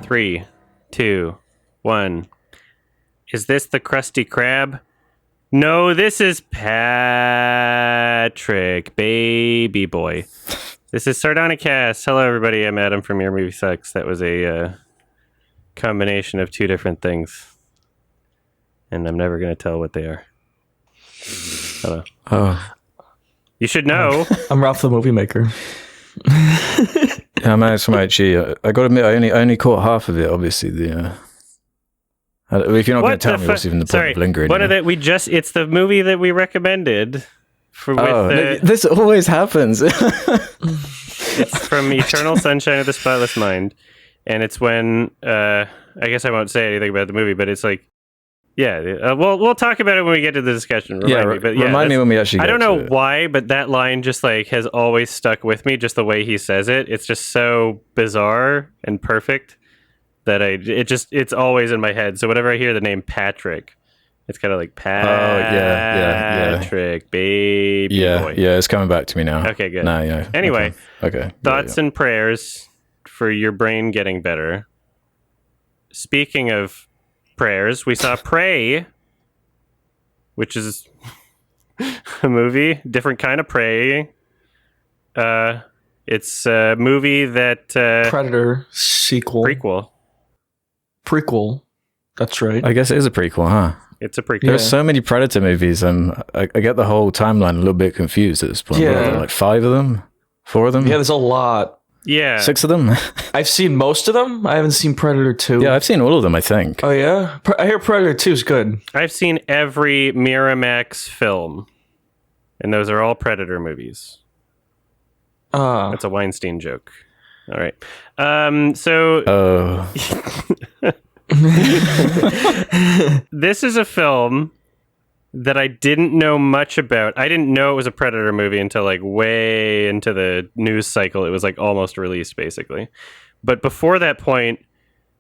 3, 2, 1. Is this the Krusty Krab? No, this is Patrick, baby boy. This is Sardonicast. Hello, everybody. I'm Adam from Your Movie Sucks. That was a combination of two different things, and I'm never going to tell what they are. Hello. Oh, you should know. I'm Ralph the Movie Maker. Yeah, I'm actually. I got to admit, I only caught half of it. Obviously, if you're not going to tell me what's even the point of lingering. It's the movie that we recommended. This always happens. It's from Eternal Sunshine of the Spotless Mind, and it's when I guess I won't say anything about the movie, but it's like, we'll talk about it when we get to the discussion. Remind me when we actually. I don't know why, but that line just like has always stuck with me. Just the way he says it, it's just so bizarre and perfect that it's always in my head. So whenever I hear the name Patrick, it's kind of like Patrick, baby boy. Yeah, it's coming back to me now. Okay, good. No, yeah. Anyway, okay. Thoughts and prayers for your brain getting better. Speaking of prayers, we saw Prey, which is a movie, different kind of prey. It's a movie that Predator prequel. That's right. I guess it is a prequel, huh? It's a prequel. There's so many Predator movies. I get the whole timeline a little bit confused at this point. Yeah. Like 5 of them? 4 of them? Yeah, there's a lot. Yeah. 6 of them? I've seen most of them. I haven't seen Predator 2. Yeah, I've seen all of them, I think. Oh, yeah? I hear Predator 2 is good. I've seen every Miramax film, and those are all Predator movies. That's a Weinstein joke. All right. This is a film that I didn't know much about. I didn't know it was a Predator movie until like way into the news cycle. It was like almost released, basically. But before that point,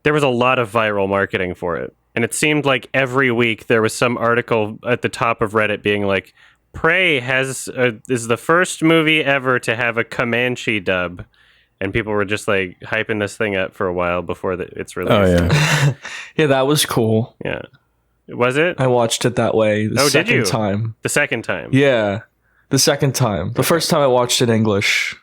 there was a lot of viral marketing for it. And it seemed like every week there was some article at the top of Reddit being like, Prey is the first movie ever to have a Comanche dub. And people were just like hyping this thing up for a while before it's released. Oh, yeah. Yeah, that was cool. Yeah. Was it? I watched it that way the second time. The second time? Yeah, the second time. The first time I watched it in English.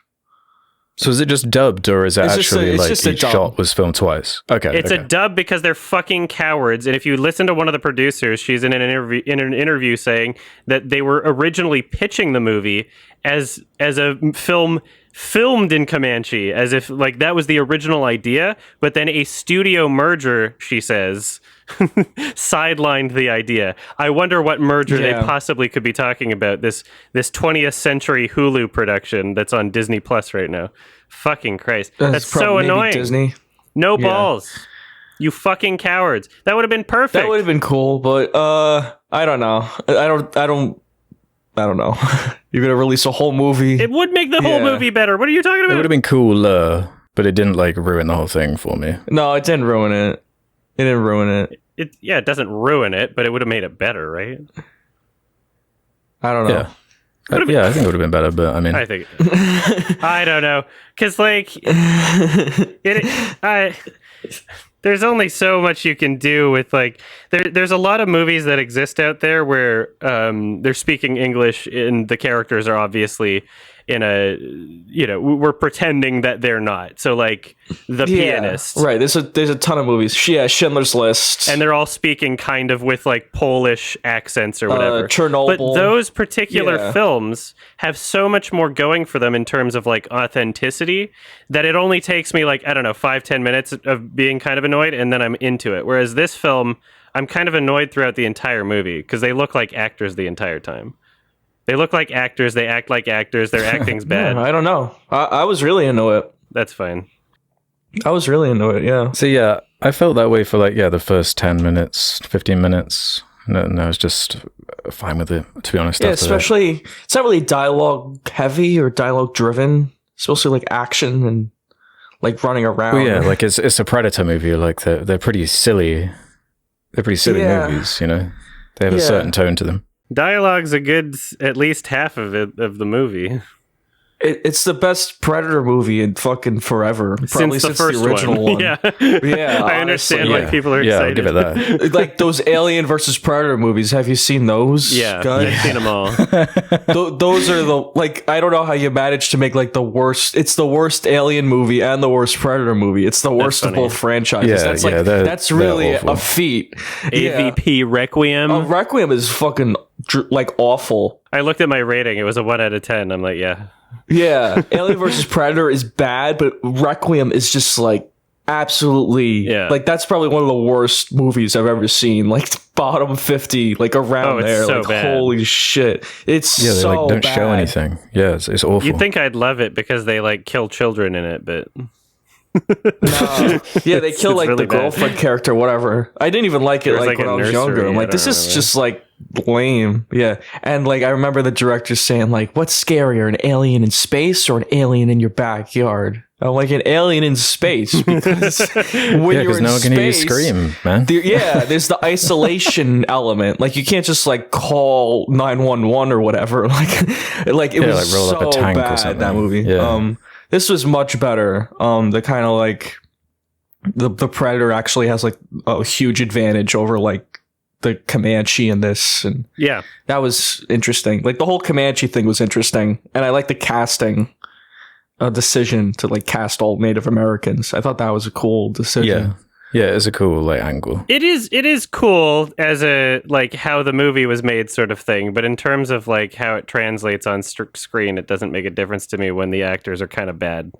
So is it just dubbed, or is it actually each shot was filmed twice? Okay. It's a dub because they're fucking cowards. And if you listen to one of the producers, she's in an interview saying that they were originally pitching the movie as a film filmed in Comanche, as if like that was the original idea, but then a studio merger, she says, sidelined the idea. I wonder what merger they possibly could be talking about. This 20th century Hulu production that's on Disney Plus right now. Fucking Christ. That's so annoying. Disney. No balls. You fucking cowards. That would have been perfect. That would have been cool, but I don't know. I don't know. You're going to release a whole movie. It would make the whole movie better. What are you talking about? It would have been cool, but it didn't like ruin the whole thing for me. No, it didn't ruin it. It didn't ruin it. It doesn't ruin it, but it would have made it better, right? I don't know. Yeah, I think it would have been better, but I mean... I think... I don't know. Because, like... There's only so much you can do with, like... There's a lot of movies that exist out there where they're speaking English and the characters are obviously in a... we're pretending that they're not. So, like, The Pianist. Right, there's a ton of movies. Yeah, Schindler's List. And they're all speaking kind of with, like, Polish accents or whatever. Chernobyl. But those particular films have so much more going for them in terms of, like, authenticity that it only takes me, like, I don't know, 5-10 minutes of being kind of annoyed, and then I'm into it. Whereas this film, I'm kind of annoyed throughout the entire movie because they look like actors the entire time. They look like actors. They act like actors. Their acting's bad. I don't know. I was really into it. That's fine. I was really into it, yeah. So, yeah, I felt that way for, like, the first 10 minutes, 15 minutes. And I was just fine with it, to be honest. Yeah, especially, it's not really dialogue heavy or dialogue driven. It's mostly, like, action and, like, running around. Well, yeah, like, it's a Predator movie. Like, they're pretty silly. They're pretty silly movies, They have a certain tone to them. Dialogue's a good, at least half of the movie. It's the best Predator movie in fucking forever. Probably since the original one. Yeah, I understand why people are excited. Yeah, I'll give it that. Like those Alien versus Predator movies. Have you seen those? Yeah, guys? I've seen them all. Those are the I don't know how you managed to make like the worst. It's the worst Alien movie and the worst Predator movie. It's the worst of both franchises. That's really a feat. AVP Requiem. Oh, Requiem is fucking like awful. I looked at my rating. It was a 1 out of 10. I'm like, yeah. Yeah, Alien versus Predator is bad, but Requiem is just like absolutely like that's probably one of the worst movies I've ever seen. Like bottom 50, like around there. So like bad. Holy shit, it's they so like don't bad. show anything. Yeah, it's awful. You'd think I'd love it because they like kill children in it, but No. Yeah, they kill like really the girlfriend character, whatever. I didn't even like it like when I was younger. I'm like, this is just like lame. Yeah. And like I remember the director saying like, what's scarier, an alien in space or an alien in your backyard? I'm like, an alien in space, because when you're in no one can hear you space, scream, man. there's the isolation element. Like you can't just like call 911 or whatever. Like it was roll so up a tank or bad, something. that movie. Yeah. This was much better. The kind of like the Predator actually has like a huge advantage over like the Comanche in this, and that was interesting. Like the whole Comanche thing was interesting, and I like the casting decision to like cast all Native Americans. I thought that was a cool decision. Yeah, it's a cool like angle. It is cool as a like how the movie was made sort of thing, but in terms of like how it translates on screen, it doesn't make a difference to me when the actors are kind of bad.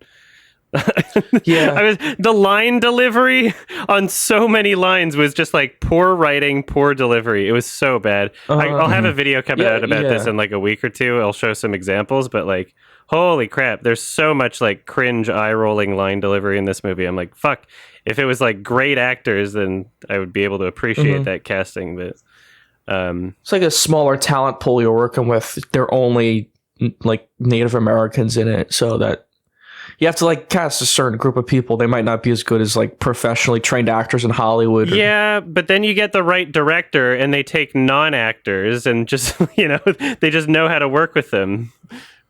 The line delivery on so many lines was just like poor writing, poor delivery. It was so bad. I'll have a video coming out about this in like a week or two. I'll show some examples, but like holy crap, there's so much like cringe eye-rolling line delivery in this movie. I'm like, fuck, if it was like great actors, then I would be able to appreciate that casting. But it's like a smaller talent pool you're working with. They're only like Native Americans in it, so that you have to like cast a certain group of people. They might not be as good as like professionally trained actors in Hollywood. Yeah, but then you get the right director and they take non-actors and just, they just know how to work with them.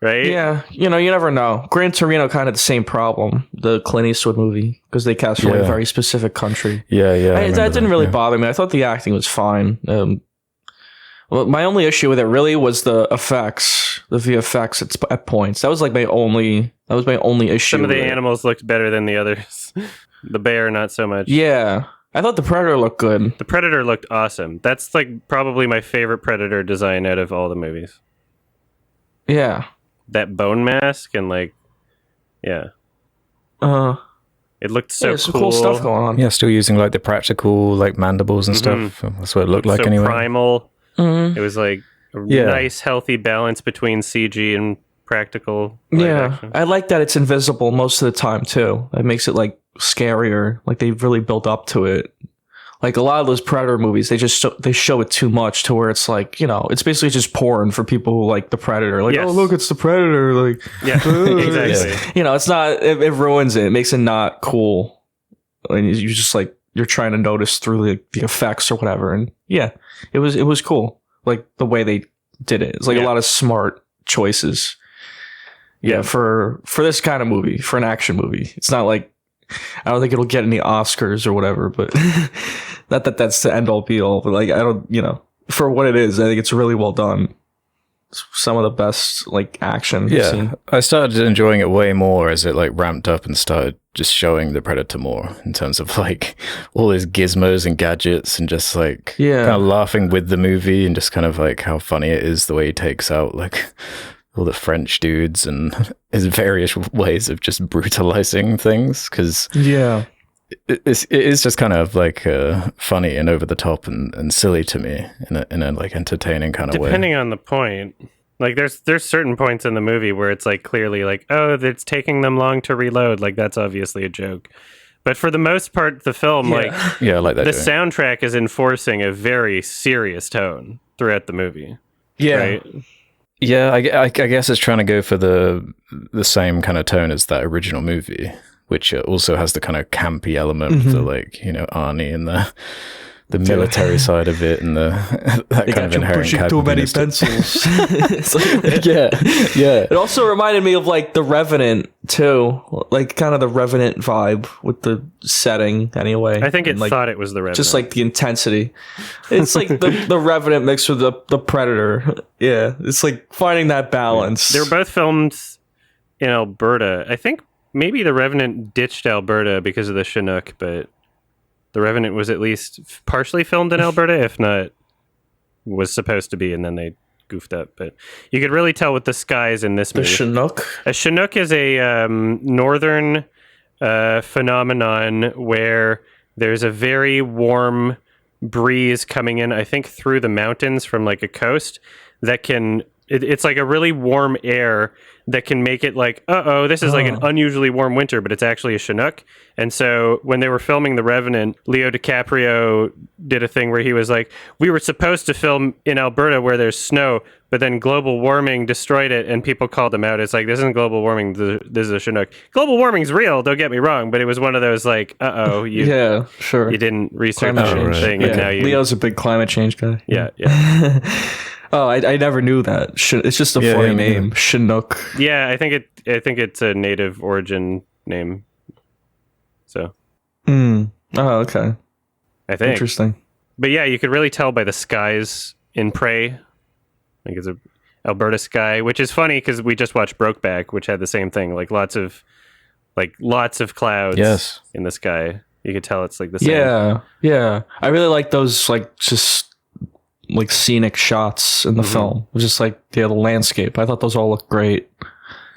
Right? Yeah, you never know. Gran Torino kind of the same problem, the Clint Eastwood movie, because they cast from a very specific country. Yeah. That didn't really bother me. I thought the acting was fine. Well, my only issue with it really was the effects, the VFX at points. That was like my only issue. Some of the animals looked better than the others. The bear, not so much. Yeah. I thought the Predator looked good. The Predator looked awesome. That's like probably my favorite Predator design out of all the movies. Yeah. That bone mask and like, it looked so some cool stuff going on. Yeah, still using like the practical like mandibles and stuff. That's what it looked like so anyway. Primal. Mm-hmm. It was like a nice, healthy balance between CG and practical. Action. I like that it's invisible most of the time too. That makes it like scarier. Like they really built up to it. Like a lot of those Predator movies, they show it too much to where it's like, it's basically just porn for people who like the Predator. Like, oh look, it's the Predator. Like, exactly. It's not. It ruins it. It makes it not cool. And you just like you're trying to notice through the effects or whatever. And it was cool. Like the way they did it. It's like a lot of smart choices. Yeah, for this kind of movie, for an action movie, it's not like. I don't think it'll get any Oscars or whatever, but not that that's the end all be all. But like, I don't, for what it is, I think it's really well done. It's some of the best like action. Yeah, I've seen. I started enjoying it way more as it like ramped up and started just showing the Predator more in terms of like all his gizmos and gadgets and just like kind of laughing with the movie and just kind of like how funny it is the way he takes out like all the French dudes and his various ways of just brutalizing things, because it is just kind of like funny and over the top and silly to me in a like entertaining kind of way. Depending on the point, like there's certain points in the movie where it's like clearly like, oh, it's taking them long to reload, like that's obviously a joke. But for the most part, the film I like that. The soundtrack is enforcing a very serious tone throughout the movie. Yeah. Right? Yeah, I guess it's trying to go for the same kind of tone as that original movie, which also has the kind of campy element of the like, Arnie and the military side of it and the that kind of inherent pushing too many pencils. Yeah. It also reminded me of like The Revenant too, like kind of the Revenant vibe with the setting. Anyway, I think it like, thought it was The Revenant, just like the intensity. It's like the Revenant mixed with the Predator. Yeah, it's like finding that balance. They were both filmed in Alberta. I think maybe The Revenant ditched Alberta because of the Chinook, but The Revenant was at least partially filmed in Alberta, if not was supposed to be, and then they goofed up. But you could really tell with the skies in this movie. The Chinook? A Chinook is a northern phenomenon where there's a very warm breeze coming in, I think, through the mountains from like a coast that can... It's like a really warm air that can make it like, this is like an unusually warm winter, but it's actually a Chinook. And so when they were filming The Revenant, Leo DiCaprio did a thing where he was like, we were supposed to film in Alberta where there's snow, but then global warming destroyed it, and people called him out. It's like, this isn't global warming, this is a Chinook. Global warming's real, don't get me wrong, but it was one of those like, yeah, sure. You didn't research the thing. Yeah. And now Leo's a big climate change guy. Yeah. Oh, I never knew that. It's just a funny name, Chinook. Yeah, I think it's a native origin name. So. Oh, okay. I think. Interesting. But yeah, you could really tell by the skies in Prey. Like it's a Alberta sky, which is funny because we just watched Brokeback, which had the same thing. Like lots of clouds in the sky. You could tell it's like the same. Yeah. I really like those like just like scenic shots in the film. It was just like the landscape. I thought those all looked great.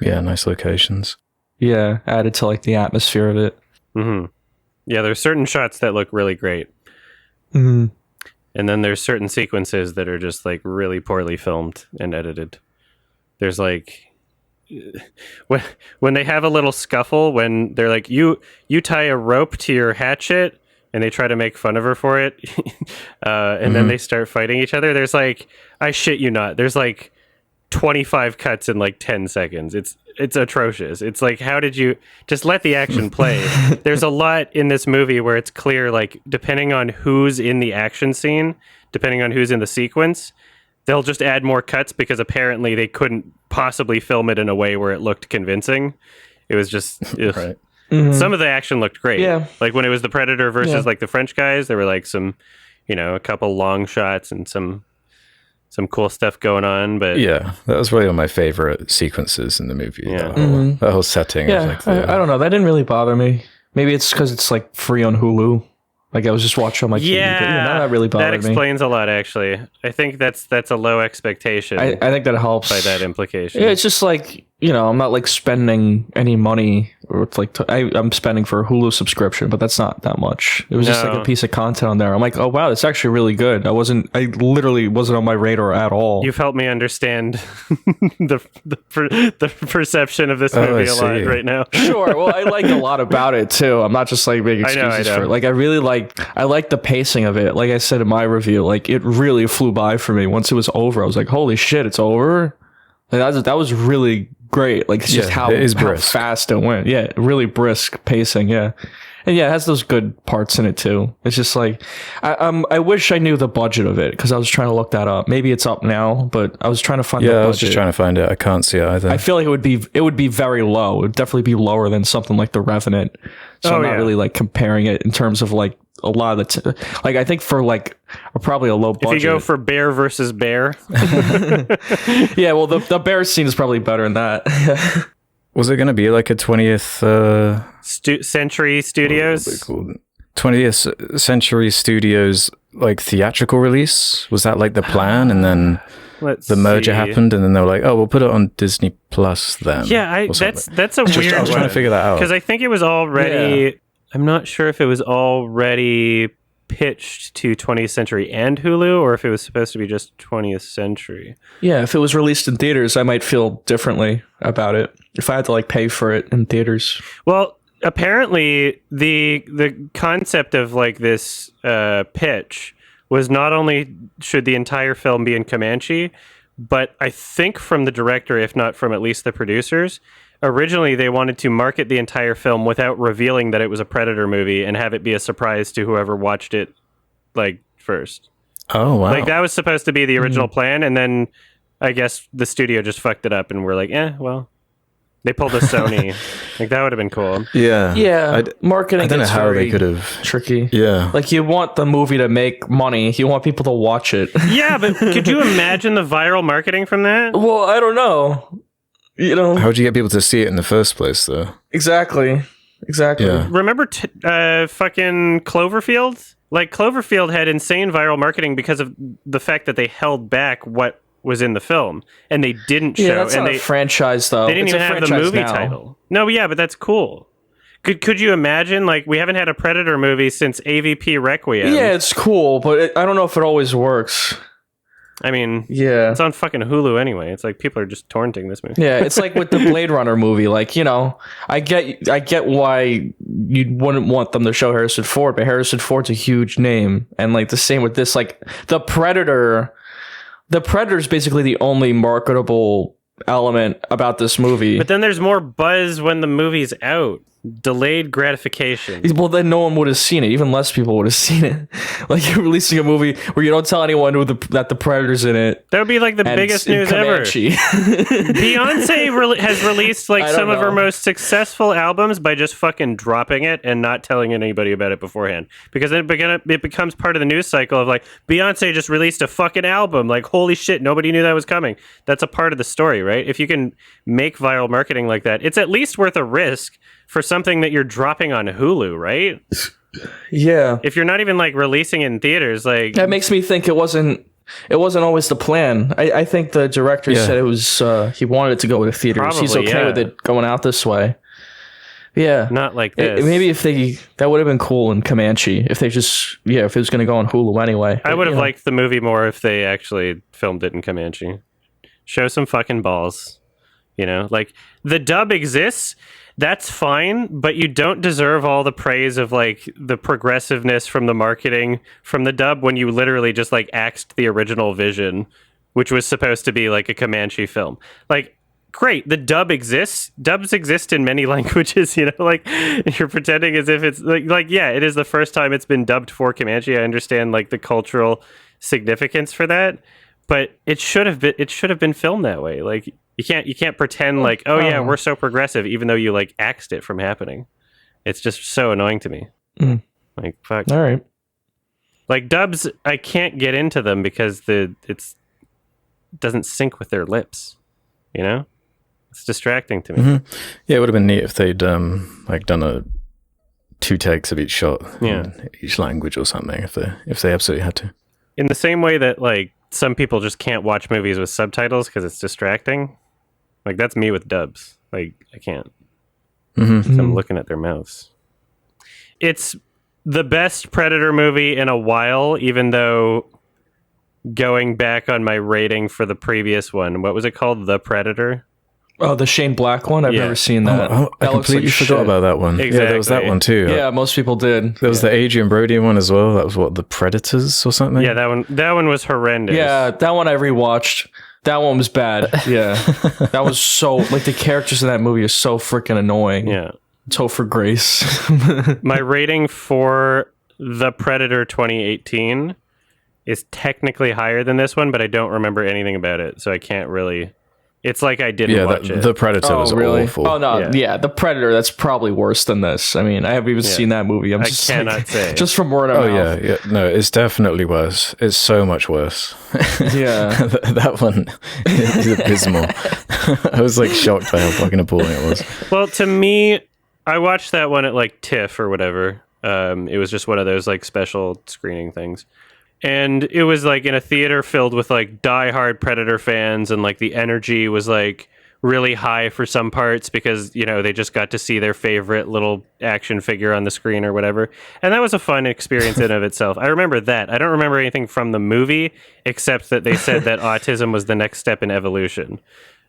Yeah, nice locations. Yeah, added to like the atmosphere of it. Yeah, there's certain shots that look really great. And then there's certain sequences that are just like really poorly filmed and edited. There's like when they have a little scuffle, when they're like, you tie a rope to your hatchet, and they try to make fun of her for it, and then they start fighting each other. There's like, I shit you not, there's like 25 cuts in like 10 seconds. It's atrocious. It's like, how did you just let the action play? There's a lot in this movie where it's clear, like, depending on who's in the action scene, depending on who's in the sequence, they'll just add more cuts because apparently they couldn't possibly film it in a way where it looked convincing. It was just... right. Some of the action looked great. Yeah. Like when it was the Predator versus like the French guys, there were like some, a couple long shots and some cool stuff going on. But yeah, that was really one of my favorite sequences in the movie. Yeah. The whole setting. Yeah, of like I don't know. That didn't really bother me. Maybe it's because it's like free on Hulu. Like I was just watching on my TV. But none of that really bothered me. That explains a lot, actually. I think that's a low expectation. I think that helps by that implication. Yeah, it's just like, I'm not like spending any money, or it's like I'm spending for a Hulu subscription, but that's not that much. It was just like a piece of content on there. I'm like, oh wow, it's actually really good. I literally wasn't on my radar at all. You've helped me understand the perception of this movie a lot right now. Sure. Well, I like a lot about it too. I'm not just like making excuses for it. Like I really I like the pacing of it. Like I said in my review, like it really flew by for me. Once it was over, I was like, holy shit, it's over. Like, that was really great. Like it's just how fast it went. Yeah, really brisk pacing. Yeah, and yeah, it has those good parts in it too. It's just like I wish I knew the budget of it because I was trying to look that up. Maybe it's up now, but I was trying to find the budget. I was just trying to find it. I can't see it either. I feel like it would be very low. It would definitely be lower than something like The Revenant. So I'm not really like comparing it in terms of like a lot of like I think for like probably a low budget. If you go for bear versus bear, yeah, well the bear scene is probably better than that. Was it going to be like a 20th Century Studios? 20th Century Studios like theatrical release? Was that like the plan? And then the merger happened, and then they were like, "Oh, we'll put it on Disney Plus then." Yeah, that's a weird. I was trying to figure that out because I think it was already. Yeah. I'm not sure if it was already pitched to 20th Century and Hulu, or if it was supposed to be just 20th Century. Yeah, if it was released in theaters, I might feel differently about it. If I had to like pay for it in theaters. Well, apparently the concept of like this pitch was not only should the entire film be in Comanche, but I think from the director, if not from at least the producers, originally they wanted to market the entire film without revealing that it was a Predator movie and have it be a surprise to whoever watched it like first. Oh wow! Like that was supposed to be the original plan, and then I guess the studio just fucked it up, and we're like, well, they pulled a Sony. Like that would have been cool. Yeah. Marketing. I don't know how they could have tricky. Yeah, like you want the movie to make money, you want people to watch it. Yeah, but could you imagine the viral marketing from that? Well, I don't know. How would you get people to see it in the first place, though? Exactly. Yeah. Remember fucking Cloverfield? Like Cloverfield had insane viral marketing because of the fact that they held back what was in the film and they didn't show. Yeah, that's and not a franchise though. They didn't even have the movie title. No, yeah, but that's cool. Could you imagine? Like we haven't had a Predator movie since AVP Requiem. Yeah, it's cool, but I don't know if it always works. I mean, yeah, it's on fucking Hulu anyway. It's like people are just torrenting this movie. Yeah, it's like with the Blade Runner movie. Like, I get why you wouldn't want them to show Harrison Ford, but Harrison Ford's a huge name, and like the same with this. Like the Predator is basically the only marketable element about this movie. But then there's more buzz when the movie's out. Delayed gratification. Well, then no one would have seen it. Even less people would have seen it. Like you're releasing a movie where you don't tell anyone that the Predator's in it. That would be like the biggest news ever. Beyonce has released like some of her most successful albums by just fucking dropping it and not telling anybody about it beforehand. Because then it becomes part of the news cycle of like, Beyonce just released a fucking album. Like, holy shit, nobody knew that was coming. That's a part of the story, right? If you can make viral marketing like that, it's at least worth a risk for something that you're dropping on Hulu, right? Yeah. If you're not even like releasing it in theaters, like that makes me think it wasn't always the plan. I think the director said it was he wanted it to go to theaters. Probably, he's okay with it going out this way. Yeah. Not like this. Maybe if that would have been cool in Comanche if they just if it was going to go on Hulu anyway. I would have liked the movie more if they actually filmed it in Comanche. Show some fucking balls. Like the dub exists. That's fine, but you don't deserve all the praise of like the progressiveness from the marketing from the dub when you literally just like axed the original vision, which was supposed to be like a Comanche film. Like, great, the dub exists. Dubs exist in many languages, like you're pretending as if it's like yeah, it is the first time it's been dubbed for Comanche. I understand like the cultural significance for that, but it should have been filmed that way. Like you can't pretend like, oh yeah, we're so progressive, even though you like axed it from happening. It's just so annoying to me. Like fuck. All right. Like dubs, I can't get into them because it doesn't sync with their lips. It's distracting to me. Mm-hmm. Yeah, it would have been neat if they'd like done 2 takes of each shot, in each language or something. If they absolutely had to. In the same way that like some people just can't watch movies with subtitles because it's distracting. Like that's me with dubs. Like I can't. Mm-hmm. I'm looking at their mouths. It's the best Predator movie in a while, even though going back on my rating for the previous one, what was it called? The Predator? Oh, the Shane Black one? I've never seen that. I completely forgot about that one. Exactly. Yeah, there was that one too. Yeah, most people did. There was the Adrian Brody one as well. That was The Predators or something? Yeah, that one was horrendous. Yeah, that one I rewatched. That one was bad. Yeah. That was so, like the characters in that movie are so freaking annoying. Yeah. Topher Grace. My rating for The Predator 2018 is technically higher than this one, but I don't remember anything about it, so I can't really... It's like I didn't watch it. The Predator was awful. Oh, no. Yeah, The Predator, that's probably worse than this. I mean, I haven't even seen that movie. I cannot say. Just from word of mouth. Yeah. No, it's definitely worse. It's so much worse. Yeah. That one is abysmal. I was like shocked by how fucking appalling it was. Well, to me, I watched that one at like TIFF or whatever. It was just one of those like special screening things. And it was like in a theater filled with like diehard Predator fans, and like the energy was like really high for some parts because, they just got to see their favorite little action figure on the screen or whatever. And that was a fun experience in and of itself. I remember that. I don't remember anything from the movie except that they said that autism was the next step in evolution.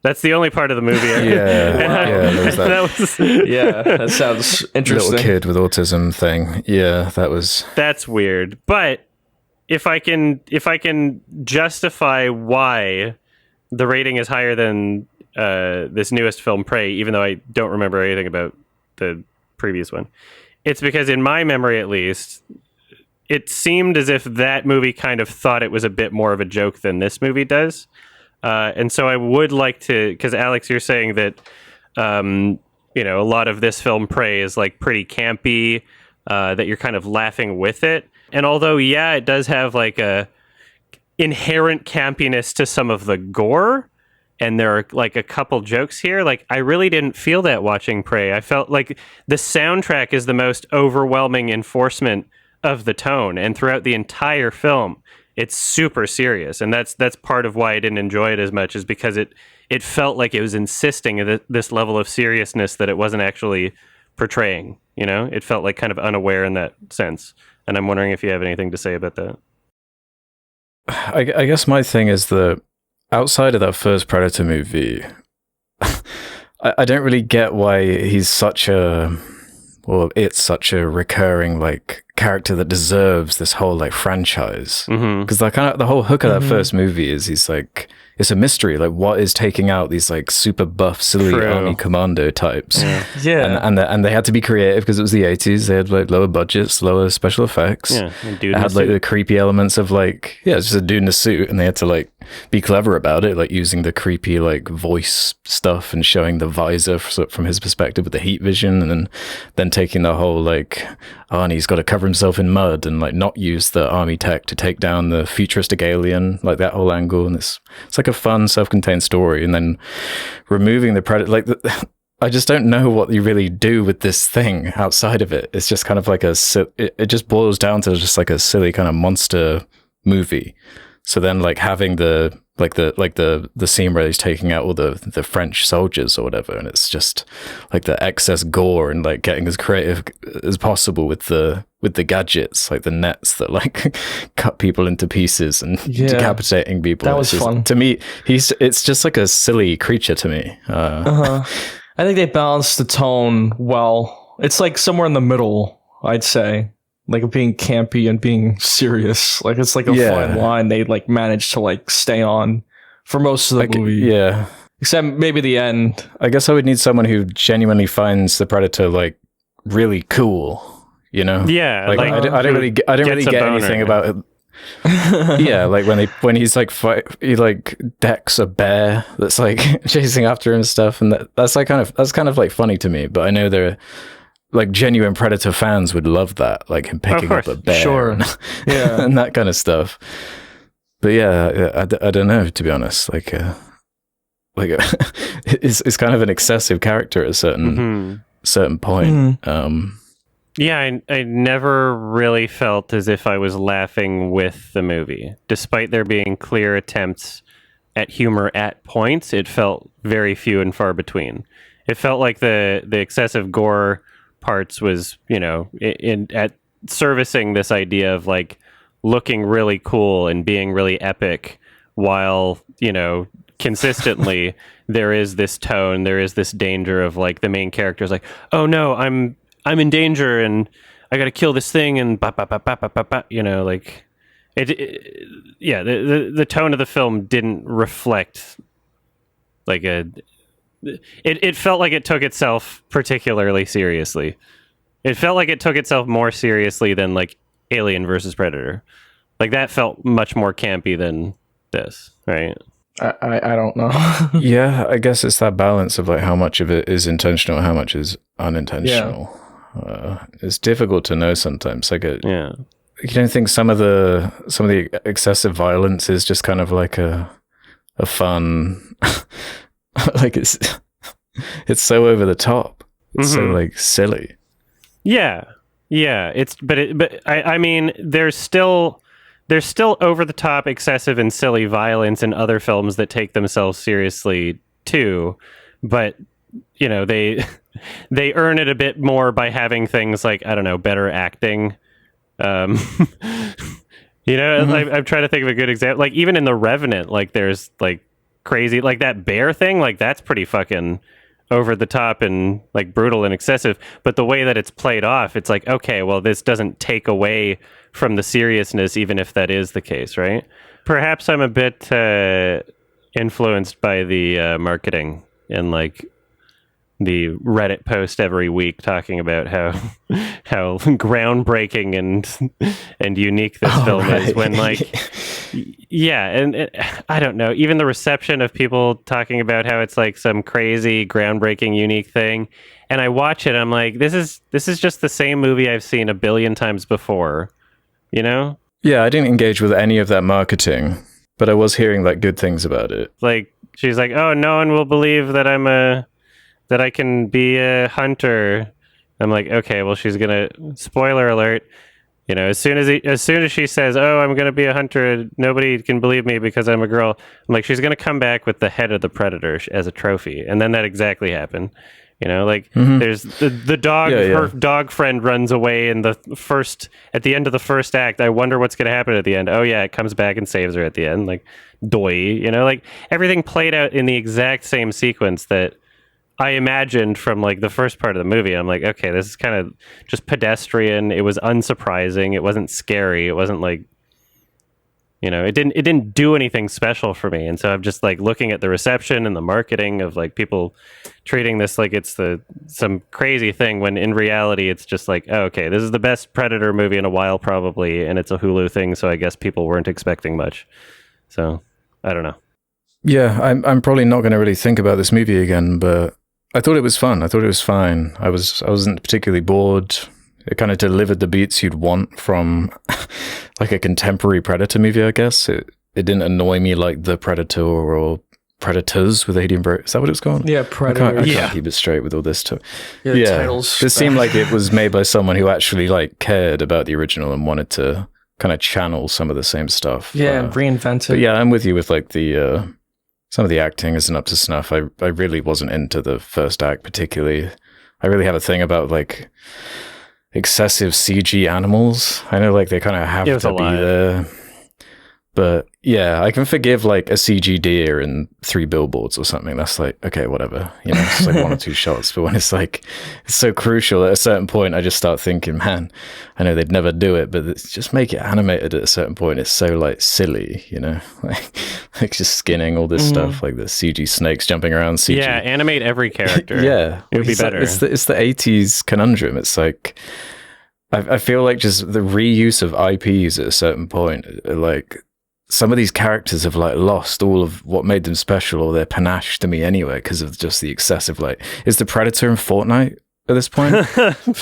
That's the only part of the movie. That sounds interesting. Little kid with autism thing. Yeah, that's weird. But if I can justify why the rating is higher than this newest film, Prey, even though I don't remember anything about the previous one, it's because in my memory, at least, it seemed as if that movie kind of thought it was a bit more of a joke than this movie does. And so I would like to, because Alex, you're saying that, a lot of this film, Prey, is like pretty campy, that you're kind of laughing with it. And although, yeah, it does have like a inherent campiness to some of the gore, and there are like a couple jokes here, like I really didn't feel that watching Prey. I felt like the soundtrack is the most overwhelming enforcement of the tone, and throughout the entire film it's super serious, and that's part of why I didn't enjoy it as much, is because it felt like it was insisting at this level of seriousness that it wasn't actually portraying. It felt like kind of unaware in that sense, and I'm wondering if you have anything to say about that. I guess my thing is that outside of that first Predator movie, I don't really get why he's such a, well, it's such a recurring like character that deserves this whole like franchise. Because the whole hook of that first movie is he's like, it's a mystery. Like, what is taking out these like super buff, silly army commando types? Yeah. And they had to be creative because it was the 80s. They had like lower budgets, lower special effects. Yeah. It had like the creepy elements of like, it's just a dude in a suit, and they had to like be clever about it, like using the creepy like voice stuff and showing the visor from his perspective with the heat vision, and then taking the whole like, and he's got to cover himself in mud and like not use the army tech to take down the futuristic alien, like that whole angle. And it's like a fun self-contained story, and then removing the predator, like I just don't know what you really do with this thing outside of it. It's just kind of like it just boils down to just like a silly kind of monster movie. So then like having the scene where he's taking out all the French soldiers or whatever, and it's just like the excess gore and like getting as creative as possible with the gadgets, like the nets that like cut people into pieces and decapitating people. That was fun. To me, it's just like a silly creature to me. I think they balanced the tone well. It's like somewhere in the middle, I'd say. Like being campy and being serious. Like it's like a fine line they like managed to like stay on for most of the movie. Yeah. Except maybe the end. I guess I would need someone who genuinely finds the Predator like really cool, Yeah. Like I don't really get anything about it. Yeah, like when he's like he like decks a bear that's like chasing after him and stuff, and that's kind of like funny to me, but I know there are like genuine Predator fans would love that, like him picking up a bear, and that kind of stuff. But I don't know, to be honest. Like it's kind of an excessive character at a certain point. Yeah, I never really felt as if I was laughing with the movie, despite there being clear attempts at humor at points. It felt very few and far between. It felt like the excessive gore parts was, at servicing this idea of like looking really cool and being really epic, while, consistently there is this tone, there is this danger of like the main character's like, oh no, I'm in danger and I got to kill this thing, and like the tone of the film didn't reflect like it felt like it took itself particularly seriously. It felt like it took itself more seriously than like Alien versus Predator. Like that felt much more campy than this, right? I don't know. Yeah, I guess it's that balance of like how much of it is intentional, how much is unintentional. It's difficult to know sometimes. Like you don't think some of the excessive violence is just kind of like a fun like it's so over the top. It's so like silly. Yeah. I mean, there's still over the top, excessive and silly violence in other films that take themselves seriously too. But they earn it a bit more by having things like, I don't know, better acting. I'm trying to think of a good example. Like even in The Revenant, like there's like crazy, like that bear thing, like that's pretty fucking over the top and like brutal and excessive, but the way that it's played off, it's like, okay, well, this doesn't take away from the seriousness, even if that is the case, right? Perhaps I'm a bit influenced by the marketing and like the Reddit post every week talking about how groundbreaking and unique this film is. When and I don't know, even the reception of people talking about how it's like some crazy groundbreaking unique thing, and I watch it, I'm like, this is just the same movie I've seen a billion times before, you know? Yeah, I didn't engage with any of that marketing, but I was hearing like good things about it. Like, she's like, oh, no one will believe that that I can be a hunter. I'm like, okay, well, she's gonna, spoiler alert, you know, as soon as she says, oh, I'm gonna be a hunter, nobody can believe me because I'm a girl. I'm like, she's gonna come back with the head of the predator as a trophy, and then that exactly happened. You know, like there's the dog, her dog friend runs away at the end of the first act. I wonder what's going to happen at the end. Oh yeah, it comes back and saves her at the end. Like, doy, you know, like everything played out in the exact same sequence that I imagined from like the first part of the movie. I'm like, okay, this is kind of just pedestrian. It was unsurprising. It wasn't scary. It wasn't like, you know, it didn't do anything special for me. And so I'm just like looking at the reception and the marketing of like people treating this like it's some crazy thing, when in reality it's just like, oh, okay, this is the best Predator movie in a while probably, and it's a Hulu thing, so I guess people weren't expecting much. So I don't know. Yeah, I'm probably not going to really think about this movie again, but I thought it was fun. I thought it was fine. I wasn't particularly bored. It kind of delivered the beats you'd want from like a contemporary Predator movie, I guess. It didn't annoy me like the Predator or Predators with Adrian Brody. Is that what it was called? Yeah, Predator. I can't keep it straight with all this stuff. Yeah, titles. It seemed like it was made by someone who actually like cared about the original and wanted to kind of channel some of the same stuff. Yeah, reinvent it. But yeah, I'm with you with like the some of the acting isn't up to snuff. I really wasn't into the first act particularly. I really have a thing about like excessive CG animals. I know like they kind of have to be there, but yeah, I can forgive like a CG deer and 3 billboards or something. That's like, okay, whatever, you know, it's like 1 or 2 shots. But when it's like, it's so crucial at a certain point, I just start thinking, man, I know they'd never do it, but just make it animated at a certain point. It's so like silly, you know, like just skinning all this stuff, like the CG snakes jumping around. CG. Yeah, animate every character. Yeah, it would be better. It's the 80s conundrum. It's like, I feel like just the reuse of IPs at a certain point, like some of these characters have like lost all of what made them special or their panache to me anyway, because of just the excessive, like, is the Predator in Fortnite at this point?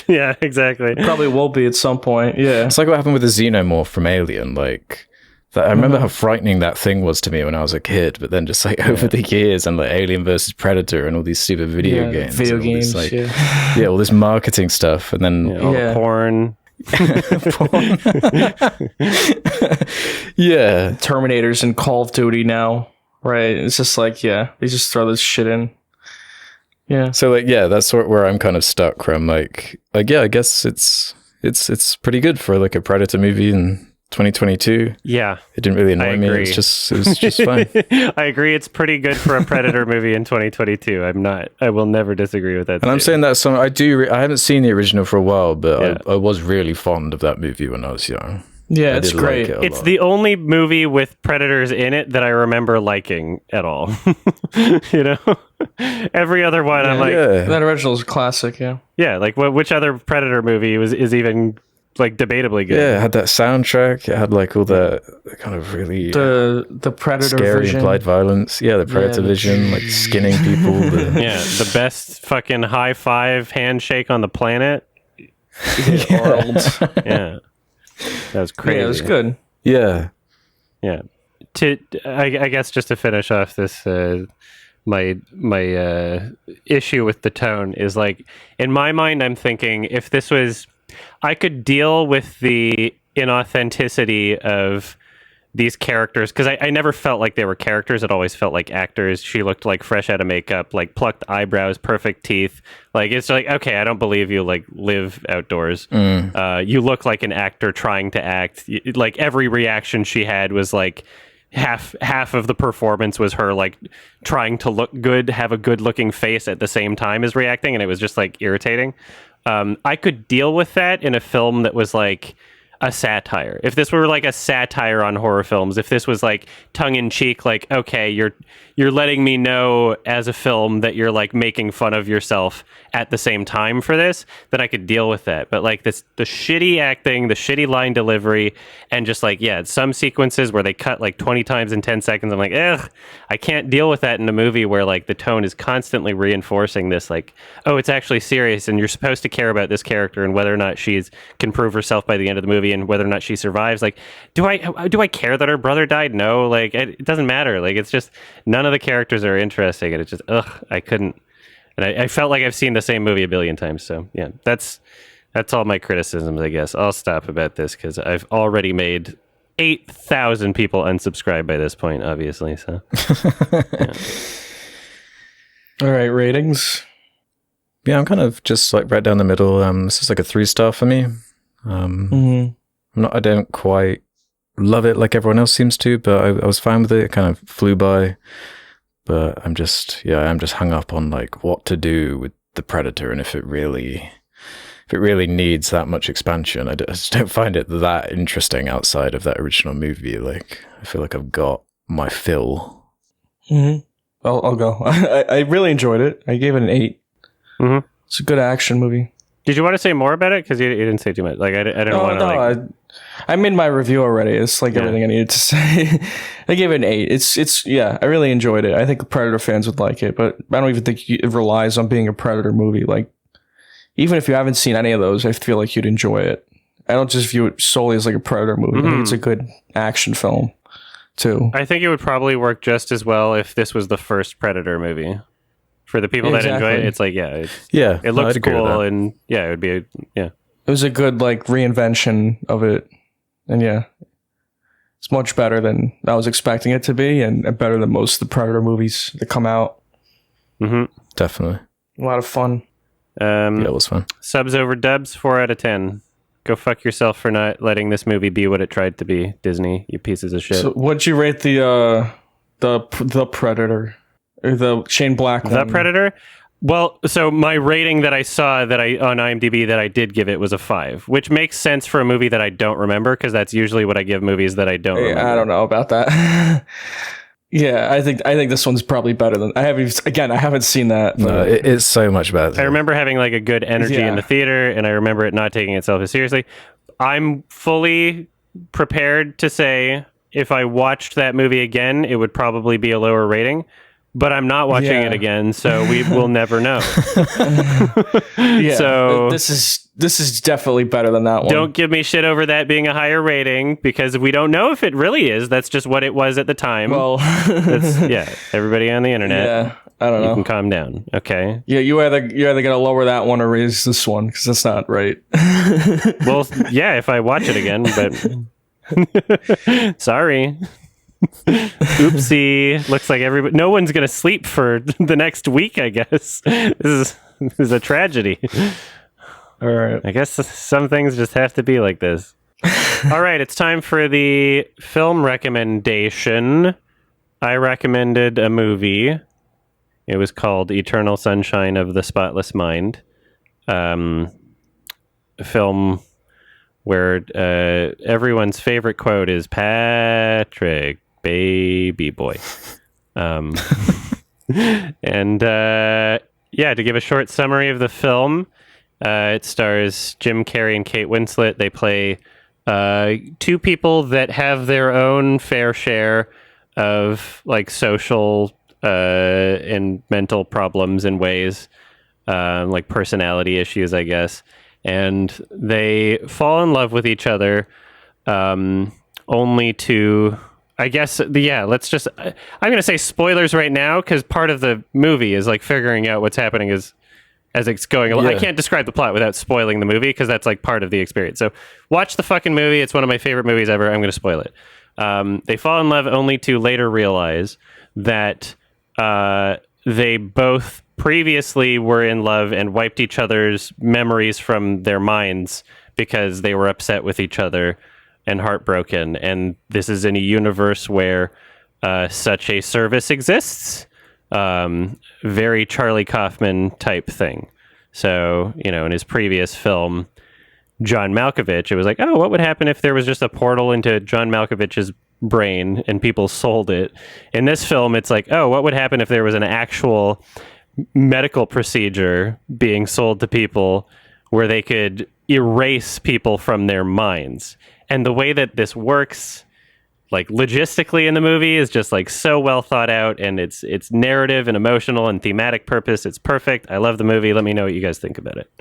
Yeah, exactly. Probably will be at some point. Yeah. It's like what happened with the Xenomorph from Alien. Like, I remember how frightening that thing was to me when I was a kid, but then just like over the years and like Alien versus Predator and all these stupid video games. Video games, this, like, all this marketing stuff, and then all the porn. Yeah, Terminators and Call of Duty now, right? It's just like, they just throw this shit in. Yeah. So like, that's sort of where I'm kind of stuck. Where I'm like, yeah, I guess it's pretty good for like a Predator movie in 2022. Yeah, it didn't really annoy me. It was just fine. I agree. It's pretty good for a Predator movie in 2022. I will never disagree with that. And I'm saying that I haven't seen the original for a while, but I was really fond of that movie when I was young. Yeah, it's great. Like it's the only movie with predators in it that I remember liking at all. You know, every other one I'm like, that original is a classic. Yeah, like which other Predator movie is even like debatably good? Yeah, it had that soundtrack. It had like all the kind of really the Predator scary vision. Implied violence. Yeah, the Predator vision, like skinning people. The best fucking high five handshake on the planet. Arnold. Yeah. That was crazy. Yeah, it was good. Yeah. Yeah. I guess just to finish off this, my issue with the tone is like, in my mind, I'm thinking if this was, I could deal with the inauthenticity of these characters, because I never felt like they were characters. It always felt like actors. She looked like fresh out of makeup, like plucked eyebrows, perfect teeth. Like, it's like, okay, I don't believe you like live outdoors. You look like an actor trying to act. Like every reaction she had was like half of the performance was her like trying to look good, have a good looking face at the same time as reacting, and it was just like irritating. I could deal with that in a film that was like a satire. If this were like a satire on horror films, if this was like tongue in cheek, like, okay, you're letting me know as a film that you're like making fun of yourself at the same time for this, then I could deal with that. But like the shitty acting, the shitty line delivery, and just like, yeah, some sequences where they cut like 20 times in 10 seconds, I'm like, ugh, I can't deal with that in a movie where like the tone is constantly reinforcing this, like, oh, it's actually serious and you're supposed to care about this character and whether or not she can prove herself by the end of the movie and whether or not she survives. Like, do I care that her brother died? No, like it doesn't matter. Like, it's just none of the characters are interesting, and it's just I couldn't. And I felt like I've seen the same movie a billion times. So yeah, that's all my criticisms, I guess. I'll stop about this because I've already made 8,000 people unsubscribe by this point, obviously. So yeah. All right, ratings. Yeah, I'm kind of just like right down the middle. This is like a 3-star for me. I don't quite love it like everyone else seems to, but I was fine with it. It kind of flew by. But I'm just hung up on like what to do with the Predator, and if it really needs that much expansion. I just don't find it that interesting outside of that original movie. Like, I feel like I've got my fill. I'll go. I really enjoyed it. I gave it an 8. It's a good action movie. Did you want to say more about it? Because you didn't say too much. Like, I didn't want to. No, I made my review already. It's like everything I needed to say. I gave it an 8. It's yeah. I really enjoyed it. I think the Predator fans would like it, but I don't even think it relies on being a Predator movie. Like, even if you haven't seen any of those, I feel like you'd enjoy it. I don't just view it solely as like a Predator movie. I think it's a good action film too. I think it would probably work just as well if this was the first Predator movie. For the people that enjoy it, it's like, it looks cool, and it would be It was a good like reinvention of it, and it's much better than I was expecting it to be, and better than most of the Predator movies that come out. Definitely, a lot of fun. It was fun. Subs over dubs, 4 out of 10. Go fuck yourself for not letting this movie be what it tried to be, Disney. You pieces of shit. So, what'd you rate the Predator? Or the Shane Black one? The Predator? Well, so my rating that I saw on IMDb that I did give it was a 5, which makes sense for a movie that I don't remember, because that's usually what I give movies that I don't remember. I don't know about that. I think this one's probably better than I haven't seen that. No, it's so much better. I remember having like a good energy in the theater, and I remember it not taking itself as seriously. I'm fully prepared to say if I watched that movie again, it would probably be a lower rating. But I'm not watching it again, so we will never know. So this is definitely better than that one. Don't give me shit over that being a higher rating, because we don't know if it really is. That's just what it was at the time. Well, everybody on the internet. Yeah, I don't know. You can calm down, okay? Yeah, you're either gonna lower that one or raise this one, because that's not right. Well, yeah, if I watch it again, but sorry. Oopsie. Looks like no one's gonna sleep for the next week, I guess. This is a tragedy. All right, I guess some things just have to be like this. All right, it's time for the film recommendation. I recommended a movie. It was called Eternal Sunshine of the Spotless Mind. A film where everyone's favorite quote is Patrick, baby boy. And to give a short summary of the film, it stars Jim Carrey and Kate Winslet. They play two people that have their own fair share of like social and mental problems in ways, like personality issues, I guess. And they fall in love with each other, only to, I guess, I'm going to say spoilers right now, because part of the movie is like figuring out what's happening as it's going along. I can't describe the plot without spoiling the movie, because that's like part of the experience. So watch the fucking movie. It's one of my favorite movies ever. I'm going to spoil it. They fall in love only to later realize that they both previously were in love and wiped each other's memories from their minds because they were upset with each other and heartbroken. And this is in a universe where such a service exists. Very Charlie Kaufman type thing. So, in his previous film, John Malkovich. It was like, oh, what would happen if there was just a portal into John Malkovich's brain and people sold it? In this film, it's like, oh, what would happen if there was an actual medical procedure being sold to people where they could erase people from their minds? And the way that this works, like logistically in the movie, is just like so well thought out, and it's narrative and emotional and thematic purpose. It's perfect. I love the movie. Let me know what you guys think about it.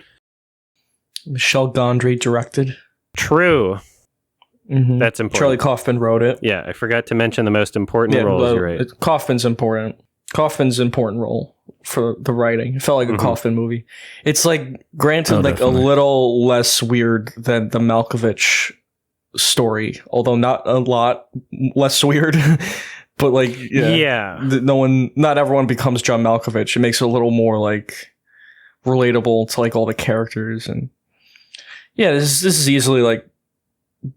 Michel Gondry directed. True. Mm-hmm. That's important. Charlie Kaufman wrote it. Yeah, I forgot to mention the most important roles. You're right. Kaufman's important. Kaufman's important role for the writing. It felt like a Kaufman movie. It's like, granted, definitely. A little less weird than the Malkovich story, although not a lot less weird. But like, not everyone becomes John Malkovich. It makes it a little more like relatable to like all the characters. And yeah, this is easily like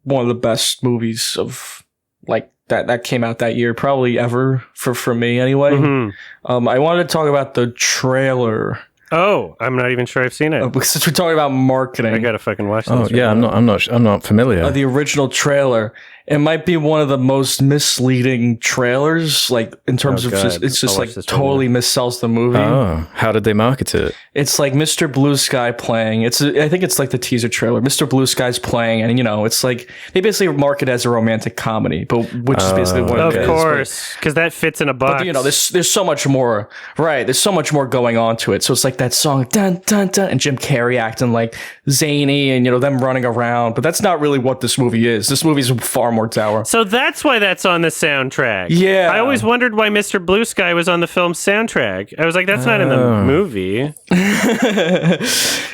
one of the best movies of like that came out that year, probably ever for me anyway. I wanted to talk about the trailer. Oh, I'm not even sure I've seen it. Since we're talking about marketing, I gotta fucking watch this. Oh yeah, I'm not familiar. The original trailer. It might be one of the most misleading trailers, like in terms of it's just like totally missells the movie. Oh, how did they market it? It's like Mr. Blue Sky playing. I think it's like the teaser trailer. Mr. Blue Sky's playing, and it's like they basically market it as a romantic comedy, but which is basically what it is. Of course, because that fits in a box. But there's so much more. Right, there's so much more going on to it. So it's like that song, dun dun dun, and Jim Carrey acting like zany, and them running around. But that's not really what this movie is. This movie's far more dour. So that's why that's on the soundtrack. Yeah. I always wondered why Mr. Blue Sky was on the film's soundtrack. I was like, that's not in the movie.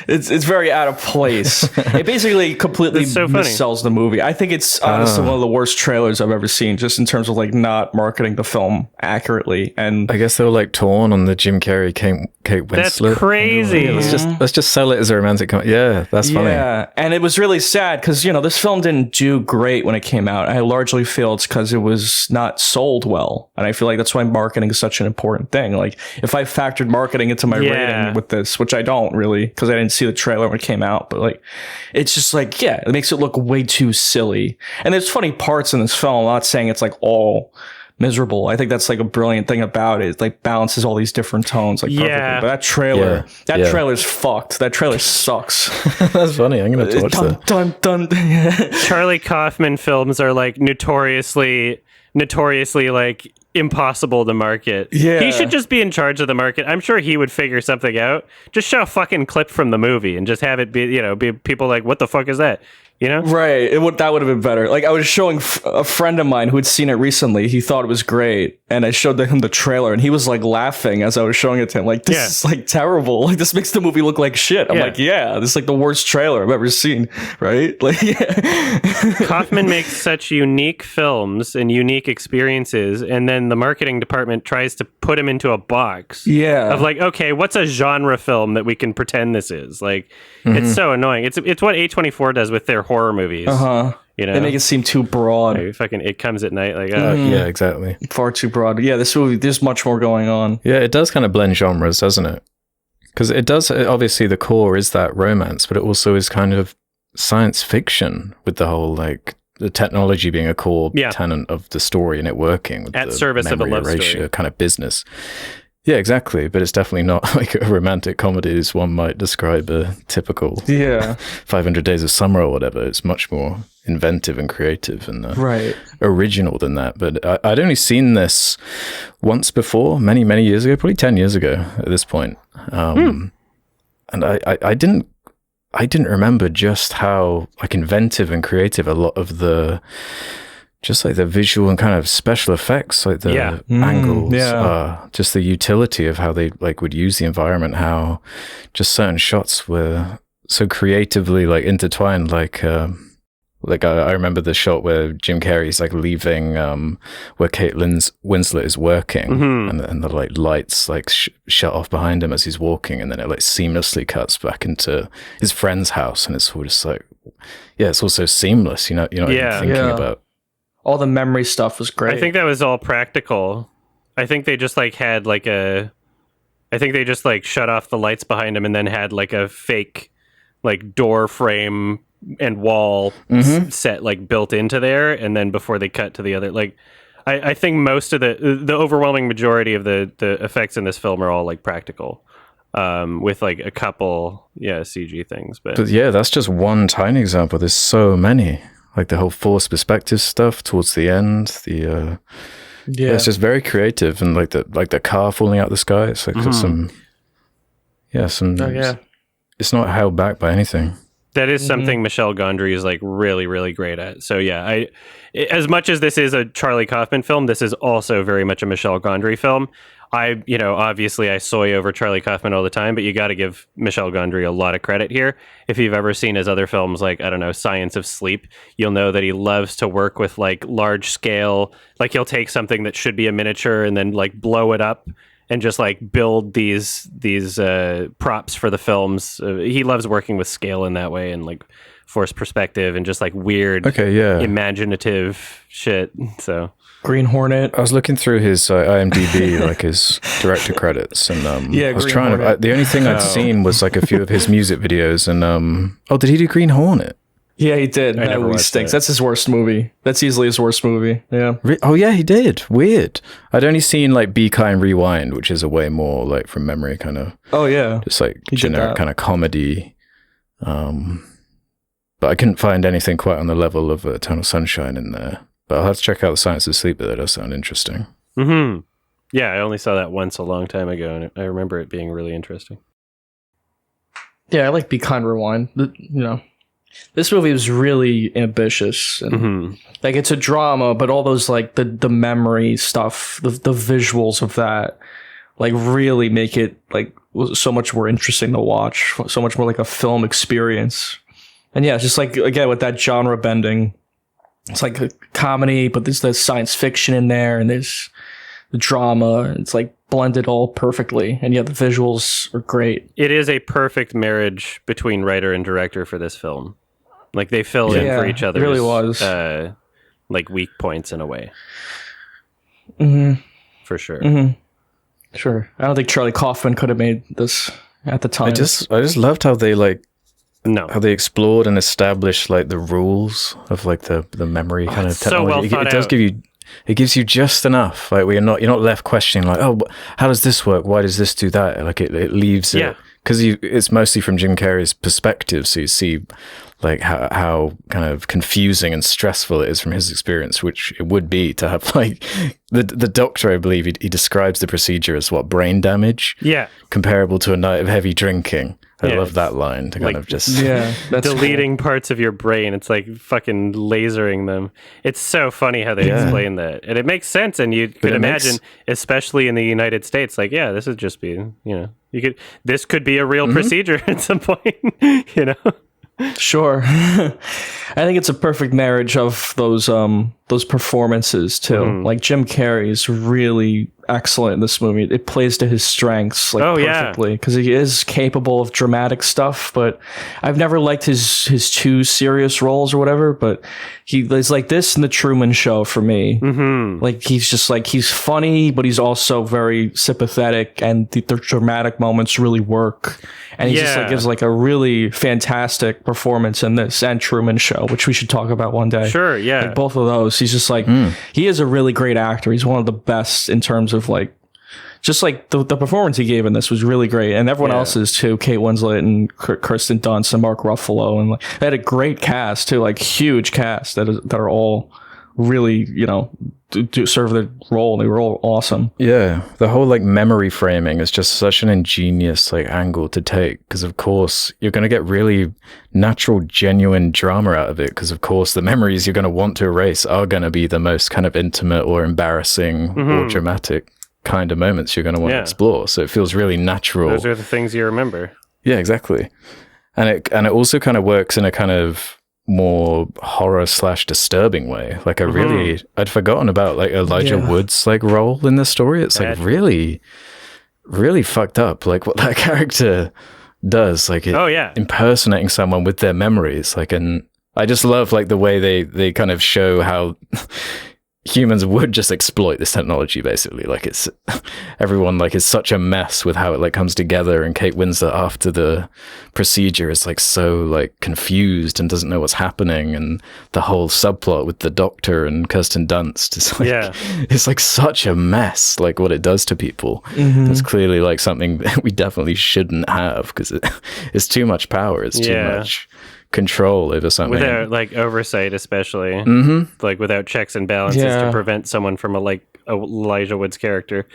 It's very out of place. It basically completely missells the movie. I think it's honestly one of the worst trailers I've ever seen, just in terms of like not marketing the film accurately. And I guess they were like torn on the Jim Carrey, Kate Winslet. That's crazy. Let's just sell it as a romantic comedy. Yeah, that's funny. Yeah, and it was really sad because this film didn't do great when it came out. I largely feel it's because it was not sold well, and I feel like that's why marketing is such an important thing. Like if I factored marketing into my rating with this, which I don't really because I didn't see the trailer when it came out, but like it's just like it makes it look way too silly. And there's funny parts in this film. I'm not saying it's like all miserable. I think that's like a brilliant thing about it. It like balances all these different tones like perfectly. But that trailer's fucked. That trailer sucks. That's funny. I'm gonna watch that. Dun dun dun. Charlie Kaufman films are like notoriously like impossible to market. Yeah. He should just be in charge of the market. I'm sure he would figure something out. Just show a fucking clip from the movie and just have it be, be people like, what the fuck is that? Right. That would have been better. Like I was showing a friend of mine who had seen it recently. He thought it was great. And I showed him the trailer and he was like laughing as I was showing it to him. Like, this is like terrible. Like this makes the movie look like shit. I'm like, this is like the worst trailer I've ever seen. Right. Like, Kaufman makes such unique films and unique experiences. And then the marketing department tries to put him into a box. Yeah. Of like, okay, what's a genre film that we can pretend this is? Like, it's so annoying. It's what A24 does with their horror movies. They make it seem too broad. Like, fucking It Comes at Night. Like, yeah, exactly. Far too broad. Yeah, this movie, there's much more going on. Yeah, it does kind of blend genres, doesn't it? Because it does, obviously the core is that romance, but it also is kind of science fiction with the whole, like, the technology being a core tenet of the story and it working. With at the service of a love story. Kind of business. Yeah, exactly. But it's definitely not like a romantic comedy as one might describe a typical 500 Days of Summer or whatever. It's much more inventive and creative and original than that. But I'd only seen this once before, many, many years ago, probably 10 years ago at this point. And I didn't remember just how like inventive and creative a lot of the just like the visual and kind of special effects, like the angles, just the utility of how they like would use the environment, how just certain shots were so creatively like intertwined. Like I remember the shot where Jim Carrey's like leaving where Kate Winslet is working, and the like lights like shut off behind him as he's walking, and then it like seamlessly cuts back into his friend's house, and it's all just like, it's also seamless. You're not even thinking about. All the memory stuff was great. I think that was all practical. I think they just like had like I think they just like shut off the lights behind him and then had like a fake like door frame and wall set like built into there, and then before they cut to the other, like I think most of the overwhelming majority of the effects in this film are all like practical, with like a couple CG things, but yeah, that's just one tiny example. There's so many, like the whole forced perspective stuff towards the end. It's just very creative, and like the car falling out the sky. It's like got some. It's not held back by anything. That is something Michel Gondry is like really, really great at. So yeah, as much as this is a Charlie Kaufman film, this is also very much a Michel Gondry film. Obviously I soy over Charlie Kaufman all the time, but you got to give Michel Gondry a lot of credit here. If you've ever seen his other films, like, I don't know, Science of Sleep, you'll know that he loves to work with like large scale, like he'll take something that should be a miniature and then like blow it up and just like build these props for the films. He loves working with scale in that way, and like forced perspective and just like weird, imaginative shit. So Green Hornet. I was looking through his IMDb, like his director credits, and I was trying to. The only thing I'd seen was like a few of his music videos, and did he do Green Hornet? Yeah, he did. That movie stinks. That's his worst movie. That's easily his worst movie. Yeah. Oh yeah, he did. Weird. I'd only seen like Be Kind Rewind, which is a way more like from memory kind of. Oh yeah. Just like generic kind of comedy. But I couldn't find anything quite on the level of Eternal Sunshine in there. But I'll have to check out The Science of Sleep. But that does sound interesting. Mm-hmm. Yeah, I only saw that once a long time ago, and I remember it being really interesting. Yeah, I like Be Kind Rewind. This movie was really ambitious, and like it's a drama, but all those like the memory stuff, the visuals of that, like really make it like so much more interesting to watch, so much more like a film experience. And yeah, it's just like again with that genre bending, it's like a comedy, but there's the science fiction in there, and there's the drama. It's like blended all perfectly, and yeah, the visuals are great. It is a perfect marriage between writer and director for this film. Like they fill in for each other's really was. Like weak points in a way. For sure. Sure. I don't think Charlie Kaufman could have made this at the time. I just loved how they how they explored and established like the rules of like the memory kind of technology. So well it does give you. It gives you just enough. Like you're not left questioning like, oh, how does this work? Why does this do that? Like it leaves it because it's mostly from Jim Carrey's perspective, so you see like how kind of confusing and stressful it is from his experience, which it would be to have like the doctor, I believe he describes the procedure as what, brain damage, comparable to a night of heavy drinking. I love that line to kind of just that's deleting parts of your brain. It's like fucking lasering them. It's so funny how they explain that, and it makes sense. And you could imagine, especially in the United States, like this would just be this could be a real procedure at some point, Sure. I think it's a perfect marriage of those performances too. Like Jim Carrey is really excellent in this movie. It plays to his strengths perfectly because he is capable of dramatic stuff, but I've never liked his too serious roles or whatever, but he's like this in The Truman Show for me. Like he's just like he's funny, but he's also very sympathetic, and the dramatic moments really work. And he just like gives like a really fantastic performance in this and Truman Show, which we should talk about one day. Sure, yeah. Like both of those. He's just like he is a really great actor. He's one of the best in terms of like just like the performance he gave in this was really great, and everyone else's too. Kate Winslet and Kirsten Dunst and Mark Ruffalo, and like they had a great cast too, like huge cast that are all really do serve the role. They were all awesome. Yeah, the whole like memory framing is just such an ingenious like angle to take, because of course you're going to get really natural, genuine drama out of it, because of course the memories you're going to want to erase are going to be the most kind of intimate or embarrassing or dramatic kind of moments you're going to want to explore. So it feels really natural. Those are the things you remember. Yeah, exactly. And it also kind of works in a kind of more horror / disturbing way. Like I'd forgotten about like Elijah Wood's like role in the story. It's like really, really fucked up. Like what that character does, like impersonating someone with their memories. Like, and I just love like the way they kind of show how humans would just exploit this technology, basically. Like, it's everyone like is such a mess with how it like comes together, and Kate Winslet after the procedure is like so like confused and doesn't know what's happening, and the whole subplot with the doctor and Kirsten Dunst is like it's like such a mess, like what it does to people. It's clearly like something that we definitely shouldn't have, because it's too much power, it's too much control over something without like oversight, especially like without checks and balances to prevent someone from Elijah Wood's character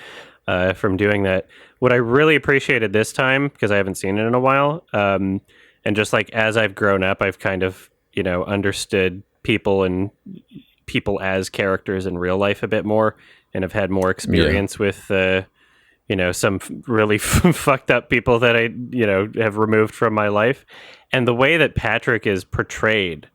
from doing that. What I really appreciated this time, because I haven't seen it in a while, and just like as I've grown up, I've kind of understood people and people as characters in real life a bit more, and have had more experience with some really fucked up people that I have removed from my life. And the way that Patrick is portrayed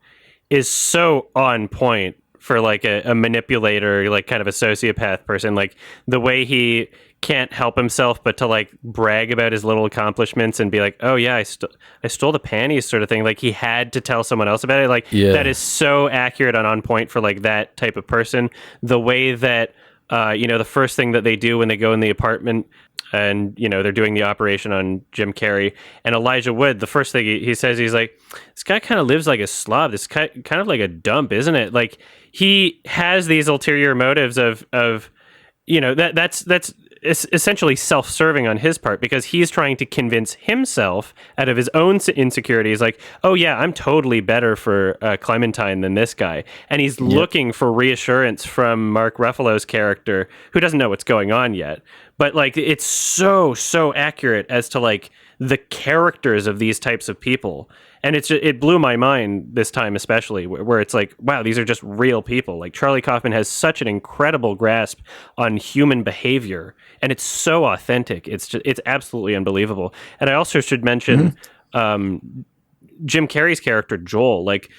is so on point for like a manipulator, like kind of a sociopath person. Like the way he can't help himself but to like brag about his little accomplishments and be like, oh yeah, I stole the panties, sort of thing. Like he had to tell someone else about it. Like that is so accurate and on point for like that type of person. The way that the first thing that they do when they go in the apartment and, they're doing the operation on Jim Carrey and Elijah Wood, the first thing he says, he's like, this guy kind of lives like a slob. This guy kind of like a dump, isn't it? Like he has these ulterior motives of that's essentially self-serving on his part, because he's trying to convince himself out of his own insecurities, like, oh yeah, I'm totally better for Clementine than this guy, and he's looking for reassurance from Mark Ruffalo's character, who doesn't know what's going on yet. But like it's so accurate as to like the characters of these types of people. And it blew my mind this time, especially where it's like, wow, these are just real people. Like Charlie Kaufman has such an incredible grasp on human behavior, and it's so authentic. It's absolutely unbelievable. And I also should mention Jim Carrey's character Joel. Like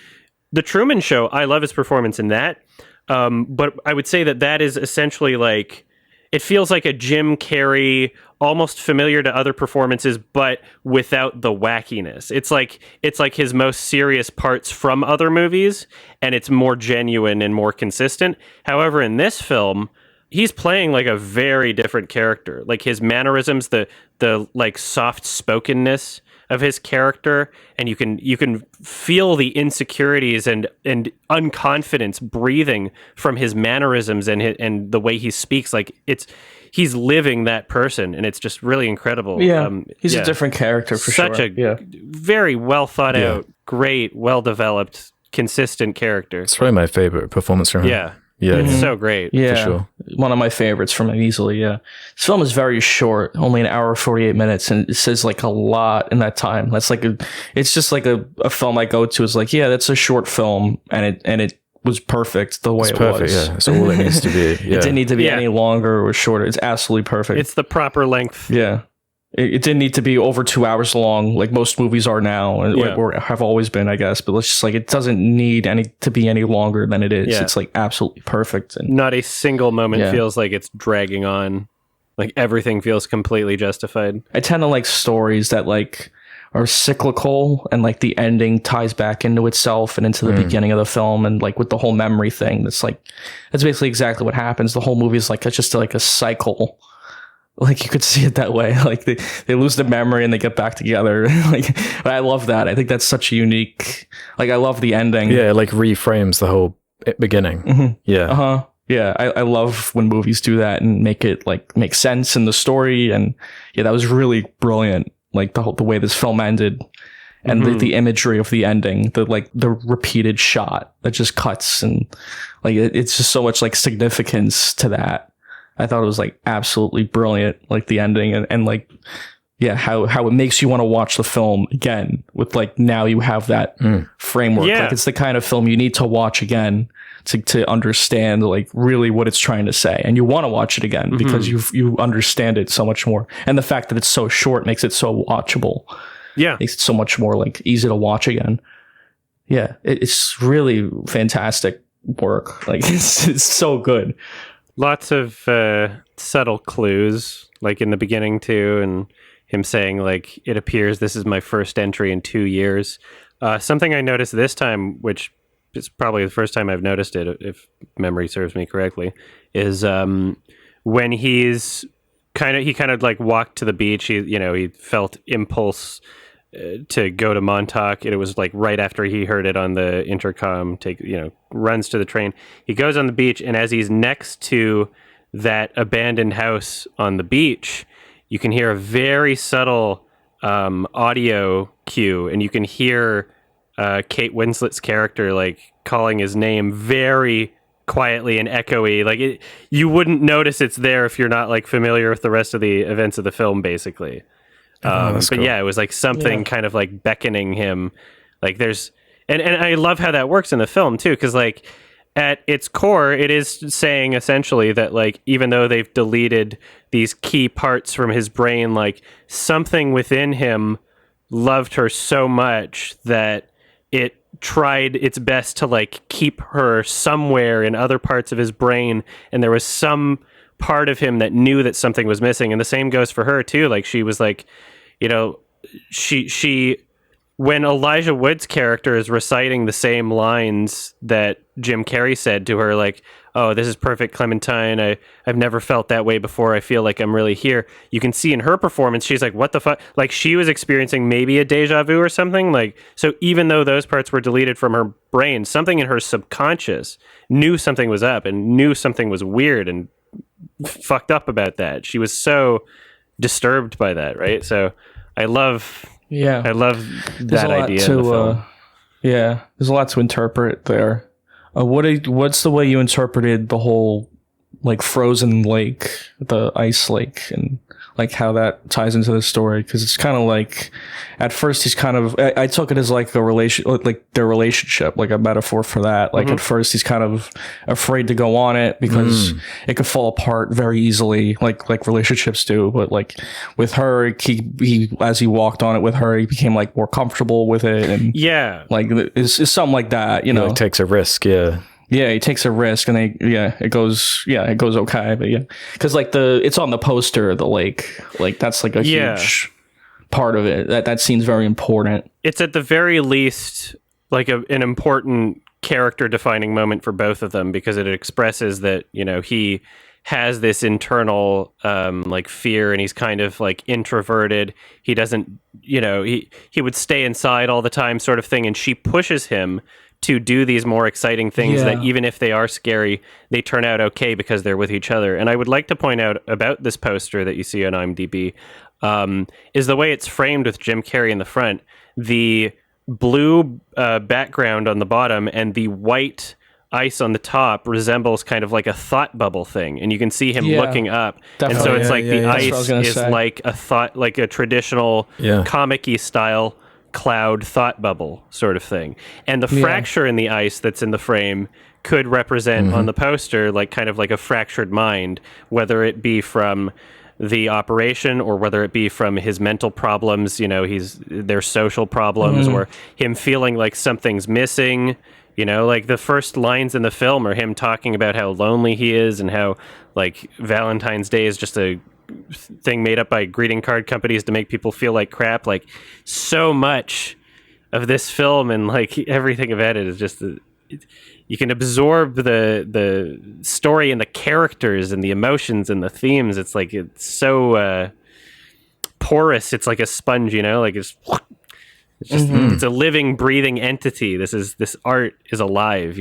The Truman Show, I love his performance in that. But I would say that is essentially like, it feels like a Jim Carrey, almost familiar to other performances, but without the wackiness. It's like his most serious parts from other movies, and it's more genuine and more consistent. However, in this film, he's playing like a very different character. Like his mannerisms, the like soft spokenness of his character, and you can feel the insecurities and unconfidence breathing from his mannerisms and the way he speaks. Like he's living that person, and it's just really incredible. He's a different character for such sure. a very well thought out, great, well developed, consistent character. It's probably my favorite performance from him. It's so great. For sure. One of my favorites from him easily. This film is very short, only an hour 48 minutes, and it says like a lot in that time. That's like it's just like a film I go to is like, that's a short film, and it was perfect the way it was. Yeah, that's all it needs to be. It didn't need to be any longer or shorter. It's absolutely perfect. It's the proper length. It didn't need to be over 2 hours long, like most movies are now, or have always been, I guess. But let's just like, it doesn't need to be any longer than it is. It's like absolutely perfect, and not a single moment feels like it's dragging on. Like everything feels completely justified. I tend to like stories that like are cyclical, and like the ending ties back into itself and into the beginning of the film, and like with the whole memory thing, that's basically exactly what happens. The whole movie is like it's just like a cycle. Like you could see it that way. Like they lose the memory and they get back together. Like, but I love that. I think that's such a unique. Like I love the ending. Yeah, like reframes the whole beginning. Yeah. I love when movies do that and make it like make sense in the story. And that was really brilliant. Like the way this film ended, and the imagery of the ending, the repeated shot that just cuts, and like it's just so much like significance to that. I thought it was like absolutely brilliant, like the ending and like, how it makes you want to watch the film again with like, now you have that framework. Like it's the kind of film you need to watch again to understand like really what it's trying to say. And you want to watch it again because you understand it so much more. And the fact that it's so short makes it so watchable. Makes it so much more like easy to watch again. It's really fantastic work. Like it's so good. Lots of subtle clues, like in the beginning too, and him saying like, it appears this is my first entry in 2 years. Something I noticed this time, which it's probably the first time I've noticed it, if memory serves me correctly, is when he kind of like walked to the beach. He felt impulse to go to Montauk. It was like right after he heard it on the intercom. Runs to the train. He goes on the beach, and as he's next to that abandoned house on the beach, you can hear a very subtle audio cue, and you can hear Kate Winslet's character like calling his name very quietly and echoey. Like you wouldn't notice it's there if you're not like familiar with the rest of the events of the film, basically. But cool. Yeah, it was like something kind of like beckoning him. Like there's, and I love how that works in the film too, because like at its core, it is saying essentially that like even though they've deleted these key parts from his brain, like something within him loved her so much that it tried its best to like keep her somewhere in other parts of his brain, and there was some part of him that knew that something was missing. And the same goes for her too. Like she was like, she when Elijah Wood's character is reciting the same lines that Jim Carrey said to her, like, "Oh, this is perfect, Clementine. I've never felt that way before. I feel like I'm really here." You can see in her performance, she's like, "What the fuck?" Like she was experiencing maybe a deja vu or something. Like, so even though those parts were deleted from her brain, something in her subconscious knew something was up and knew something was weird and fucked up about that. She was so disturbed by that, right? So I love that idea of the film. There's a lot to interpret there. What's the way you interpreted the whole like frozen lake, the ice lake, and like how that ties into the story? Because it's kind of like at first he's kind of, I took it as like a like their relationship, like a metaphor for that. Like at first he's kind of afraid to go on it because it could fall apart very easily, like relationships do. But like with her, he as he walked on it with her, he became like more comfortable with it, and like it's something like that. He like takes a risk, Yeah, he takes a risk, and it goes okay, but because like it's on the poster, the lake, like that's like a huge part of it. That scene's very important. It's at the very least like an important character defining moment for both of them, because it expresses that he has this internal like fear, and he's kind of like introverted. He doesn't he would stay inside all the time, sort of thing, and she pushes him to do these more exciting things that even if they are scary, they turn out okay because they're with each other. And I would like to point out about this poster that you see on IMDb is the way it's framed with Jim Carrey in the front. The blue background on the bottom and the white ice on the top resembles kind of like a thought bubble thing, and you can see him looking up. Definitely. And so it's like the ice is like a thought, like a traditional comic-y style cloud thought bubble sort of thing, and the fracture in the ice that's in the frame could represent on the poster like kind of like a fractured mind, whether it be from the operation or whether it be from his mental problems, their social problems, or him feeling like something's missing. Like the first lines in the film are him talking about how lonely he is and how like Valentine's Day is just a thing made up by greeting card companies to make people feel like crap. Like so much of this film and like everything about it is just you can absorb the story and the characters and the emotions and the themes. It's like it's so porous. It's like a sponge, like it's just it's a living, breathing entity. This art is alive.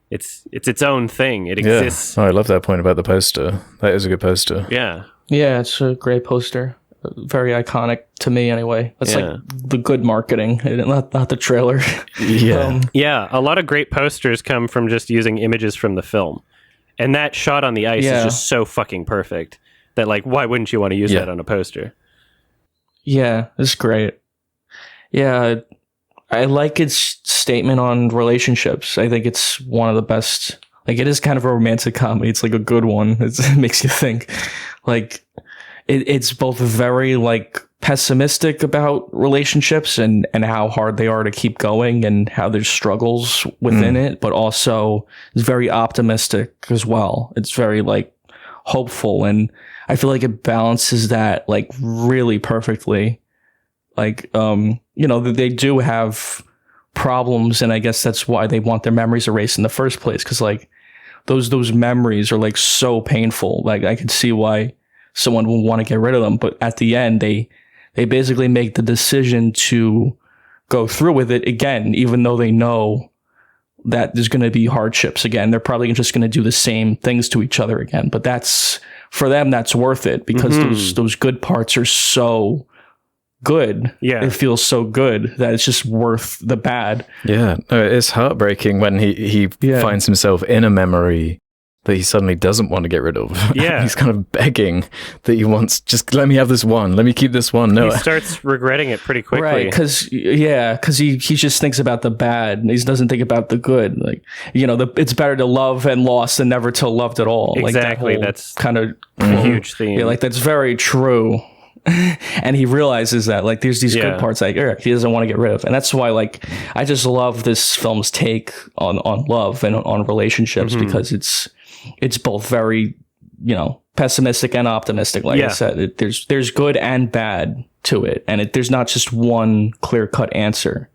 It's its own thing. It exists. Oh, I love that point about the poster. That is a good poster. Yeah, it's a great poster. Very iconic to me, anyway. That's like the good marketing, not the trailer. A lot of great posters come from just using images from the film, and that shot on the ice is just so fucking perfect that like, why wouldn't you want to use that on a poster? Yeah, it's great. Yeah. I like its statement on relationships. I think it's one of the best. Like, it is kind of a romantic comedy. It's like a good one. It makes you think. Like, it's both very like pessimistic about relationships and how hard they are to keep going and how there's struggles within it, but also it's very optimistic as well. It's very like hopeful, and I feel like it balances that like really perfectly. Like, they do have problems, and I guess that's why they want their memories erased in the first place, because like those memories are like so painful. Like I could see why someone would want to get rid of them, but at the end they basically make the decision to go through with it again, even though they know that there's going to be hardships again. They're probably just going to do the same things to each other again, but that's, for them, that's worth it, because those good parts are so good. Yeah, it feels so good that it's just worth the bad. Yeah, no, it's heartbreaking when he finds himself in a memory that he suddenly doesn't want to get rid of. Yeah. He's kind of begging that he wants, just let me have this one. Let me keep this one. No. He starts regretting it pretty quickly. Right, because he just thinks about the bad. And he doesn't think about the good. Like, you know, it's better to love and lost than never to loved at all. Exactly. Like that's kind of a huge theme. Yeah, like that's very true. And he realizes that like there's these good parts like he doesn't want to get rid of, and that's why like I just love this film's take on love and on relationships, because it's both very, you know, pessimistic and optimistic. Like I said, there's good and bad to it, and there's not just one clear cut answer.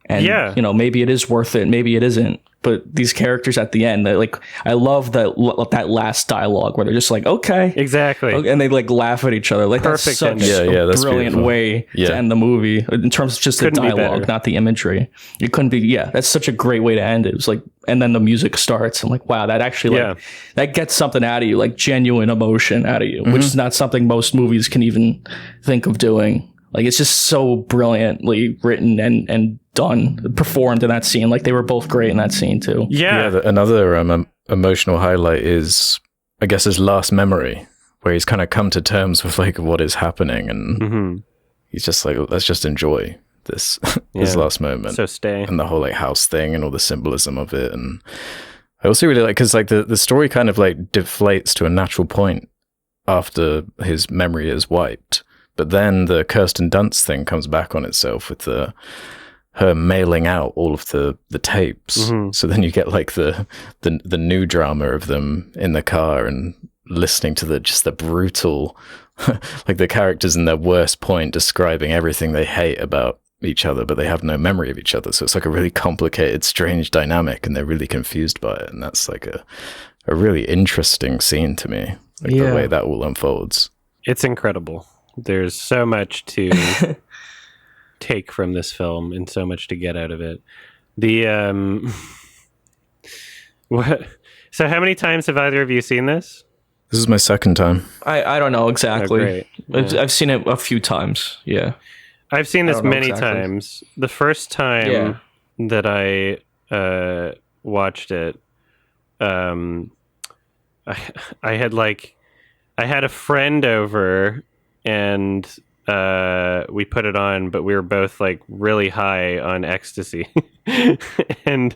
And you know, maybe it is worth it, maybe it isn't. But these characters at the end, like, I love that last dialogue where they're just like, okay, exactly, and they like laugh at each other. Like perfect. That's such a that's brilliant beautiful way to end the movie in terms of just the dialogue, not the imagery. It couldn't be. Yeah, that's such a great way to end it. It was like, and then the music starts. I'm like, wow, that actually like that gets something out of you, like genuine emotion out of you, which is not something most movies can even think of doing. Like, it's just so brilliantly written and done, performed in that scene. Like, they were both great in that scene too. Another emotional highlight is, I guess, his last memory, where he's kind of come to terms with like what is happening, and he's just like, let's just enjoy this this last moment. So stay. And the whole like house thing and all the symbolism of it. And I also really like, because like the story kind of like deflates to a natural point after his memory is wiped. But then the Kirsten Dunst thing comes back on itself with her mailing out all of the tapes. So then you get like the new drama of them in the car and listening to the brutal, like the characters in their worst point describing everything they hate about each other, but they have no memory of each other. So it's like a really complicated, strange dynamic, and they're really confused by it. And that's like a really interesting scene to me, like the way that all unfolds. It's incredible. There's so much to take from this film and so much to get out of it. What? So how many times have either of you seen this? This is my second time. I don't know exactly. Oh, great. Yeah. I've seen it a few times. Yeah. I've seen this many times. The first time that I watched it, I had a friend over, and we put it on, but we were both like really high on ecstasy. And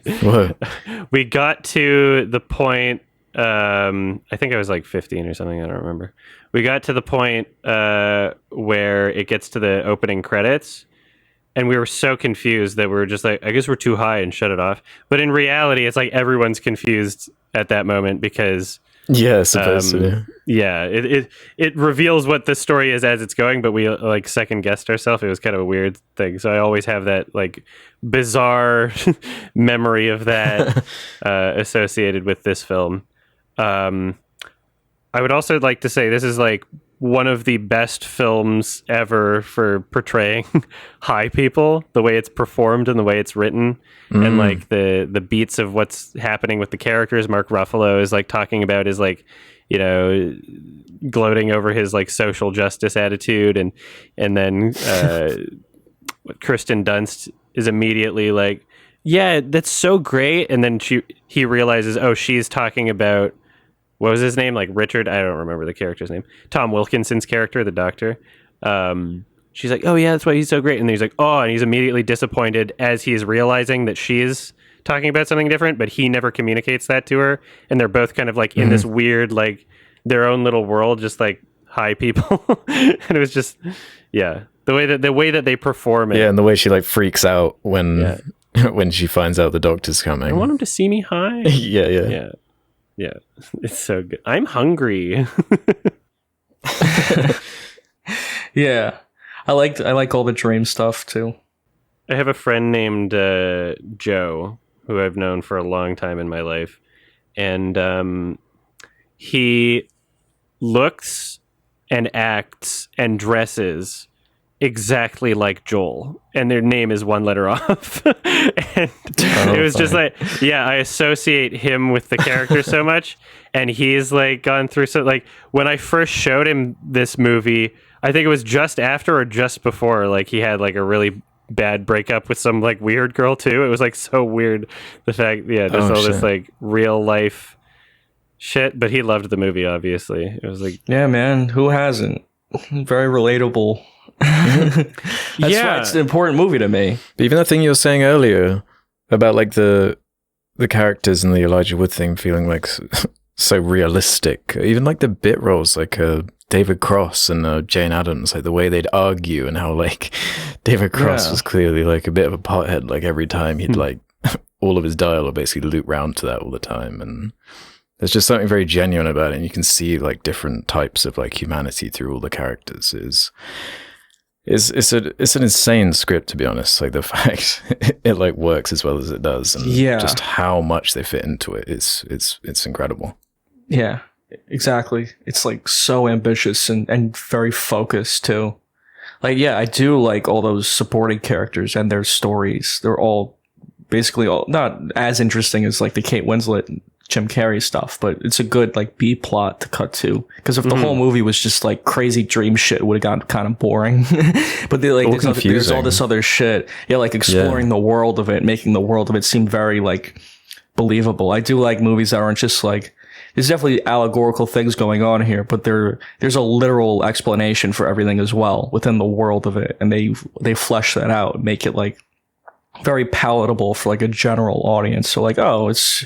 we got to the point, I think I was like 15 or something, I don't remember. We got to the point where it gets to the opening credits, and we were so confused that we were just like, I guess we're too high, and shut it off. But in reality, it's like everyone's confused at that moment, because supposed to. Yeah, it reveals what the story is as it's going, but we like second guessed ourselves. It was kind of a weird thing. So I always have that like bizarre memory of that associated with this film. I would also like to say this is like one of the best films ever for portraying high people, the way it's performed and the way it's written, and like the beats of what's happening with the characters. Mark Ruffalo is like talking about his like, you know, gloating over his like social justice attitude, and then Kirsten Dunst is immediately like, yeah, that's so great, and then he realizes, oh, she's talking about, what was his name? Like Richard? I don't remember the character's name. Tom Wilkinson's character, the doctor. She's like, oh yeah, that's why he's so great. And he's like, oh, and he's immediately disappointed as he's realizing that she's talking about something different, but he never communicates that to her. And they're both kind of like in this weird, like their own little world, just like high people. And it was just, the way that they perform it. Yeah, and the way she like freaks out when when she finds out the doctor's coming. I want him to see me high. Yeah, it's so good. I'm hungry. Yeah, I like all the dream stuff too. I have a friend named Joe who I've known for a long time in my life, and he looks and acts and dresses exactly like Joel, and their name is one letter off. And it was just like, yeah, I associate him with the character so much, and he's like gone through so like when I first showed him this movie, I think it was just after or just before, like he had like a really bad breakup with some like weird girl too. It was like so weird, the fact, yeah, there's all this like real life shit, but he loved the movie, obviously. It was like, yeah, man, who hasn't? Very relatable. That's why it's an important movie to me. But even that thing you were saying earlier about like the characters in the Elijah Wood thing feeling like so realistic, even like the bit roles, like David Cross and Jane Addams, like the way they'd argue, and how like David Cross was clearly like a bit of a pothead, like every time he'd like all of his dialogue basically loop round to that all the time, and there's just something very genuine about it, and you can see like different types of like humanity through all the characters. It's an insane script, to be honest. Like the fact it like works as well as it does, and just how much they fit into it it's incredible. Yeah, exactly. It's like so ambitious and very focused too. Like, yeah, I do like all those supporting characters and their stories. They're all basically all not as interesting as like the Kate Winslet, Jim Carrey stuff, but it's a good like B plot to cut to, because if the whole movie was just like crazy dream shit, it would have gotten kind of boring. But there's all this other shit, like exploring the world of it, making the world of it seem very like believable. I do like movies that aren't just like, there's definitely allegorical things going on here, but there's a literal explanation for everything as well within the world of it, and they flesh that out and make it like very palatable for like a general audience. So like, it's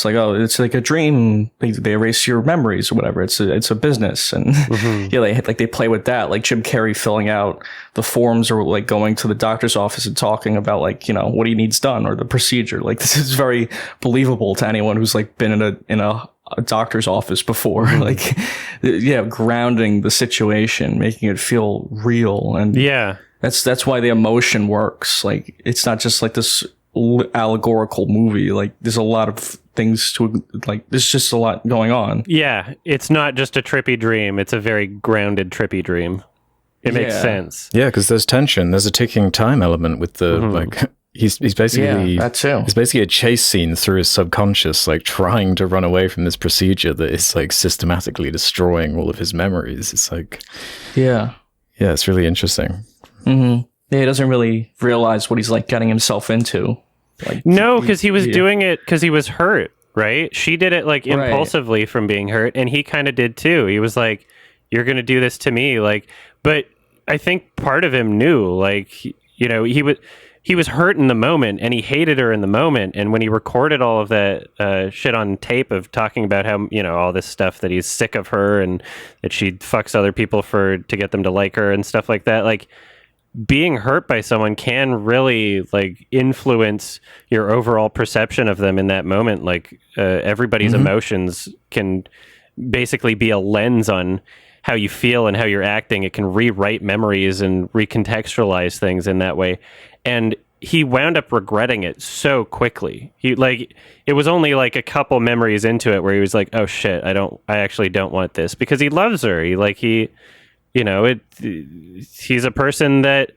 like, it's like a dream. They erase your memories or whatever. It's a business. And they play with that. Like Jim Carrey filling out the forms, or like going to the doctor's office and talking about like, what he needs done or the procedure. Like, this is very believable to anyone who's like been in a doctor's office before. Like, grounding the situation, making it feel real. And that's why the emotion works. Like, it's not just like this allegorical movie. Like, there's a lot of things to like, there's just a lot going on. It's not just a trippy dream, it's a very grounded trippy dream. It makes sense. Because there's tension, there's a ticking time element with the like he's basically that too. It's basically a chase scene through his subconscious, like trying to run away from this procedure that is like systematically destroying all of his memories. It's like it's really interesting. He doesn't really realize what he's like getting himself into. Like, no, because he was doing it because he was hurt, right? She did it like impulsively from being hurt, and he kind of did too. He was like, "You're going to do this to me," like. But I think part of him knew, like, he was hurt in the moment, and he hated her in the moment. And when he recorded all of that shit on tape of talking about how, all this stuff that he's sick of her and that she fucks other people to get them to like her and stuff like that, like, being hurt by someone can really like influence your overall perception of them in that moment. Like, everybody's emotions can basically be a lens on how you feel and how you're acting. It can rewrite memories and recontextualize things in that way. And he wound up regretting it so quickly. It was only like a couple memories into it where he was like, "Oh shit, I actually don't want this," because he loves her. He's a person that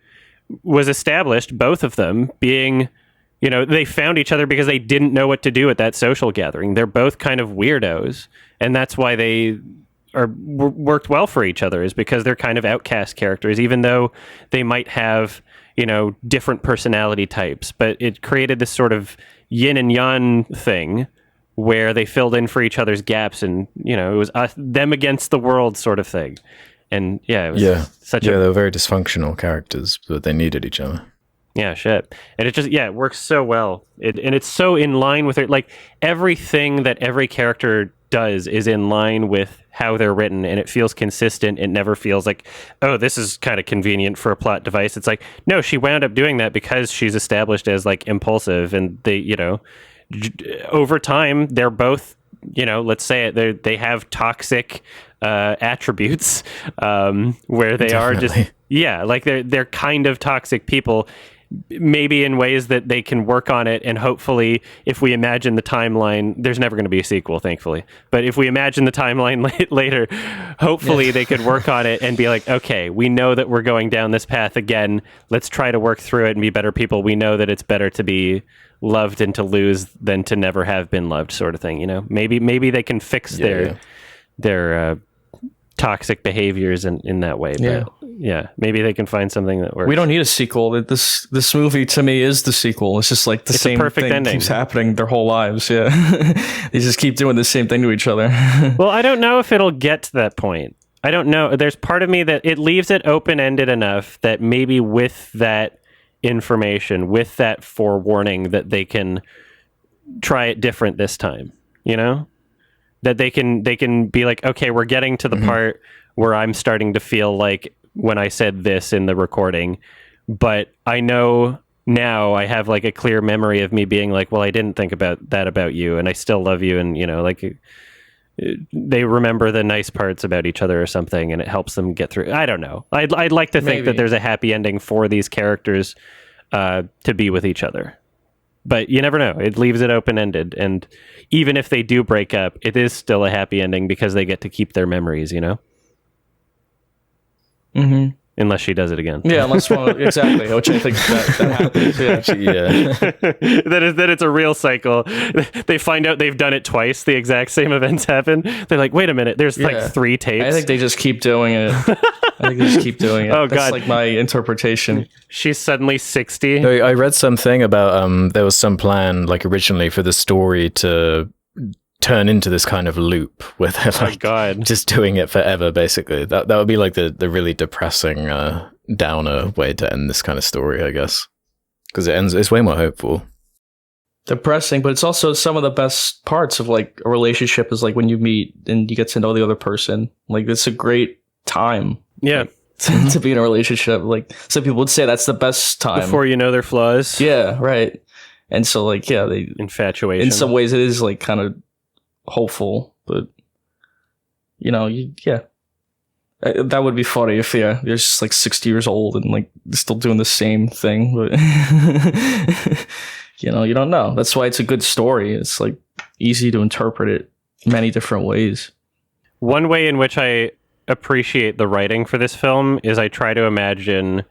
was established, both of them being, they found each other because they didn't know what to do at that social gathering. They're both kind of weirdos, and that's why they worked well for each other, is because they're kind of outcast characters, even though they might have, different personality types. But it created this sort of yin and yang thing where they filled in for each other's gaps, and, it was them against the world sort of thing. And it was such they were very dysfunctional characters, but they needed each other. Yeah, shit. And it just, it works so well. And it's so in line with it. Like, everything that every character does is in line with how they're written, and it feels consistent. It never feels like, oh, this is kind of convenient for a plot device. It's like, no, she wound up doing that because she's established as like impulsive, and they, over time, they're both, let's say it, they have toxic where they are just, like they're kind of toxic people. maybe in ways that they can work on it, and hopefully if we imagine the timeline, there's never going to be a sequel, thankfully, but if we imagine the timeline later, hopefully they could work on it and be like, okay, we know that we're going down this path again, let's try to work through it and be better people. We know that it's better to be loved and to lose than to never have been loved, sort of thing, you know. Maybe they can fix their toxic behaviors in that way. But maybe they can find something that works. We don't need a sequel. This movie to me is the sequel. It's just like the same perfect thing ending. keeps happening their whole lives. Yeah. They just keep doing the same thing to each other. Well, I don't know if it'll get to that point. I don't know. There's part of me that it leaves it open-ended enough that maybe with that information, with that forewarning, that they can try it different this time, you know? That they can be like, okay, we're getting to the part where I'm starting to feel like when I said this in the recording, but I know now I have like a clear memory of me being like, well, I didn't think about that about you, and I still love you, and you know, like they remember the nice parts about each other or something, and it helps them get through. I don't know. I'd like to think that there's a happy ending for these characters to be with each other. But you never know. It leaves it open-ended. And even if they do break up, it is still a happy ending because they get to keep their memories, you know? Mm-hmm. Unless she does it again. Yeah, exactly. Which I think that happens. Yeah. Then it's a real cycle. They find out they've done it twice. The exact same events happen. They're like, wait a minute. There's like 3 tapes. I think they just keep doing it. Oh, That's like my interpretation. She's suddenly 60. I read something about there was some plan like originally for the story to turn into this kind of loop where they're like just doing it forever, basically. That would be like the really depressing downer way to end this kind of story, I guess, because it's way more hopeful. Depressing, but it's also some of the best parts of like a relationship is like when you meet and you get to know the other person. Like it's a great time to be in a relationship. Like some people would say that's the best time before you know their flaws. Yeah, right. And so like they infatuation, in some ways it is like kind of hopeful, but you know, that would be funny if you're just like 60 years old and like still doing the same thing, but you know, you don't know. That's why it's a good story. It's like easy to interpret it many different ways. One way in which I appreciate the writing for this film is I try to imagine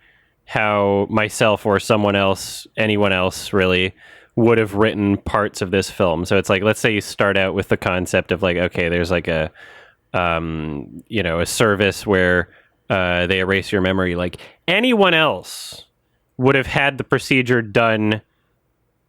how myself or someone else, anyone else really, would have written parts of this film. So it's like, let's say you start out with the concept of like, okay, there's like a service where they erase your memory. Like anyone else would have had the procedure done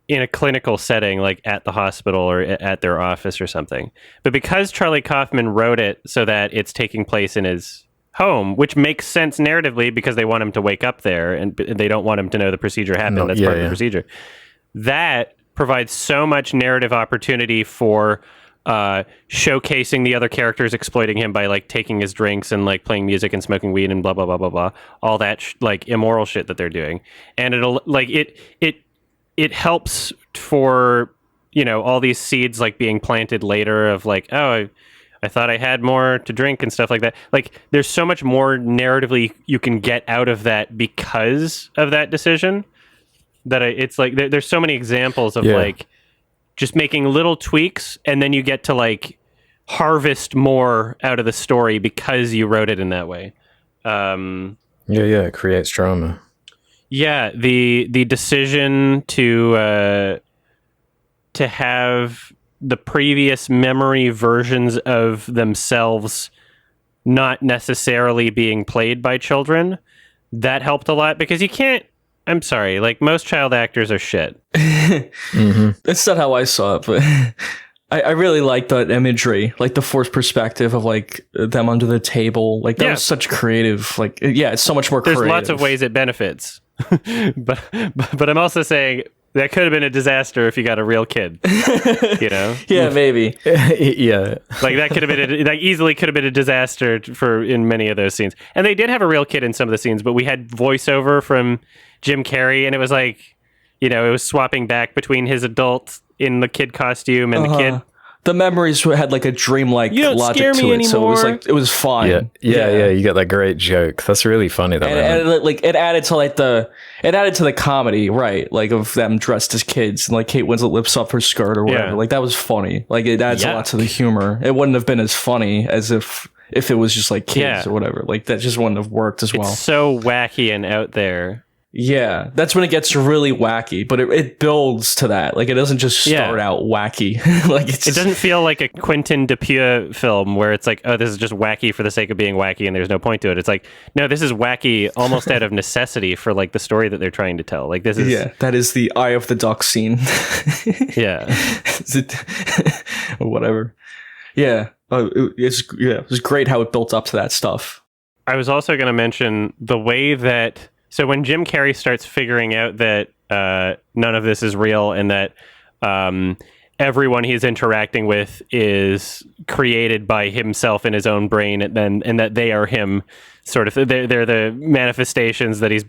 in a clinical setting, like at the hospital or at their office or something. But because Charlie Kaufman wrote it so that it's taking place in his home, which makes sense narratively because they want him to wake up there and they don't want him to know the procedure happened. That's part of the procedure. That provides so much narrative opportunity for showcasing the other characters exploiting him by like taking his drinks and like playing music and smoking weed and blah blah blah blah blah, all that like immoral shit that they're doing. And it'll like it helps for, you know, all these seeds like being planted later of like, oh, I thought I had more to drink and stuff like that. Like there's so much more narratively you can get out of that because of that decision. It's like there's so many examples of like just making little tweaks and then you get to like harvest more out of the story because you wrote it in that way. It creates drama. Yeah, the decision to have the previous memory versions of themselves not necessarily being played by children, that helped a lot because you can't. I'm sorry, like most child actors are shit. That's not how I saw it, but I really like that imagery, like the forced perspective of like them under the table. Like that was such creative, like, it's so much more creative. There's lots of ways it benefits. but I'm also saying that could have been a disaster if you got a real kid, you know? Yeah, maybe. Yeah. Like that could have been, that easily could have been a disaster in many of those scenes. And they did have a real kid in some of the scenes, but we had voiceover from Jim Carrey and it was like, you know, it was swapping back between his adult in the kid costume and the kid. the memories had like a dreamlike logic to it, so it was like it was fun. Yeah. You got that great joke. That's really funny. And it added to like the comedy, right? Like of them dressed as kids, and like Kate Winslet lifts up her skirt or whatever. Like that was funny. Like it adds a lot to the humor. It wouldn't have been as funny as if it was just like kids or whatever. Like that just wouldn't have worked as well. It's so wacky and out there. Yeah, that's when it gets really wacky, but it builds to that. Like it doesn't just start out wacky. Like it doesn't feel like a Quentin Dupieux film where it's like, oh, this is just wacky for the sake of being wacky and there's no point to it. It's like, no, this is wacky almost out of necessity for like the story that they're trying to tell. Like this is that is the eye of the duck scene. Or whatever. Yeah, it was great how it built up to that stuff. I was also going to mention the way that. So when Jim Carrey starts figuring out that none of this is real and that everyone he's interacting with is created by himself in his own brain, and that they are him, sort of, they're the manifestations that he's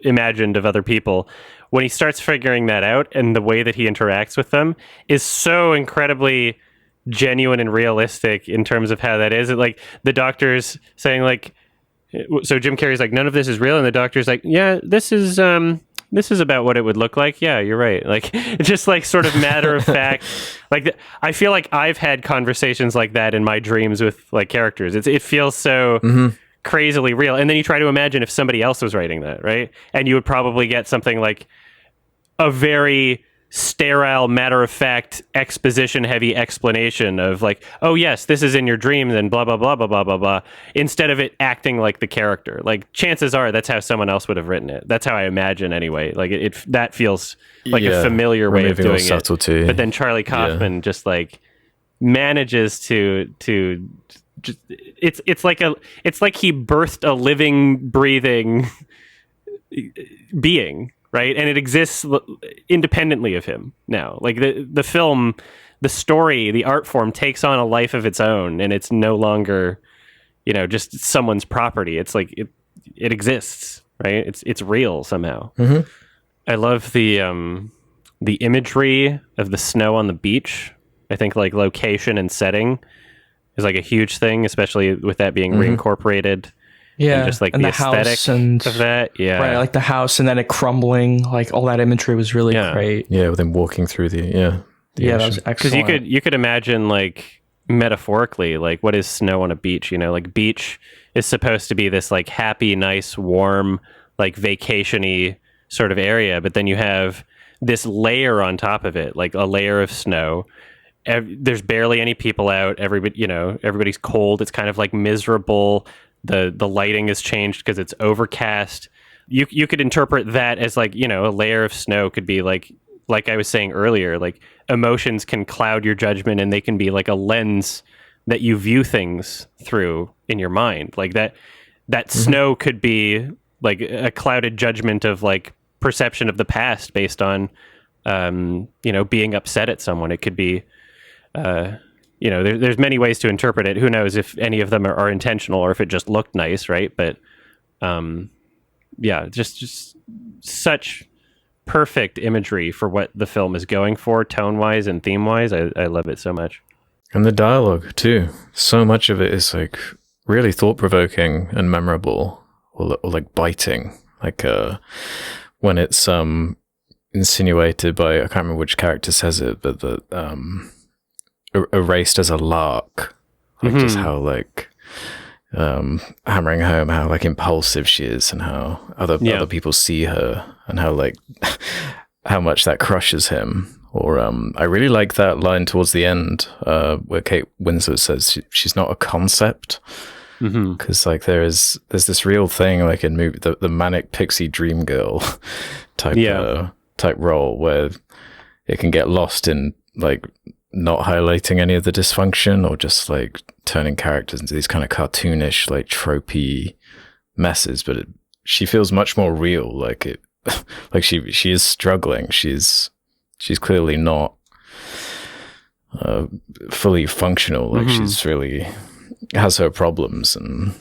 imagined of other people. When he starts figuring that out, and the way that he interacts with them is so incredibly genuine and realistic in terms of how that is. Like the doctor's saying, like. So Jim Carrey's like, none of this is real, and the doctor's like, yeah, this is about what it would look like. Yeah, you're right. Like, it's just like sort of matter of fact. Like, I feel like I've had conversations like that in my dreams with like characters. It feels so crazily real. And then you try to imagine if somebody else was writing that, right? And you would probably get something like a very sterile, matter-of-fact, exposition-heavy explanation of like, oh yes, this is in your dreams and blah blah blah blah blah blah blah, instead of it acting like the character. Like chances are that's how someone else would have written it. That's how I imagine anyway. Like it that feels like a familiar way of doing it. But then Charlie Kaufman just like manages to just it's like he birthed a living, breathing being. Right, and it exists independently of him now. Like the film, the story, the art form takes on a life of its own, and it's no longer, just someone's property. It's like it exists, right? It's real somehow. Mm-hmm. I love the imagery of the snow on the beach. I think like location and setting is like a huge thing, especially with that being reincorporated. Yeah, and just like the aesthetic of that. Yeah, right. Like the house and then it crumbling. Like all that imagery was really great. Yeah, with him walking through the that was excellent. Because you could imagine like metaphorically, like what is snow on a beach? Like beach is supposed to be this like happy, nice, warm, like vacation-y sort of area, but then you have this layer on top of it, like a layer of snow. There's barely any people out. Everybody's cold. It's kind of like miserable. The lighting is changed because it's overcast. You could interpret that as like, a layer of snow could be like I was saying earlier, like emotions can cloud your judgment and they can be like a lens that you view things through in your mind. Like that snow could be like a clouded judgment of like perception of the past based on, being upset at someone. It could be, there's many ways to interpret it. Who knows if any of them are intentional or if it just looked nice, right? But just such perfect imagery for what the film is going for, tone-wise and theme-wise. I love it so much. And the dialogue, too. So much of it is like really thought-provoking and memorable, or like biting. Like when it's insinuated by, I can't remember which character says it, but erased as a lark, like just how like hammering home how like impulsive she is and how other people see her and how like how much that crushes him. Or I really like that line towards the end where Kate Winslet says she's not a concept, because like there's this real thing like in movie the manic pixie dream girl type role where it can get lost in like not highlighting any of the dysfunction or just like turning characters into these kind of cartoonish, like tropey messes. But she feels much more real. Like it, like she is struggling. She's clearly not fully functional. Like she's really has her problems and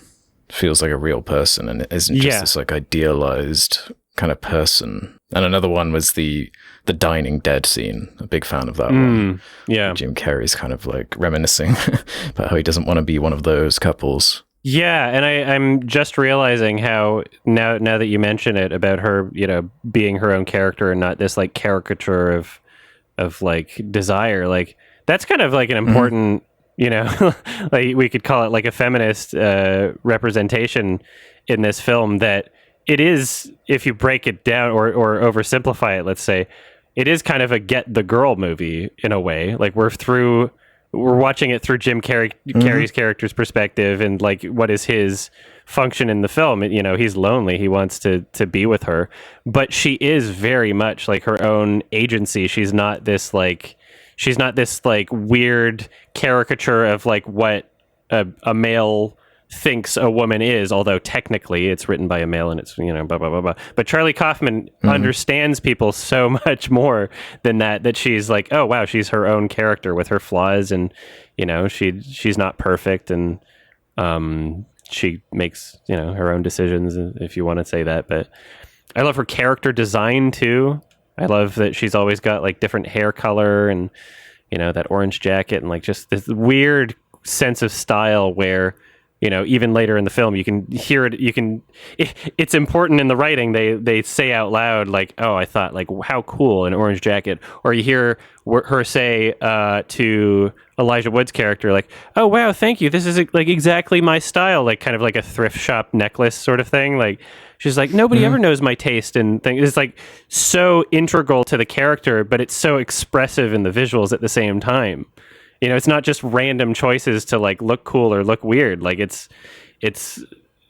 feels like a real person and it isn't just this like idealized kind of person. And another one was the dining dead scene. A big fan of that one. Yeah. Jim Carrey's kind of like reminiscing about how he doesn't want to be one of those couples. Yeah, and I'm just realizing how now that you mention it, about her, being her own character and not this like caricature of like desire, like that's kind of like an important, like we could call it like a feminist representation in this film, that it is, if you break it down or oversimplify it, let's say, it is kind of a get the girl movie in a way. Like we're watching it through Jim Carrey's character's perspective, and like what is his function in the film. He's lonely, he wants to be with her, but she is very much like her own agency. She's not this like weird caricature of like what a male thinks a woman is, although technically it's written by a male and it's blah blah blah blah. But Charlie Kaufman understands people so much more than that she's like, oh wow, she's her own character with her flaws, and she's not perfect, and she makes her own decisions, if you want to say that. But I love her character design too. I love that she's always got like different hair color, and that orange jacket, and like just this weird sense of style where even later in the film, you can hear it. It's important in the writing. They say out loud, like, "Oh, I thought, like, how cool an orange jacket." Or you hear her say to Elijah Wood's character, like, "Oh, wow, thank you. This is like exactly my style." Like, kind of like a thrift shop necklace sort of thing. Like, she's like, "Nobody ever knows my taste," and things. It's like so integral to the character, but it's so expressive in the visuals at the same time. It's not just random choices to like look cool or look weird. Like it's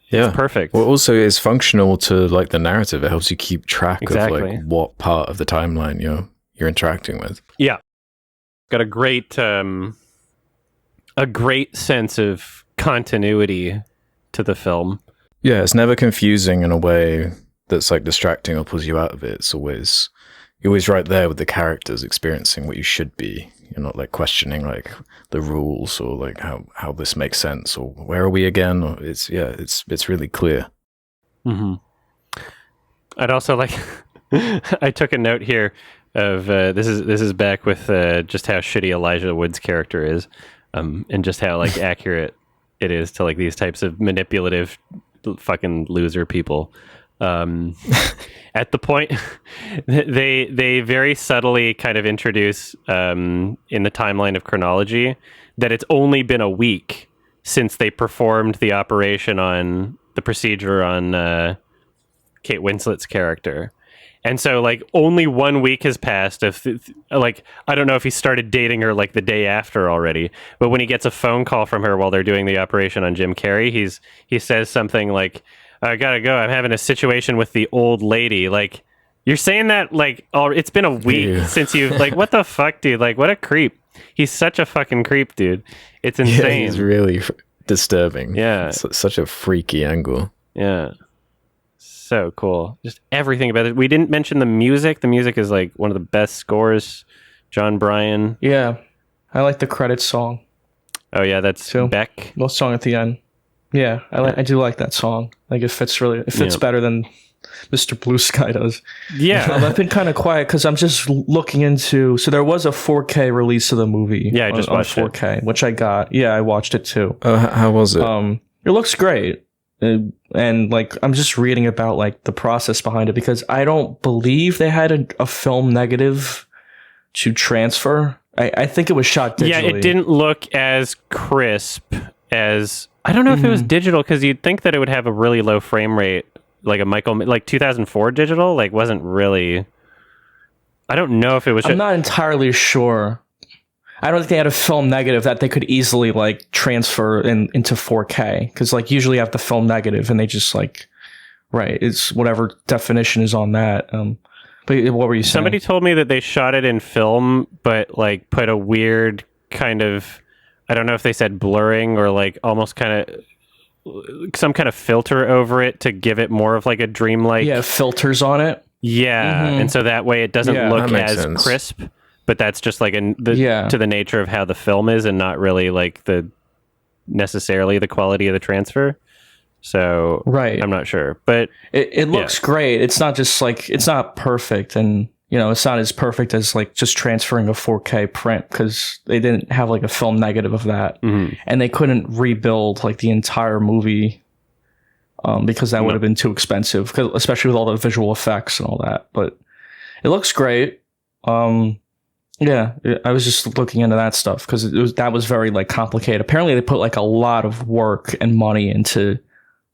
perfect. Well, also it's functional to like the narrative. It helps you keep track of like what part of the timeline you're interacting with. Yeah, got a great sense of continuity to the film. Yeah, it's never confusing in a way that's like distracting or pulls you out of it. You're always right there with the characters experiencing what you should be. You're not like questioning like the rules or like how this makes sense or where are we again? Or it's really clear. Mm-hmm. I'd also like I took a note here of this is back with just how shitty Elijah Wood's character is, and just how like accurate it is to like these types of manipulative fucking loser people. At the point they very subtly kind of introduce in the timeline of chronology that it's only been a week since they performed the operation on the procedure on Kate Winslet's character. And so like only 1 week has passed. Like, I don't know if he started dating her like the day after already, but when he gets a phone call from her while they're doing the operation on Jim Carrey, he says something like, "I gotta go. I'm having a situation with the old lady." Like, you're saying that like, it's been a week since you've like, what the fuck, dude? Like, what a creep. He's such a fucking creep, dude. It's insane. Yeah, he's really disturbing. Yeah. It's such a freaky angle. Yeah. So cool. Just everything about it. We didn't mention the music. The music is like one of the best scores. John Bryan. Yeah. I like the credits song. Oh yeah, that's Beck. Little song at the end. Yeah, I do like that song. Like it fits better than Mr. Blue Sky does. Yeah. I've been kind of quiet because I'm just looking into. So there was a 4K release of the movie. Yeah, I just watched 4K, which I got. Yeah, I watched it too. How was it? It looks great. And like I'm just reading about like the process behind it, because I don't believe they had a film negative to transfer. I think it was shot digitally. Yeah, it didn't look as crisp as, I don't know if it was digital, because you'd think that it would have a really low frame rate, like like 2004 digital, like wasn't really. I don't know if it was. I'm not entirely sure. I don't think they had a film negative that they could easily like transfer into 4K, because like usually you have the film negative and they just like, right, it's whatever definition is on that. But what were you saying? Somebody told me that they shot it in film, but like put a weird kind of, I don't know if they said blurring or like almost kind of some kind of filter over it to give it more of like a dreamlike. Yeah, filters on it. Yeah, and so that way it doesn't look as crisp. But that's just like to the nature of how the film is, and not really like necessarily the quality of the transfer. So right. I'm not sure, but it looks great. It's not just like, it's not perfect, and it's not as perfect as like just transferring a 4K print, because they didn't have like a film negative of that, and they couldn't rebuild like the entire movie because that would have been too expensive, especially with all the visual effects and all that. But it looks great. Yeah, I was just looking into that stuff because that was very like complicated. Apparently, they put like a lot of work and money into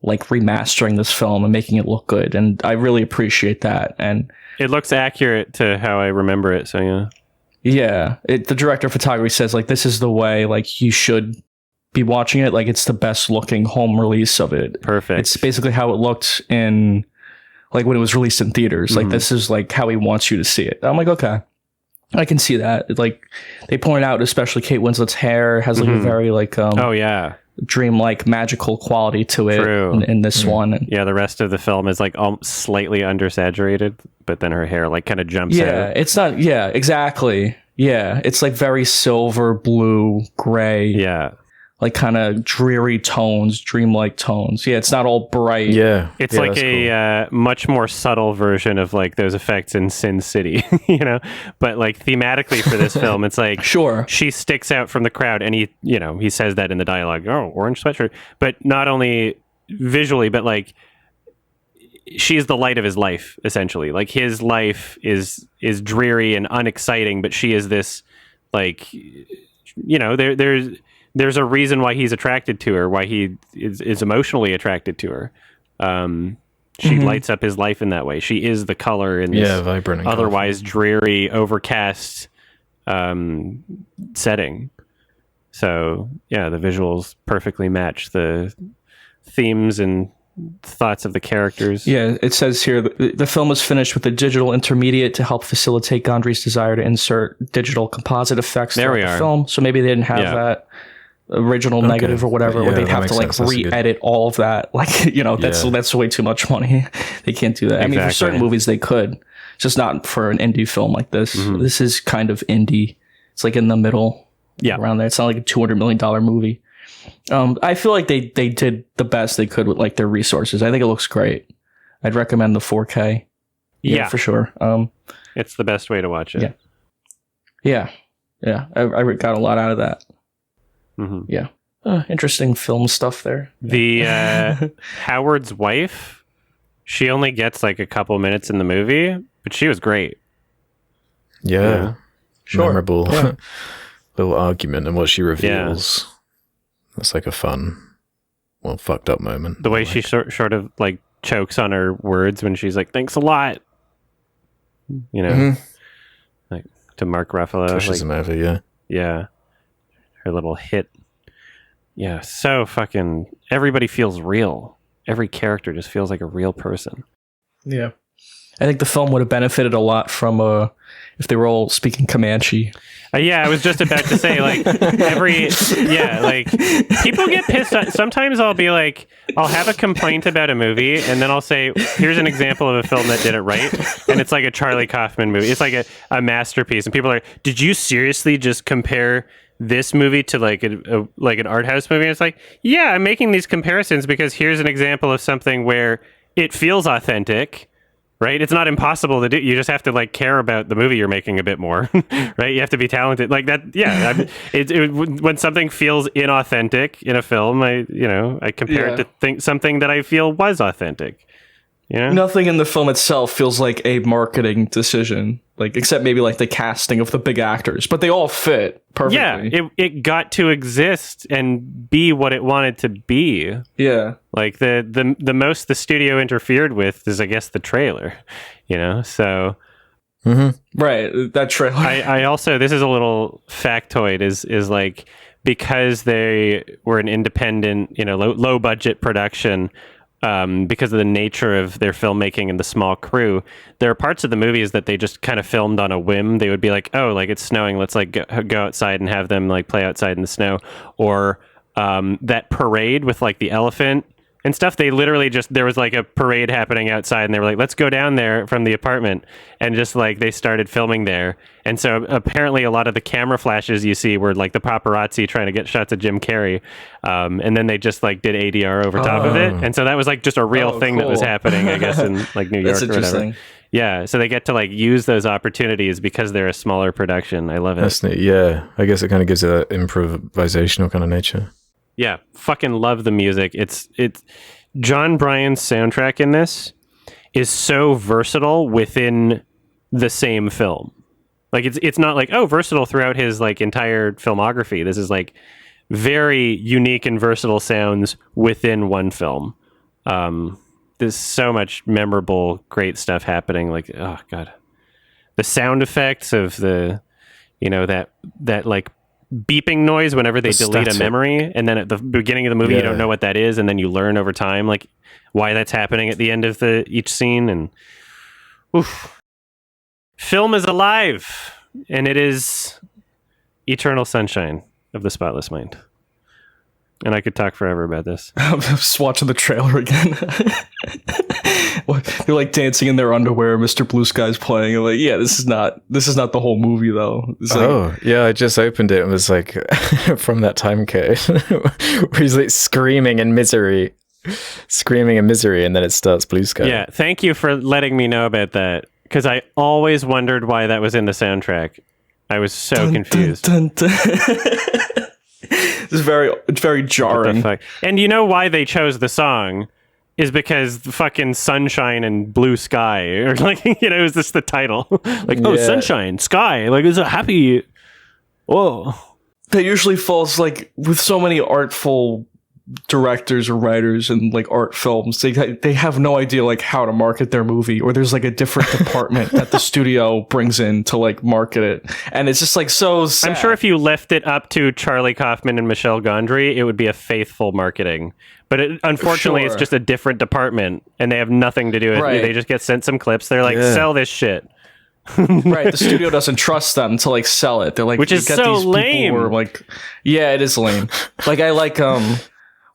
like remastering this film and making it look good, and I really appreciate that. And it looks accurate to how I remember it. So yeah, the director of photography says like this is the way like you should be watching it. Like it's the best looking home release of it. Perfect. It's basically how it looked in like when it was released in theaters. Like this is like how he wants you to see it. I'm like, okay, I can see that. Like they pointed out, especially Kate Winslet's hair has like a very like dreamlike magical quality to it in this one. And yeah, the rest of the film is like slightly undersaturated, but then her hair like kind of jumps out. Yeah, it's not. Yeah, exactly. Yeah, it's like very silver, blue, gray. Yeah. Like kind of dreary tones, dreamlike tones. Yeah, it's not all bright. Yeah. It's like a much more subtle version of like those effects in Sin City, but like thematically for this film, it's like, sure, she sticks out from the crowd, and he says that in the dialogue, oh, orange sweatshirt, but not only visually, but like she's the light of his life, essentially. Like his life is dreary and unexciting, but she is this like, there's a reason why he's attracted to her, why he is emotionally attracted to her. She lights up his life in that way. She is the color in this vibrant, otherwise dreary, overcast setting. So, yeah, the visuals perfectly match the themes and thoughts of the characters. Yeah, it says here, the film was finished with a digital intermediate to help facilitate Gondry's desire to insert digital composite effects throughout the film. So maybe they didn't have that original negative or whatever, where they'd have to like re-edit all of that. Like, that's way too much money. They can't do that. Exactly. I mean, for certain movies they could. It's just not for an indie film like this. This is kind of indie. It's like in the middle, around there. It's not like a $200 million movie. I feel like they did the best they could with like their resources. I think it looks great. I'd recommend the 4K. Yeah, for sure. It's the best way to watch it. Yeah. I got a lot out of that. Yeah. Interesting film stuff there. The Howard's wife, she only gets like a couple minutes in the movie, but she was great. Yeah. Sure. Memorable little argument and what she reveals. That's like a fun, fucked up moment. The way she sort of like chokes on her words when she's like, thanks a lot. Like to Mark Ruffalo. Pushes him over, Yeah. Her little hit. Yeah, so fucking everybody feels real. Every character just feels like a real person. Yeah. I think the film would have benefited a lot from if they were all speaking Comanche. I was just about to say, like, like, people get pissed. Sometimes I'll be like, I'll have a complaint about a movie, and then I'll say, here's an example of a film that did it right. And it's like a Charlie Kaufman movie. It's like a masterpiece. And people are like, did you seriously just compare this movie to like an art house movie? And it's like, yeah, I'm making these comparisons because here's an example of something where it feels authentic. Right? It's not impossible to do. You just have to like care about the movie you're making a bit more, right? You have to be talented like that. Yeah. When something feels inauthentic in a film, I compare it to something that I feel was authentic. Nothing in the film itself feels like a marketing decision, like except maybe like the casting of the big actors, but they all fit perfectly. Yeah, it got to exist and be what it wanted to be. Yeah, like the most the studio interfered with is, I guess, the trailer. So right, that trailer. I also, this is a little factoid, is like, because they were an independent, low budget production. Because of the nature of their filmmaking and the small crew, there are parts of the movies that they just kind of filmed on a whim. They would be like, oh, like it's snowing, let's like go outside and have them like play outside in the snow. Or that parade with like the elephant and stuff. They literally there was like a parade happening outside, and they were like, let's go down there from the apartment, and just like they started filming there. And so apparently a lot of the camera flashes you see were like the paparazzi trying to get shots of Jim Carrey, and then they just like did ADR over top of it, and so that was like just a real thing that was happening, I guess, in like New York or whatever. Yeah, so they get to like use those opportunities because they're a smaller production. I love it. That's neat. Yeah, I guess it kind of gives it that improvisational kind of nature. Yeah, fucking love the music. It's John Bryan's soundtrack in this is so versatile within the same film. Like it's not like, oh, versatile throughout his like entire filmography. This is like very unique and versatile sounds within one film. There's so much memorable, great stuff happening. Like, oh god, the sound effects of the, that like beeping noise whenever they delete a memory, and then at the beginning of the movie you don't know what that is, and then you learn over time like why that's happening at the end of each scene. And film is alive, and it is eternal sunshine of the spotless mind. And I could talk forever about this. I'm just watching the trailer again. They're like dancing in their underwear. Mr. Blue Sky's playing. I'm like, yeah, this is not the whole movie though. It's like, yeah, I just opened it and was like, from that time code where he's like screaming in misery, and then it starts Blue Sky. Yeah, thank you for letting me know about that, because I always wondered why that was in the soundtrack. I was so confused. Dun, dun. It's very jarring. And you know why they chose the song is because the fucking sunshine and blue sky, or like, is this the title? Like, sunshine, sky, like it's a happy. Whoa. That usually falls like with so many artful directors or writers and like art films, they have no idea like how to market their movie, or there's like a different department that the studio brings in to like market it, and it's just like so sad. I'm sure if you left it up to Charlie Kaufman and Michel Gondry, it would be a faithful marketing, but unfortunately it's just a different department and they have nothing to do with it. They just get sent some clips, they're like, sell this shit. Right, the studio doesn't trust them to like sell it. They're like, which is so lame. Who are, like, yeah, it is lame. Like I like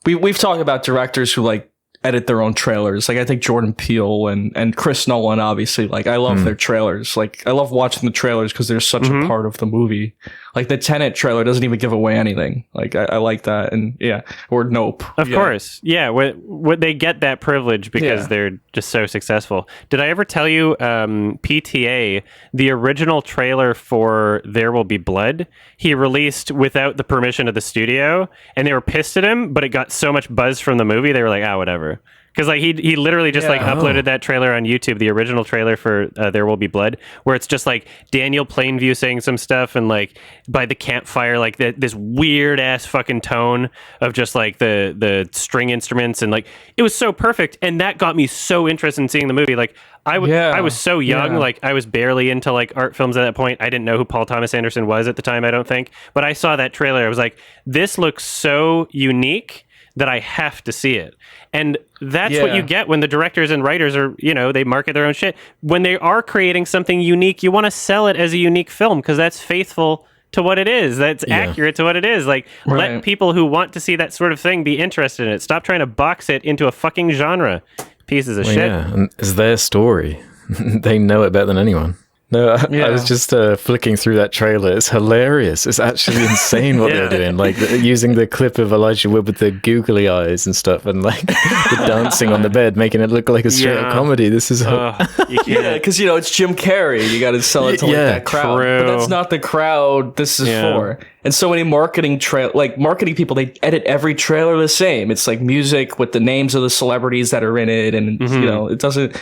We've talked about directors who like edit their own trailers. Like I think Jordan Peele and Chris Nolan, obviously, like I love their trailers. Like I love watching the trailers because they're such a part of the movie. Like the Tenet trailer doesn't even give away anything. Like I like that. And or Nope. Of course. Yeah. What they get that privilege because they're just so successful. Did I ever tell you PTA, the original trailer for There Will Be Blood, he released without the permission of the studio, and they were pissed at him, but it got so much buzz from the movie, they were like, whatever. Because like he literally just uploaded that trailer on YouTube, the original trailer for There Will Be Blood, where it's just like Daniel Plainview saying some stuff, and like by the campfire, like this weird ass fucking tone of just like the string instruments, and like it was so perfect, and that got me so interested in seeing the movie. Like I was so young, like I was barely into like art films at that point. I didn't know who Paul Thomas Anderson was at the time, I don't think, but I saw that trailer. I was like, this looks so unique that I have to see it. And that's what you get when the directors and writers are, they market their own shit. When they are creating something unique, you want to sell it as a unique film because that's faithful to what it is. That's accurate to what it is. Like, let people who want to see that sort of thing be interested in it. Stop trying to box it into a fucking genre. Pieces of shit. Yeah, and it's their story. They know it better than anyone. No, I was just flicking through that trailer. It's hilarious. It's actually insane what they're doing. Like using the clip of Elijah Wood with the googly eyes and stuff, and like the dancing on the bed, making it look like a straight up comedy. This is because it's Jim Carrey. You got to sell it to like that crowd, but that's not the crowd this is for. And so many marketing people, they edit every trailer the same. It's like music with the names of the celebrities that are in it, and it doesn't.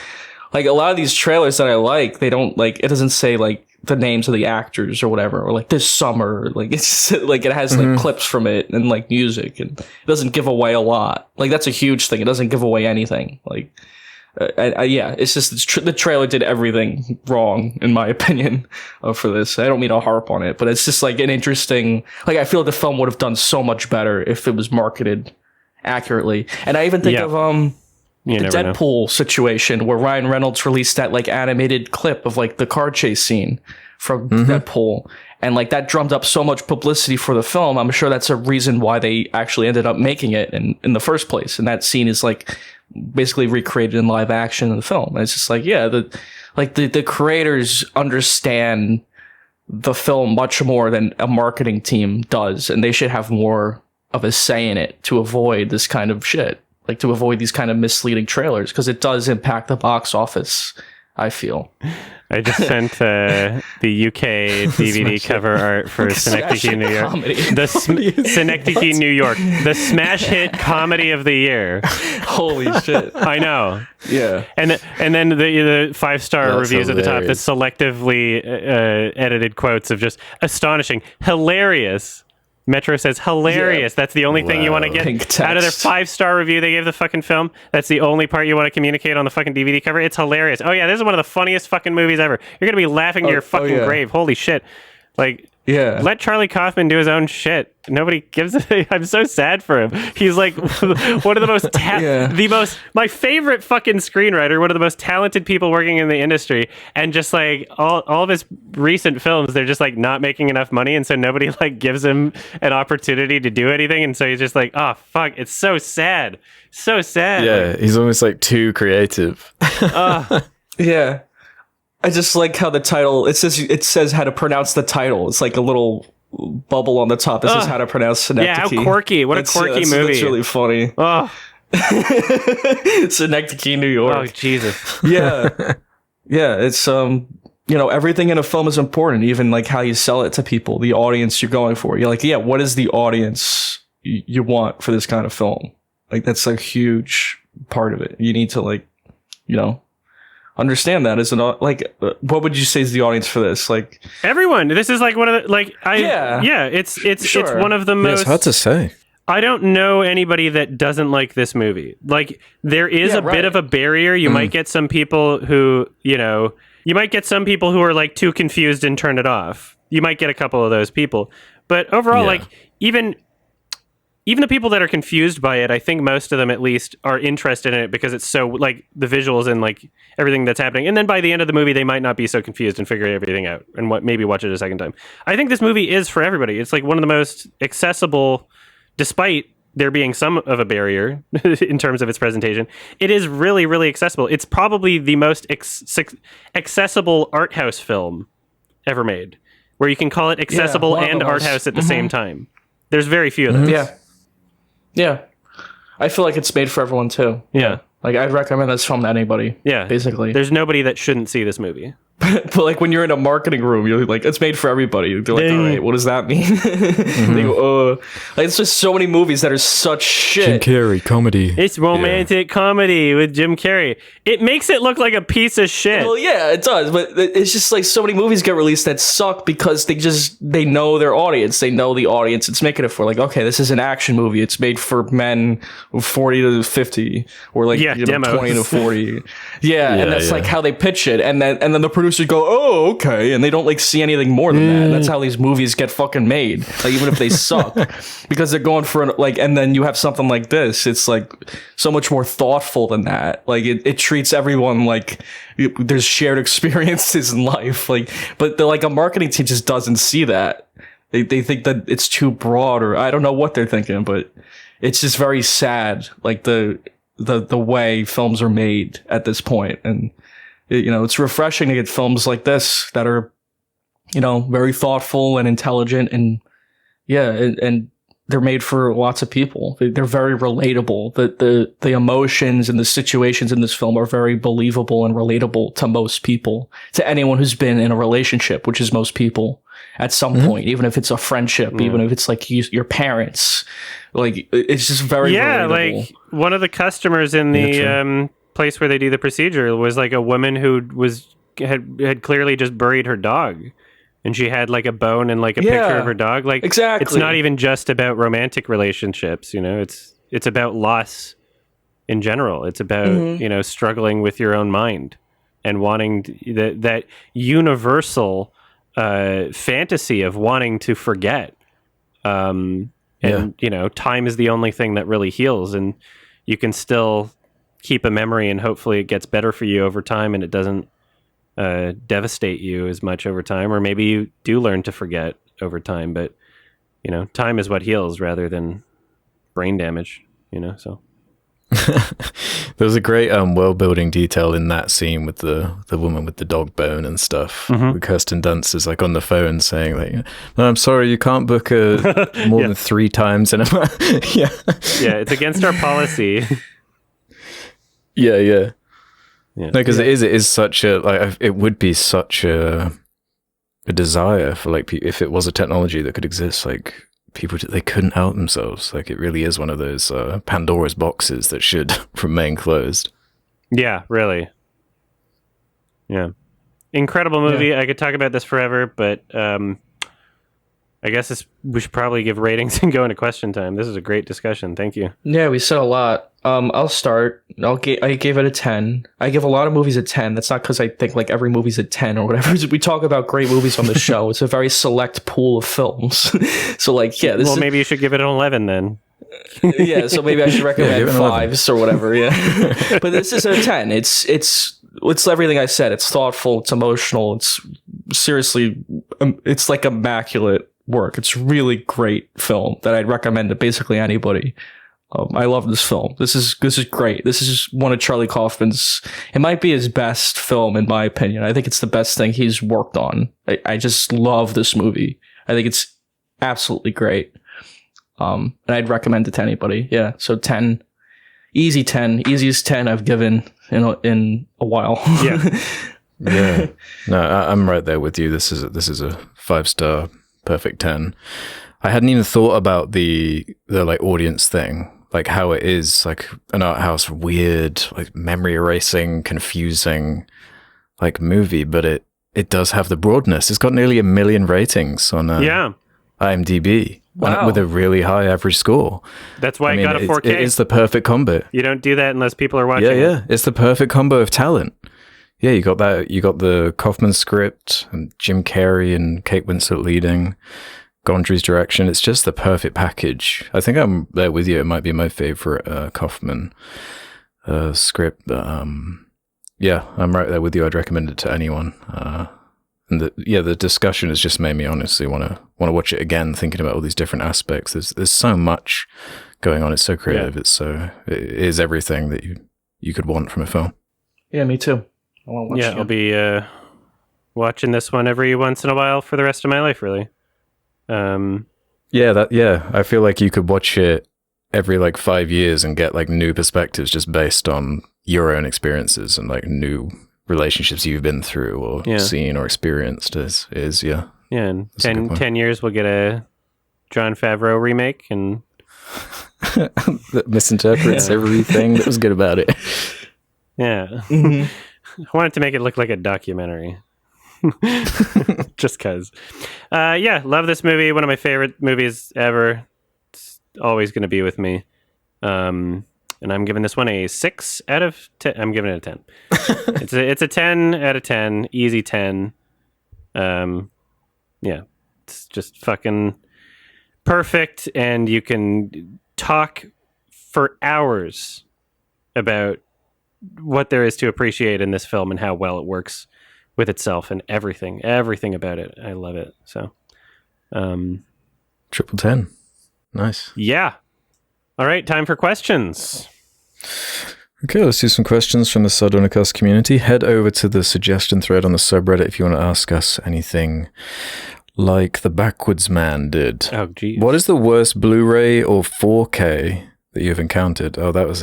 Like a lot of these trailers that I like, they don't like, it doesn't say like the names of the actors or whatever, or like this summer, like it's just, like it has like clips from it and like music, and it doesn't give away a lot. Like that's a huge thing. It doesn't give away anything. Like, it's just the trailer did everything wrong in my opinion for this. I don't mean to harp on it, but it's just like an interesting, like I feel like the film would have done so much better if it was marketed accurately. And I even think of You the never know. Deadpool situation where Ryan Reynolds released that like animated clip of like the car chase scene from Deadpool, and like that drummed up so much publicity for the film. I'm sure that's a reason why they actually ended up making it in the first place. And that scene is like basically recreated in live action in the film. And it's just like, yeah, the creators understand the film much more than a marketing team does, and they should have more of a say in it to avoid this kind of shit, like to avoid these kind of misleading trailers, because it does impact the box office, I feel. I just sent the UK DVD cover art for Synecdoche, New York. Synecdoche, New York, the smash hit comedy of the year. Holy shit! I know. Yeah, and then the 5-star reviews at the top, the hilarious. selectively edited quotes of just astonishing, hilarious. Metro says hilarious. That's the only thing you want to get Pink text. out of their 5-star review they gave the fucking film. That's the only part you want to communicate on the fucking DVD cover. It's hilarious. Oh yeah, this is one of the funniest fucking movies ever. You're gonna be laughing to your fucking grave. Holy shit! Like, yeah. let Charlie Kaufman do his own shit. Nobody gives a... I'm so sad for him. He's like one of the most my favorite fucking screenwriter, one of the most talented people working in the industry, and just like all of his recent films, they're just like not making enough money, and so nobody like gives him an opportunity to do anything, and so he's just like, oh fuck, it's so sad. So sad. Yeah, he's almost like too creative. Yeah. I just like how the title, it says how to pronounce the title. It's like a little bubble on the top that says how to pronounce Synecdoche. Yeah, how quirky. What a quirky movie. That's really funny. Oh. Synecdoche, New York. Oh, Jesus. Yeah. Yeah, it's everything in a film is important, even like how you sell it to people, the audience you're going for. You're like, yeah, what is the audience you want for this kind of film? Like, that's a huge part of it. You need to like, understand that as an like, what would you say is the audience for this? Like, everyone. This is like one of the it's Sure. one of the most. It's hard to say. I don't know anybody that doesn't like this movie. Like, there is a bit of a barrier. You might get some people who are like too confused and turn it off. You might get a couple of those people, but overall, like even the people that are confused by it, I think most of them at least are interested in it because it's so like the visuals and like everything that's happening. And then by the end of the movie, they might not be so confused and figure everything out and maybe watch it a second time. I think this movie is for everybody. It's like one of the most accessible, despite there being some of a barrier in terms of its presentation. It is really, really accessible. It's probably the most accessible art house film ever made, where you can call it accessible and art house at the same time. There's very few of those. Yeah. I feel like it's made for everyone too. Yeah. Like, I'd recommend this film to anybody. Yeah. Basically. There's nobody that shouldn't see this movie. But like when you're in a marketing room, you're like, it's made for everybody. They're like, all right, what does that mean? They go, like, it's just so many movies that are such shit. Jim Carrey comedy. It's romantic comedy with Jim Carrey. It makes it look like a piece of shit. Well, yeah, it does, but it's just like so many movies get released that suck because they know their audience. They know the audience it's making it for. Like, okay, this is an action movie. It's made for men 40 to 50, or like 20 to 40. And that's like how they pitch it, and then the producers go, oh, okay, and they don't like see anything more than that. And that's how these movies get fucking made, like, even if they suck, because they're going for like. And then you have something like this. It's like so much more thoughtful than that. Like, it treats everyone like there's shared experiences in life. Like, but like a marketing team just doesn't see that. They think that it's too broad, or I don't know what they're thinking, but it's just very sad. Like the way films are made at this point. And it's refreshing to get films like this that are, very thoughtful and intelligent, and and they're made for lots of people. They're very relatable. The emotions and the situations in this film are very believable and relatable to most people, to anyone who's been in a relationship, which is most people at some point, even if it's a friendship, even if it's like your parents. Like, it's just very relatable. Like one of the customers in the place where they do the procedure was like a woman who had clearly just buried her dog, and she had like a bone and like a picture of her dog. Like, exactly. It's not even just about romantic relationships, it's about loss in general. It's about struggling with your own mind and wanting that universal fantasy of wanting to forget. And time is the only thing that really heals, and you can still keep a memory, and hopefully it gets better for you over time, and it doesn't devastate you as much over time. Or maybe you do learn to forget over time, but time is what heals rather than brain damage. So. There was a great world building detail in that scene with the woman with the dog bone and stuff. Mm-hmm. Kirsten Dunst is like on the phone saying like, "No, I'm sorry, you can't book more than 3 times in a month." Yeah, it's against our policy. Yeah. No, because it is such a it would be such a desire for like if it was a technology that could exist, like people they couldn't help themselves. Like it really is one of those Pandora's boxes that should remain closed. Yeah, really. Yeah, incredible movie. I could talk about this forever, but I guess we should probably give ratings and go into question time. This is a great discussion. Thank you. Yeah, we said a lot. I'll start. I gave it a 10. I give a lot of movies a 10. That's not because I think like every movie's a 10 or whatever. We talk about great movies on the show. It's a very select pool of films. So like, yeah. Maybe you should give it an 11 then. Yeah, so maybe I should recommend 5s or whatever. Yeah, but this is a 10. It's everything I said. It's thoughtful. It's emotional. It's seriously. It's like immaculate work. It's really great film that I'd recommend to basically anybody. I love this film. This is great. This is one of Charlie Kaufman's. It might be his best film in my opinion. I think it's the best thing he's worked on. I just love this movie. I think it's absolutely great. And I'd recommend it to anybody. Yeah. So 10, easy 10, easiest 10 I've given in a while. Yeah. Yeah. No, I'm right there with you. This is a 5-star perfect 10. I hadn't even thought about the like audience thing, like how it is like an art house weird, like memory erasing, confusing like movie, but it does have the broadness. It's got nearly 1 million ratings on IMDb. Wow. With a really high average score. That's why it got a 4K. It's the perfect combo. You don't do that unless people are watching. Yeah. It's the perfect combo of talent. Yeah, you got that. You got the Kaufman script and Jim Carrey and Kate Winslet leading. Gondry's direction. It's just the perfect package. I think I'm there with you. It might be my favorite Kaufman script. But yeah, I'm right there with you. I'd recommend it to anyone. And the discussion has just made me honestly want to watch it again, thinking about all these different aspects. There's so much going on. It's so creative. Yeah. It is everything that you could want from a film. Yeah, me too. I want to watch it. I'll be watching this one every once in a while for the rest of my life, really. I feel like you could watch it every like 5 years and get like new perspectives just based on your own experiences and like new relationships you've been through or seen or experienced Yeah, in 10 years we'll get a Jon Favreau remake and that misinterprets everything that was good about it. Yeah. Mm-hmm. I wanted to make it look like a documentary. Just cause. Love this movie. One of my favorite movies ever. It's always going to be with me. And I'm giving this one a 6 out of 10. I'm giving it a 10. It's a 10 out of 10. Easy 10. It's just fucking perfect. And you can talk for hours about what there is to appreciate in this film and how well it works with itself and everything about it. I love it. So, triple 10. Nice. Yeah. All right, time for questions. Okay, let's do some questions from the Sardonicast community. Head over to the suggestion thread on the subreddit if you want to ask us anything like the Backwards Man did. Oh, geez. What is the worst Blu-ray or 4K that you've encountered? Oh, that was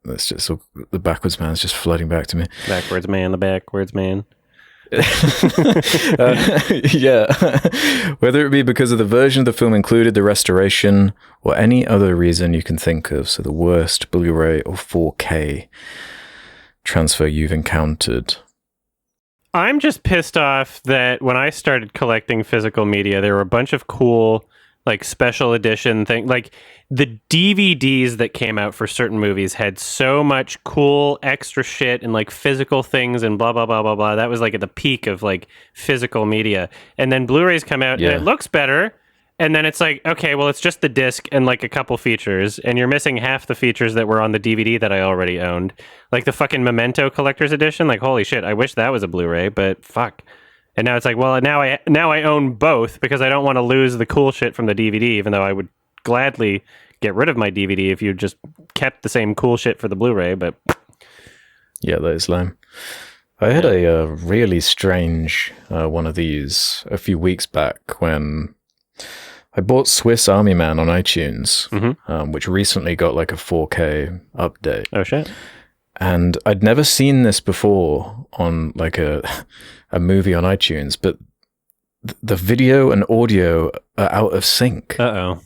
that's just the Backwards Man's just flooding back to me. Backwards Man, the Backwards Man. Whether it be because of the version of the film included, the restoration, or any other reason you can think of. So the worst Blu-ray or 4K transfer you've encountered. I'm just pissed off that when I started collecting physical media, there were a bunch of cool like special edition thing, like the DVDs that came out for certain movies had so much cool extra shit and like physical things and blah blah blah blah blah. That was like at the peak of like physical media, and then Blu-rays come out and it looks better, And then it's like, okay, well, it's just the disc and like a couple features, and you're missing half the features that were on the DVD that I already owned. Like the fucking Memento Collector's Edition. Like, holy shit, I wish that was a Blu-ray, but fuck. And now it's like, well, now I own both because I don't want to lose the cool shit from the DVD, even though I would gladly get rid of my DVD if you just kept the same cool shit for the Blu-ray, but... Yeah, that is lame. I had a really strange one of these a few weeks back when I bought Swiss Army Man on iTunes, which recently got like a 4K update. Oh, shit. And I'd never seen this before on like a movie on iTunes, but the video and audio are out of sync. Uh-oh.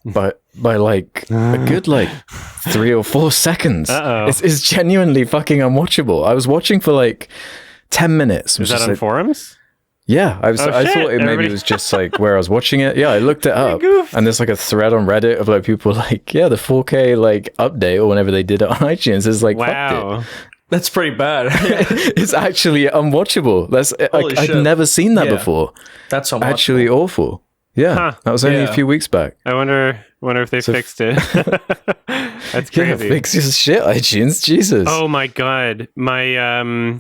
By like a good like 3 or 4 seconds. Uh-oh. It's genuinely fucking unwatchable. I was watching for like 10 minutes. Was that on forums? Yeah, I thought maybe it was just like where I was watching it. Yeah, I looked it up, and there's like a thread on Reddit of like people like, yeah, the 4K like update or whenever they did it on iTunes is like, wow. fucked it. That's pretty bad. It's actually unwatchable. I'd never seen that before. That's actually awful. Yeah, that was only a few weeks back. I wonder if they fixed it. That's crazy. Yeah, fix your shit, iTunes. Jesus. Oh my god, my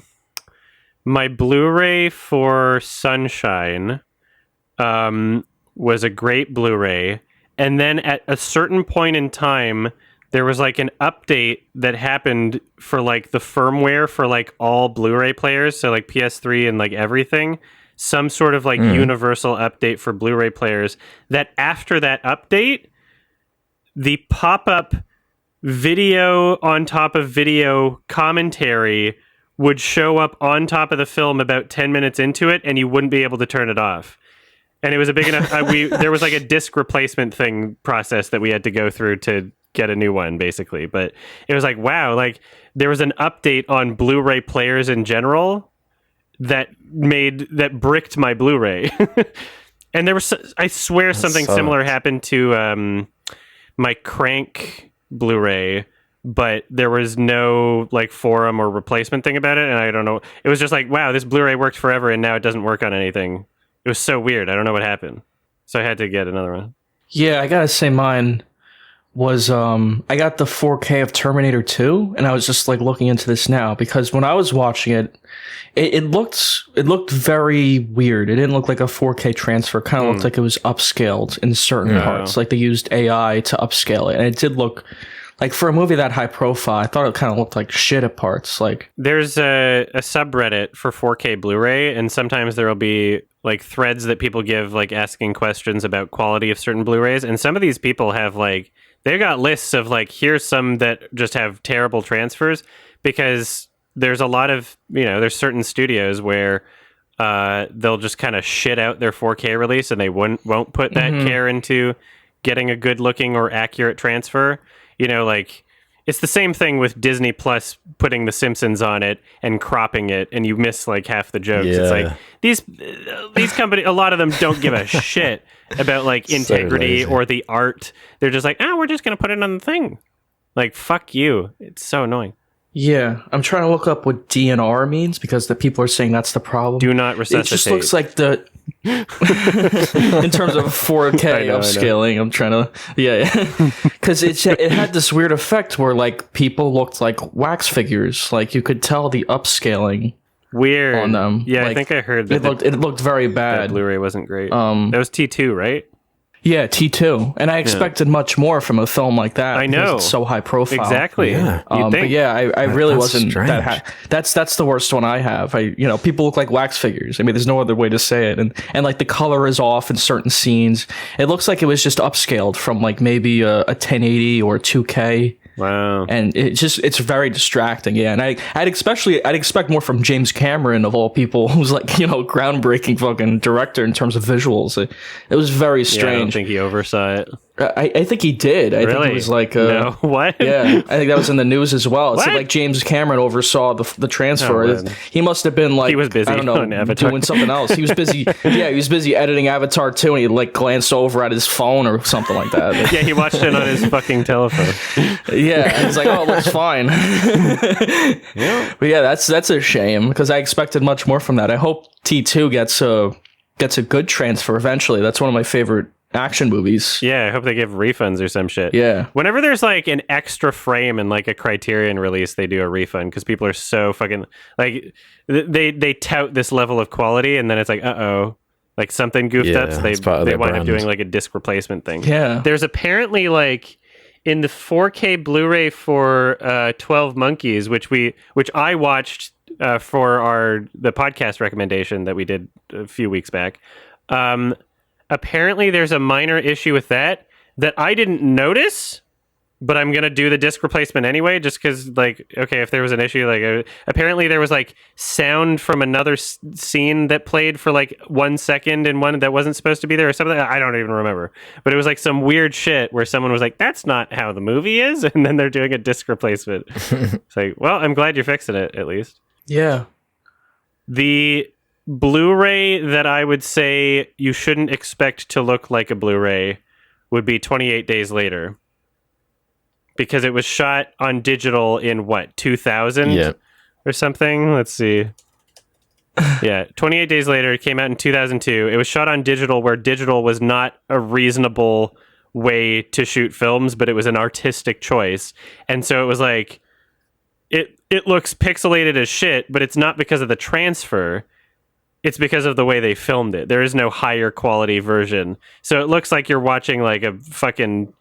Blu-ray for Sunshine was a great Blu-ray, and then at a certain point in time, there was like an update that happened for like the firmware for like all Blu-ray players, so like PS3 and like everything. Some sort of like universal update for Blu-ray players, that after that update, the pop-up video on top of video commentary would show up on top of the film about 10 minutes into it, and you wouldn't be able to turn it off. And it was a big enough... there was like a disc replacement process that we had to go through to get a new one, basically. But it was like, wow, like there was an update on Blu-ray players in general that bricked my Blu-ray. And there was, I swear, something similar happened to my Crank Blu-ray, but there was no like forum or replacement thing about it, and I don't know. It was just like, wow, this Blu-ray worked forever, and now it doesn't work on anything. It was so weird. I don't know what happened, so I had to get another one. Yeah, I gotta say, mine was I got the 4K of Terminator 2, and I was just like looking into this now because when I was watching it, it looked very weird. It didn't look like a 4K transfer. It kind of looked like it was upscaled in certain parts, like they used AI to upscale it, and it did look like, for a movie that high profile, I thought it kind of looked like shit at parts. Like, there's a subreddit for 4K Blu-ray, and sometimes there will be like threads that people give, like asking questions about quality of certain Blu-rays, and some of these people have like, they've got lists of like, here's some that just have terrible transfers, because there's a lot of, there's certain studios where they'll just kind of shit out their 4K release, and they won't put that care into getting a good looking or accurate transfer. Like, it's the same thing with Disney Plus putting The Simpsons on it and cropping it, and you miss like half the jokes. Yeah. It's like these companies, a lot of them don't give a shit about like integrity or the art. They're just like, we're just gonna put it on the thing. Like, fuck you. It's so annoying. Yeah, I'm trying to look up what DNR means because the people are saying that's the problem. Do not resuscitate. It just looks like the in terms of 4K upscaling. I'm trying to because it had this weird effect where like people looked like wax figures. Like you could tell the upscaling weird on them. Yeah, like, I think I heard that. It looked very bad. That Blu-ray wasn't great. That was T2, right? Yeah, T2. And I expected much more from a film like that. I know. It's so high profile. Exactly. Yeah. But yeah, I really wasn't strange. That's the worst one I have. People look like wax figures. I mean, there's no other way to say it. And like the color is off in certain scenes. It looks like it was just upscaled from like maybe a 1080 or 2K. Wow. And it's very distracting. Yeah. And I'd expect more from James Cameron of all people, who's like, groundbreaking fucking director in terms of visuals. It was very strange. Yeah, I don't think he oversaw it. I think he did. I think it was like no, what? Yeah, I think that was in the news as well. It said What? like James Cameron oversaw the transfer. Oh, He must have been like, he was busy I don't know, on Avatar. doing something else. He was busy. Yeah, he was busy editing Avatar 2, and he like glanced over at his phone or something like that. Like, Yeah, he watched it on his fucking telephone. yeah, and he's like, oh, it looks fine. Yeah. But yeah, that's a shame because I expected much more from that. I hope T2 gets a good transfer eventually. That's one of my favorite action movies. Yeah, I hope they give refunds or some shit. Yeah. Whenever there's like an extra frame in like a Criterion release, they do a refund because people are so fucking like they tout this level of quality, and then it's like, like something goofed up, so they wind up doing like a disc replacement thing. Yeah. There's apparently like in the 4K Blu-ray for 12 Monkeys, which I watched for the podcast recommendation that we did a few weeks back. Apparently there's a minor issue with that I didn't notice, but I'm going to do the disc replacement anyway, just because, like, okay, if there was an issue, like, apparently there was, like, sound from another scene that played for, like, 1 second and one that wasn't supposed to be there or something. I don't even remember. But it was, like, some weird shit where someone was like, that's not how the movie is, and then they're doing a disc replacement. It's like, well, I'm glad you're fixing it, at least. Yeah. The Blu-ray that I would say you shouldn't expect to look like a Blu-ray would be 28 Days Later. Because it was shot on digital in, 2000 or something? Let's see. Yeah, 28 Days Later, it came out in 2002. It was shot on digital, where digital was not a reasonable way to shoot films, but it was an artistic choice. And so it was like, it looks pixelated as shit, but it's not because of the transfer. It's because of the way they filmed it. There is no higher quality version. So it looks like you're watching like a fucking...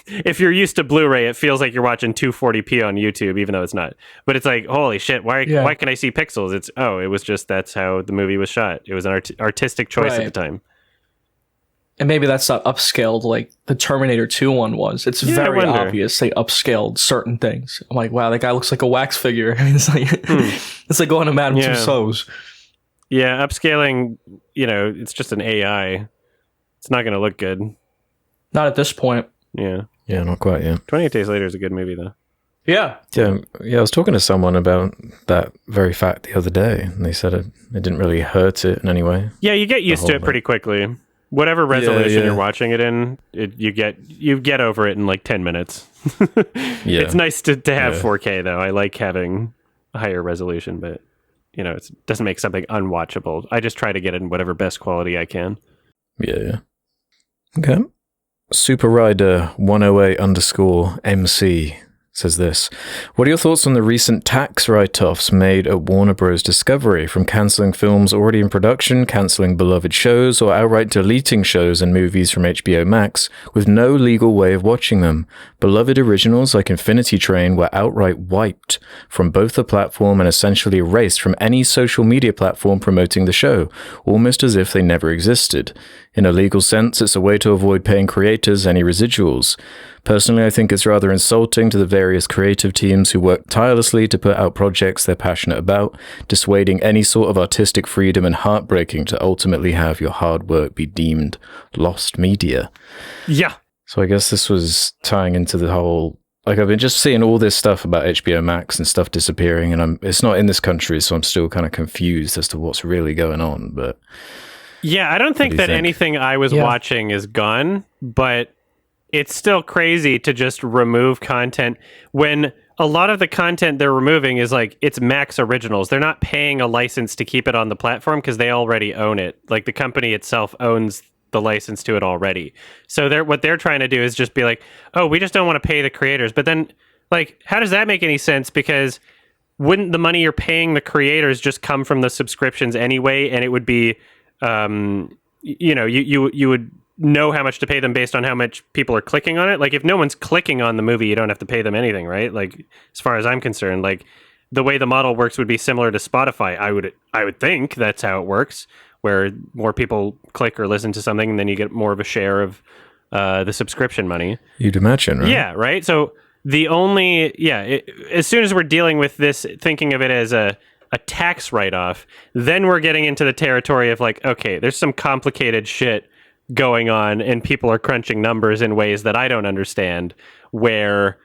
If you're used to Blu-ray, it feels like you're watching 240p on YouTube, even though it's not. But it's like, holy shit, why can I see pixels? It was just, that's how the movie was shot. It was an artistic choice at the time. And maybe that's not upscaled like the Terminator 2 one was. It's very obvious they upscaled certain things. I'm like, wow, that guy looks like a wax figure. It's like it's like going to Madame Tussauds. Yeah, upscaling, it's just an AI. It's not going to look good. Not at this point. Yeah. Yeah, not quite, yeah. 28 Days Later is a good movie, though. Yeah. Yeah, I was talking to someone about that very fact the other day, and they said it didn't really hurt it in any way. Yeah, you get used to it pretty quickly. Whatever resolution you're watching it in, you get over it in like 10 minutes. It's nice to have 4K, though. I like having a higher resolution, but, it doesn't make something unwatchable. I just try to get it in whatever best quality I can. Yeah. Okay. Super Rider 108_MC says this. What are your thoughts on the recent tax write-offs made at Warner Bros. Discovery, from cancelling films already in production, cancelling beloved shows, or outright deleting shows and movies from HBO Max with no legal way of watching them? Beloved originals like Infinity Train were outright wiped from both the platform and essentially erased from any social media platform promoting the show, almost as if they never existed. In a legal sense, it's a way to avoid paying creators any residuals. Personally, I think it's rather insulting to the various creative teams who work tirelessly to put out projects they're passionate about, dissuading any sort of artistic freedom, and heartbreaking to ultimately have your hard work be deemed lost media. Yeah. So I guess this was tying into the whole... Like, I've been just seeing all this stuff about HBO Max and stuff disappearing, and it's not in this country, so I'm still kind of confused as to what's really going on, but... Yeah, I don't think that anything I was watching is gone, but it's still crazy to just remove content when a lot of the content they're removing is like, it's Max originals. They're not paying a license to keep it on the platform because they already own it. Like, the company itself owns the license to it already. So what they're trying to do is just be like, oh, we just don't want to pay the creators. But then, like, how does that make any sense? Because wouldn't the money you're paying the creators just come from the subscriptions anyway? And it would be... you would know how much to pay them based on how much people are clicking on it. Like, if no one's clicking on the movie, you don't have to pay them anything, right? Like, as far as I'm concerned, like, the way the model works would be similar to Spotify. I would think that's how it works, where more people click or listen to something, and then you get more of a share of the subscription money. You'd imagine, right? Yeah, right? So as soon as we're dealing with this, thinking of it as a tax write-off, then we're getting into the territory of like, okay, there's some complicated shit going on and people are crunching numbers in ways that I don't understand, where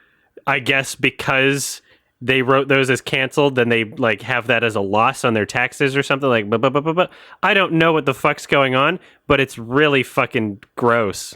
I guess because they wrote those as canceled, then they like have that as a loss on their taxes or something, like, but I don't know what the fuck's going on, but it's really fucking gross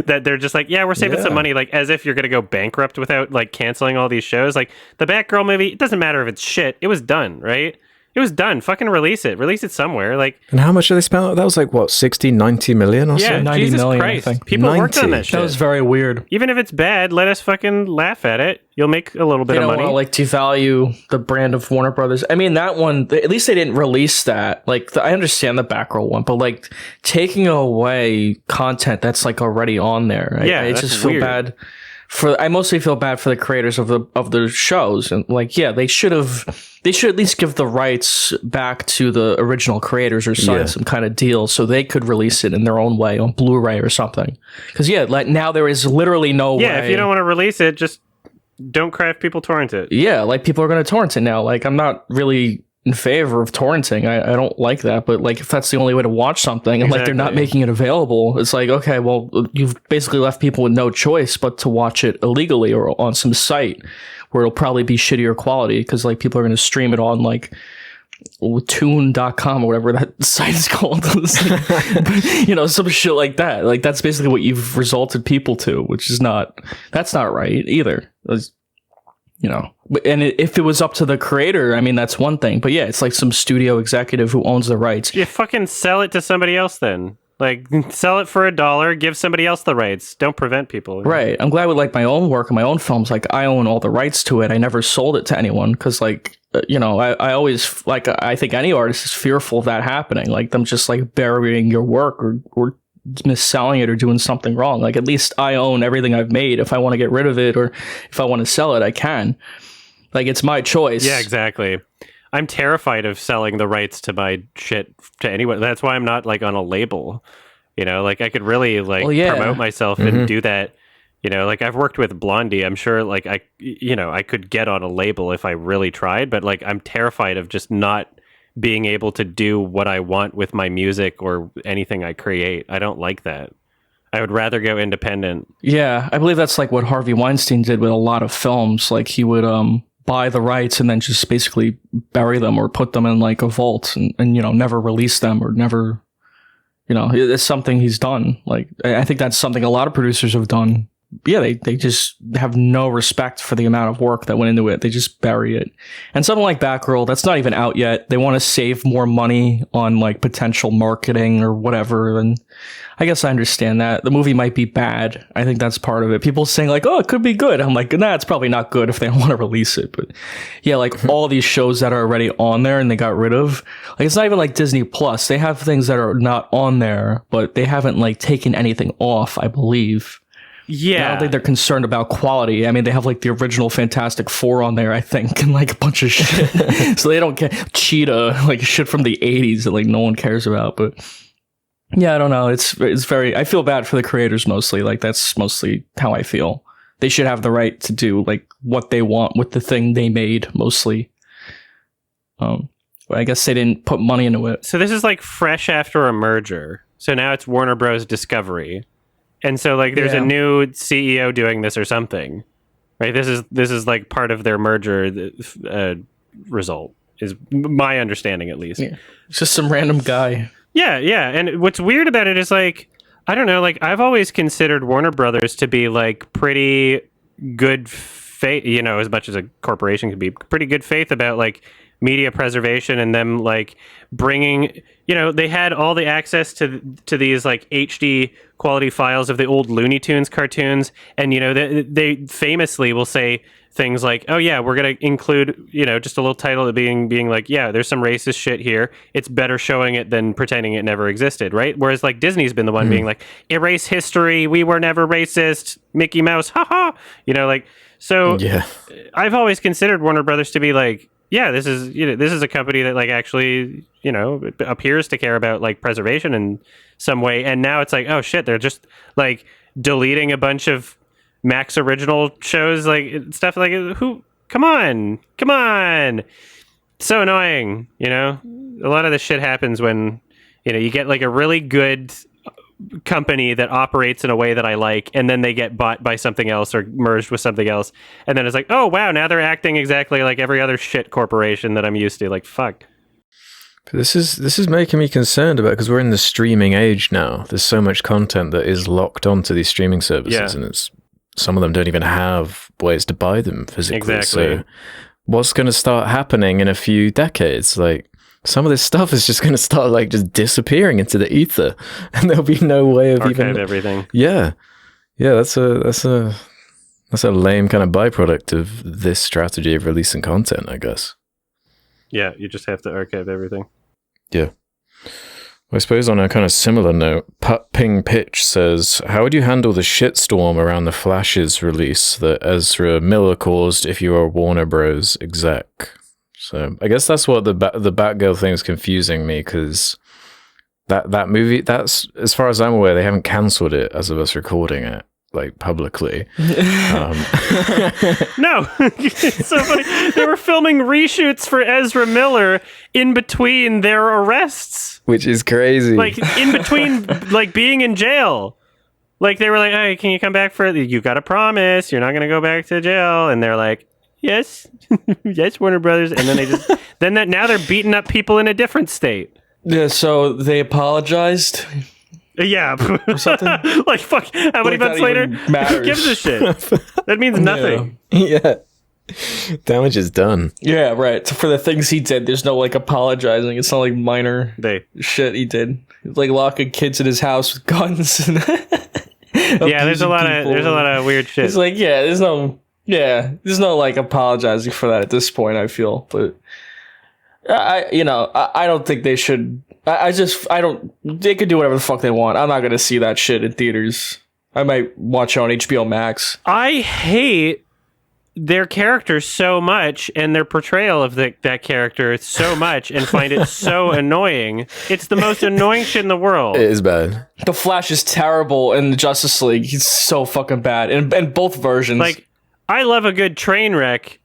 that they're just like, yeah, we're saving some money, like as if you're going to go bankrupt without like canceling all these shows. Like the Batgirl movie, it doesn't matter if it's shit, it was done, right? It was done. Fucking release it. Release it somewhere. Like, and how much did they spend? That was like what, 60, 90 million or yeah, so? 90 Jesus million, Christ. I think. People 90. worked on that shit. That was very weird. Even if it's bad, let us fucking laugh at it. You'll make a little bit They of don't money. want to like devalue the brand of Warner Brothers. I mean, that one, at least they didn't release that. Like, I understand the Batgirl one, but like taking away content that's like already on there. I that's just feel weird. bad. I mostly feel bad for the creators of the shows, and like, yeah, they should at least give the rights back to the original creators or sign some kind of deal so they could release it in their own way on Blu-ray or something. Because like now there is literally no way. Yeah, if you don't want to release it, just don't cry if people torrent it. Yeah, like people are going to torrent it now. Like I'm not really in favor of torrenting. I don't like that, but like if that's the only way to watch something and like they're not making it available, it's like, okay, well, you've basically left people with no choice but to watch it illegally or on some site where it'll probably be shittier quality because like people are going to stream it on like tune.com or whatever that site is called. You know, some shit like that. Like that's basically what you've resulted people to, which is that's not right either. You know, and if it was up to the creator, I mean, that's one thing. But yeah, it's like some studio executive who owns the rights. You fucking sell it to somebody else then. Like, sell it for $1, give somebody else the rights. Don't prevent people. Right. I'm glad with like my own work and my own films, like I own all the rights to it. I never sold it to anyone because like, you know, I always, like, I think any artist is fearful of that happening. Like them just like burying your work or mis-selling it or doing something wrong. Like at least I own everything I've made. If I want to get rid of it or if I want to sell it, I can. Like it's my choice. Yeah, exactly. I'm terrified of selling the rights to my shit to anyone. That's why I'm not like on a label. You know, like I could really like promote myself and do that. You know, like I've worked with Blondie. I'm sure like I could get on a label if I really tried, but like I'm terrified of just not being able to do what I want with my music or anything I create. I don't like that. I would rather go independent. Yeah, I believe that's like what Harvey Weinstein did with a lot of films. Like he would buy the rights and then just basically bury them or put them in like a vault and you know, never release them or never, you know, it's something he's done. Like I think that's something a lot of producers have done. Yeah, they just have no respect for the amount of work that went into it. They just bury it. And something like Batgirl, that's not even out yet. They want to save more money on like potential marketing or whatever. And I guess I understand that. The movie might be bad. I think that's part of it. People saying like, oh, it could be good. I'm like, nah, it's probably not good if they don't want to release it. But yeah, like all these shows that are already on there and they got rid of, like it's not even like Disney Plus. They have things that are not on there, but they haven't like taken anything off, I believe. Yeah. I don't think they're concerned about quality. I mean, they have like the original Fantastic Four on there, I think, and like a bunch of shit. So they don't care. Cheetah, like shit from the 80s that like no one cares about. But yeah, I don't know. It's very, I feel bad for the creators mostly. Like that's mostly how I feel. They should have the right to do like what they want with the thing they made mostly. But I guess they didn't put money into it. So this is like fresh after a merger. So now it's Warner Bros. Discovery. And so like there's a new CEO doing this or something, right? This is like part of their merger result is my understanding at least. Yeah. It's just some random guy. Yeah. And what's weird about it is like, I don't know, like I've always considered Warner Brothers to be like pretty good faith, you know, as much as a corporation can be, pretty good faith about like media preservation and them like bringing, you know, they had all the access to these like HD quality files of the old Looney Tunes cartoons, and you know they famously will say things like, oh yeah, we're going to include, you know, just a little title of being like, yeah, there's some racist shit here, it's better showing it than pretending it never existed, right? Whereas like Disney's been the one being like, erase history, we were never racist, Mickey Mouse, haha, you know, like, so yeah. I've always considered Warner Brothers to be like, yeah, this is a company that like actually, you know, appears to care about like preservation in some way. And now it's like, oh shit, they're just like deleting a bunch of Max original shows, like stuff like who? Come on. So annoying, you know. A lot of this shit happens when, you know, you get like a really good company that operates in a way that I like, and then they get bought by something else or merged with something else, and then it's like, oh wow, now they're acting exactly like every other shit corporation that I'm used to. Like fuck. But this is making me concerned about, because we're in the streaming age now. There's so much content that is locked onto these streaming services, and some of them don't even have ways to buy them physically. Exactly. So what's going to start happening in a few decades? Like, some of this stuff is just going to start like just disappearing into the ether, and there'll be no way of archive everything. Yeah, that's a lame kind of byproduct of this strategy of releasing content, I guess. Yeah, you just have to archive everything. Yeah. I suppose on a kind of similar note, Ping Pitch says, how would you handle the shitstorm around the Flash's release that Ezra Miller caused if you are a Warner Bros. Exec? So I guess that's what the Batgirl thing is confusing me, because that movie, that's, as far as I'm aware, they haven't cancelled it as of us recording it, like, publicly. No, it's so funny. They were filming reshoots for Ezra Miller in between their arrests, which is crazy. Like, in between, like, being in jail. Like, they were like, hey, can you come back for it? You got to promise you're not going to go back to jail. And they're like, yes, yes, Warner Brothers. And then they just, now they're beating up people in a different state. Yeah, so they apologized. Yeah, or something. Like, fuck, how many months later? Who gives a shit? That means nothing. Yeah. Damage is done. Yeah, right. So for the things he did, there's no like apologizing. It's not like minor shit he did. Like locking kids in his house with guns. And yeah, there's a lot of weird shit. It's like, there's no like apologizing for that at this point, I feel. But I don't think they should. They could do whatever the fuck they want. I'm not going to see that shit in theaters. I might watch it on HBO Max. I hate their character so much and their portrayal of that character so much and find it so annoying. It's the most annoying shit in the world. It is bad. The Flash is terrible in the Justice League. He's so fucking bad in both versions. Like, I love a good train wreck,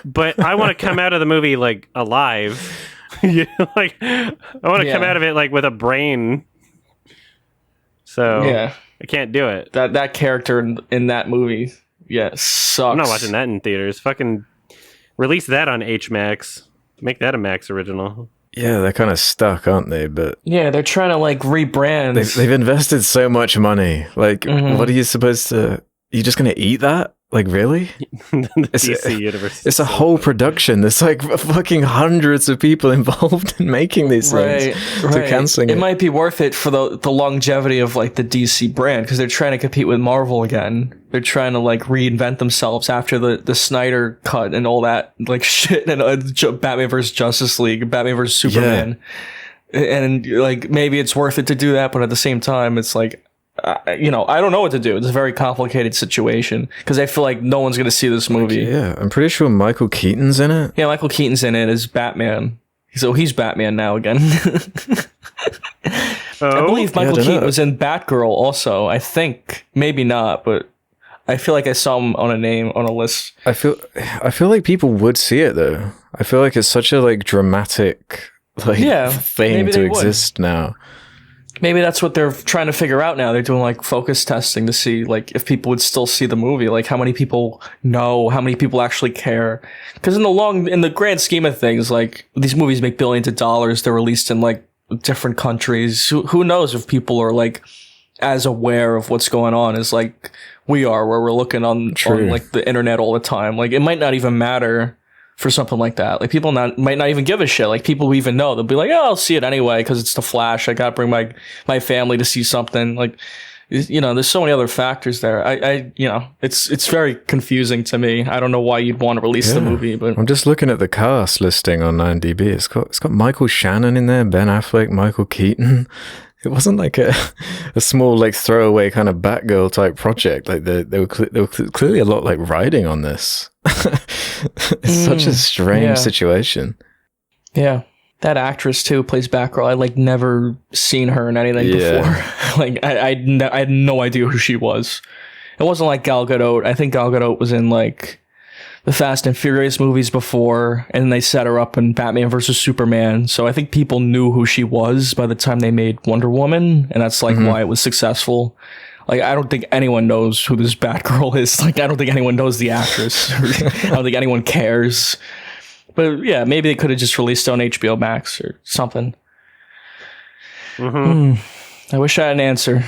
but I want to come out of the movie like alive. Like, I want to come out of it like with a brain. So I can't do it. That character in that movie, sucks. I'm not watching that in theaters. Fucking release that on HMax. Make that a Max original. Yeah, they're kind of stuck, aren't they? But yeah, they're trying to like rebrand. They've invested so much money. Like, what are you supposed to? You're just gonna eat that? Like, really? DC universe. It's a whole production. There's like fucking hundreds of people involved in making these things. Right. Canceling it might be worth it for the longevity of like the DC brand, because they're trying to compete with Marvel again. They're trying to like reinvent themselves after the Snyder cut and all that like shit, and Batman vs Justice League, Batman vs Superman, and like maybe it's worth it to do that, but at the same time, it's like. I don't know what to do. It's a very complicated situation because I feel like no one's going to see this movie. Yeah, I'm pretty sure Michael Keaton's in it. Yeah, Michael Keaton's in it as Batman. So he's Batman now again. I believe Michael Keaton was in Batgirl also. I think. Maybe not, but I feel like I saw him on a list. I feel like people would see it though. I feel like it's such a like dramatic thing to exist now. Maybe that's what they're trying to figure out now. They're doing like focus testing to see like if people would still see the movie, like how many people know, how many people actually care. Because in the grand scheme of things, like these movies make billions of dollars. They're released in like different countries. Who knows if people are like as aware of what's going on as like we are, where we're looking on like the internet all the time. Like it might not even matter for something like that. Like people might not even give a shit. Like people who even know, they'll be like, oh, I'll see it anyway because it's the Flash. I gotta bring my family to see something. Like, there's so many other factors there. It's very confusing to me. I don't know why you'd want to release the movie, but I'm just looking at the cast listing on IMDb. It's got Michael Shannon in there, Ben Affleck, Michael Keaton. It wasn't like a small like throwaway kind of Batgirl type project. Like there were clearly a lot like riding on this. It's such a strange situation. Yeah, that actress too plays Batgirl. I like never seen her in anything before. Like I had no idea who she was. It wasn't like Gal Gadot. I think Gal Gadot was in like the Fast and Furious movies before, and they set her up in Batman vs Superman. So I think people knew who she was by the time they made Wonder Woman, and that's like why it was successful. Like, I don't think anyone knows who this Batgirl is. Like, I don't think anyone knows the actress. I don't think anyone cares. But yeah, maybe they could have just released it on HBO Max or something. I wish I had an answer.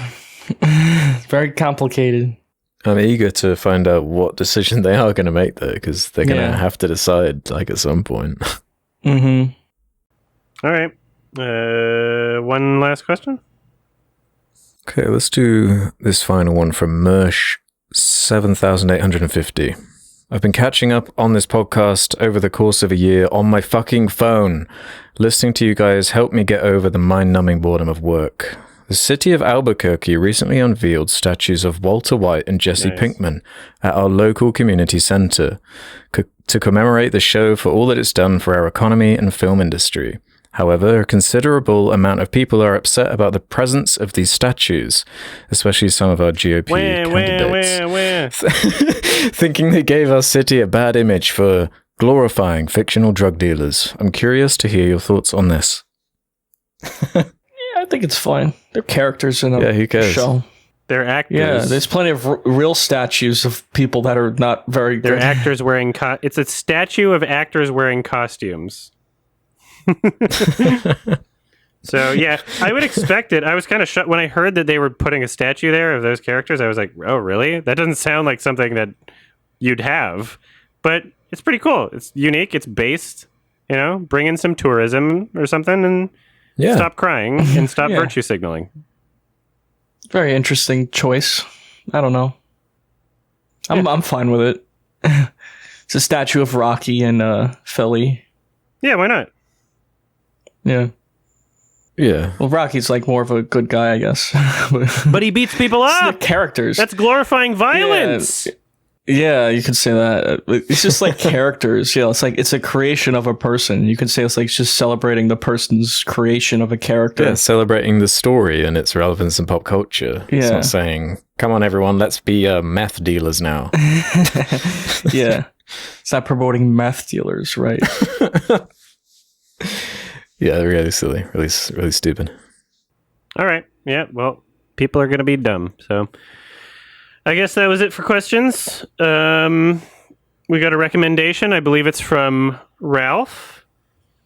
It's very complicated. I'm eager to find out what decision they are going to make, though, because they're going to have to decide, like, at some point. Mm-hmm. All right. One last question. Okay, let's do this final one from Mersh 7850. I've been catching up on this podcast over the course of a year on my fucking phone. Listening to you guys helped me get over the mind-numbing boredom of work. The city of Albuquerque recently unveiled statues of Walter White and Jesse Pinkman at our local community center to commemorate the show for all that it's done for our economy and film industry. However, a considerable amount of people are upset about the presence of these statues, especially some of our GOP candidates, thinking they gave our city a bad image for glorifying fictional drug dealers. I'm curious to hear your thoughts on this. Yeah, I think it's fine. They're characters in a who cares? show. They're actors. Yeah, there's plenty of real statues of people that are not very good. They're actors wearing... it's a statue of actors wearing costumes. So yeah, I would expect it. I was kind of shocked when I heard that they were putting a statue there of those characters. I was like, oh really? That doesn't sound like something that you'd have, but it's pretty cool. It's unique. It's based, bring in some tourism or something, and stop crying and stop virtue signaling. Very interesting choice. I don't know. I'm fine with it. It's a statue of Rocky in Philly. Yeah, why not? Yeah. Yeah. Well, Rocky's like more of a good guy, I guess. But he beats people up. Characters. That's glorifying violence. Yeah, you could say that. It's just like characters. Yeah, it's like it's a creation of a person. You could say it's like just celebrating the person's creation of a character. Yeah, celebrating the story and its relevance in pop culture. Yeah. It's not saying, come on, everyone, let's be meth dealers now. Yeah. It's not promoting meth dealers, right? Yeah, really silly. Really stupid. All right. Yeah, well, people are going to be dumb. So I guess that was it for questions. We got a recommendation. I believe it's from Ralph.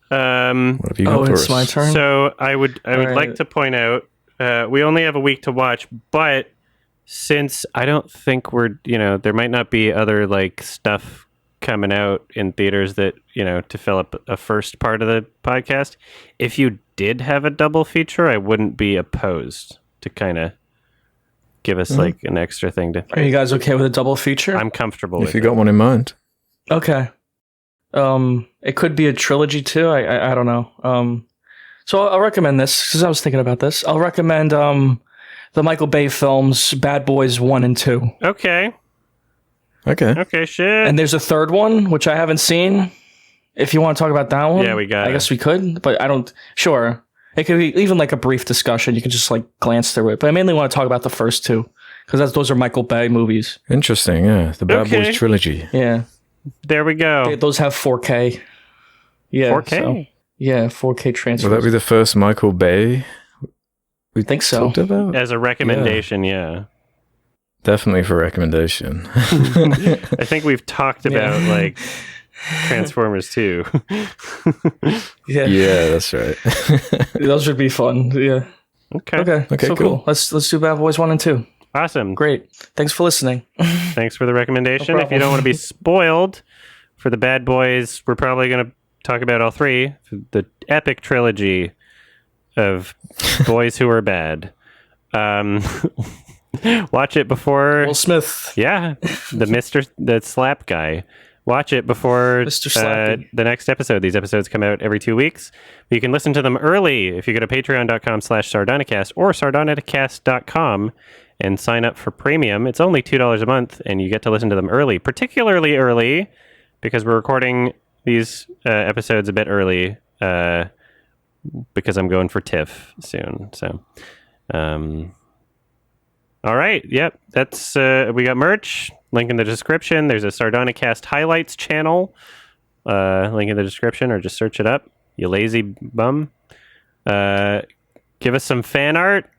What have you got for it's us? my turn? So I would like to point out, we only have a week to watch, but since I don't think there might not be other like stuff coming out in theaters that, to fill up a first part of the podcast. If you did have a double feature, I wouldn't be opposed to kind of give us like an extra thing to... Are you guys okay with a double feature? I'm comfortable with it. If you got one in mind. Okay. It could be a trilogy too. I don't know. So I'll recommend this because I was thinking about this. I'll recommend the Michael Bay films Bad Boys 1 and 2. Okay. Okay, shit. And there's a third one, which I haven't seen. If you want to talk about that one, I guess we could, but I don't... Sure. It could be even like a brief discussion. You can just like glance through it. But I mainly want to talk about the first two because those are Michael Bay movies. Interesting, yeah. The Bad Boys trilogy. Yeah. There we go. Those have 4K. Yeah. 4K? So, yeah, 4K transfers. Will that be the first Michael Bay we think so. talked about? As a recommendation, yeah. Definitely for recommendation. I think we've talked about like Transformers 2. Yeah, that's right. Those would be fun. Yeah. Okay, so cool. Let's do Bad Boys 1 and 2. Awesome. Great. Thanks for listening. Thanks for the recommendation. No If you don't want to be spoiled for the Bad Boys, we're probably going to talk about all three. The epic trilogy of boys who are bad. Watch it before Will Smith. Yeah, the slap guy. Watch it before the next episode. These episodes come out every 2 weeks. You can listen to them early if you go to patreon.com/Sardonicast or sardonicast.com and sign up for premium. It's only $2 a month, and you get to listen to them early, particularly early, because we're recording these episodes a bit early because I'm going for TIFF soon. So, all right. Yep. That's we got merch. Link in the description. There's a Sardonicast highlights channel. Link in the description, or just search it up. You lazy bum. Give us some fan art.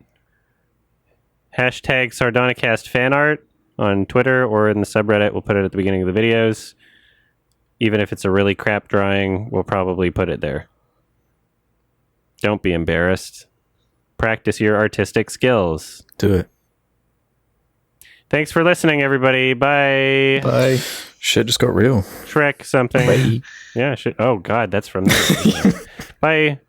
Hashtag Sardonicast fan art on Twitter or in the subreddit. We'll put it at the beginning of the videos. Even if it's a really crap drawing, we'll probably put it there. Don't be embarrassed. Practice your artistic skills. Do it. Thanks for listening, everybody. Bye. Bye. Shit just got real. Shrek something. Bye. Yeah. Oh God, that's from there. Bye.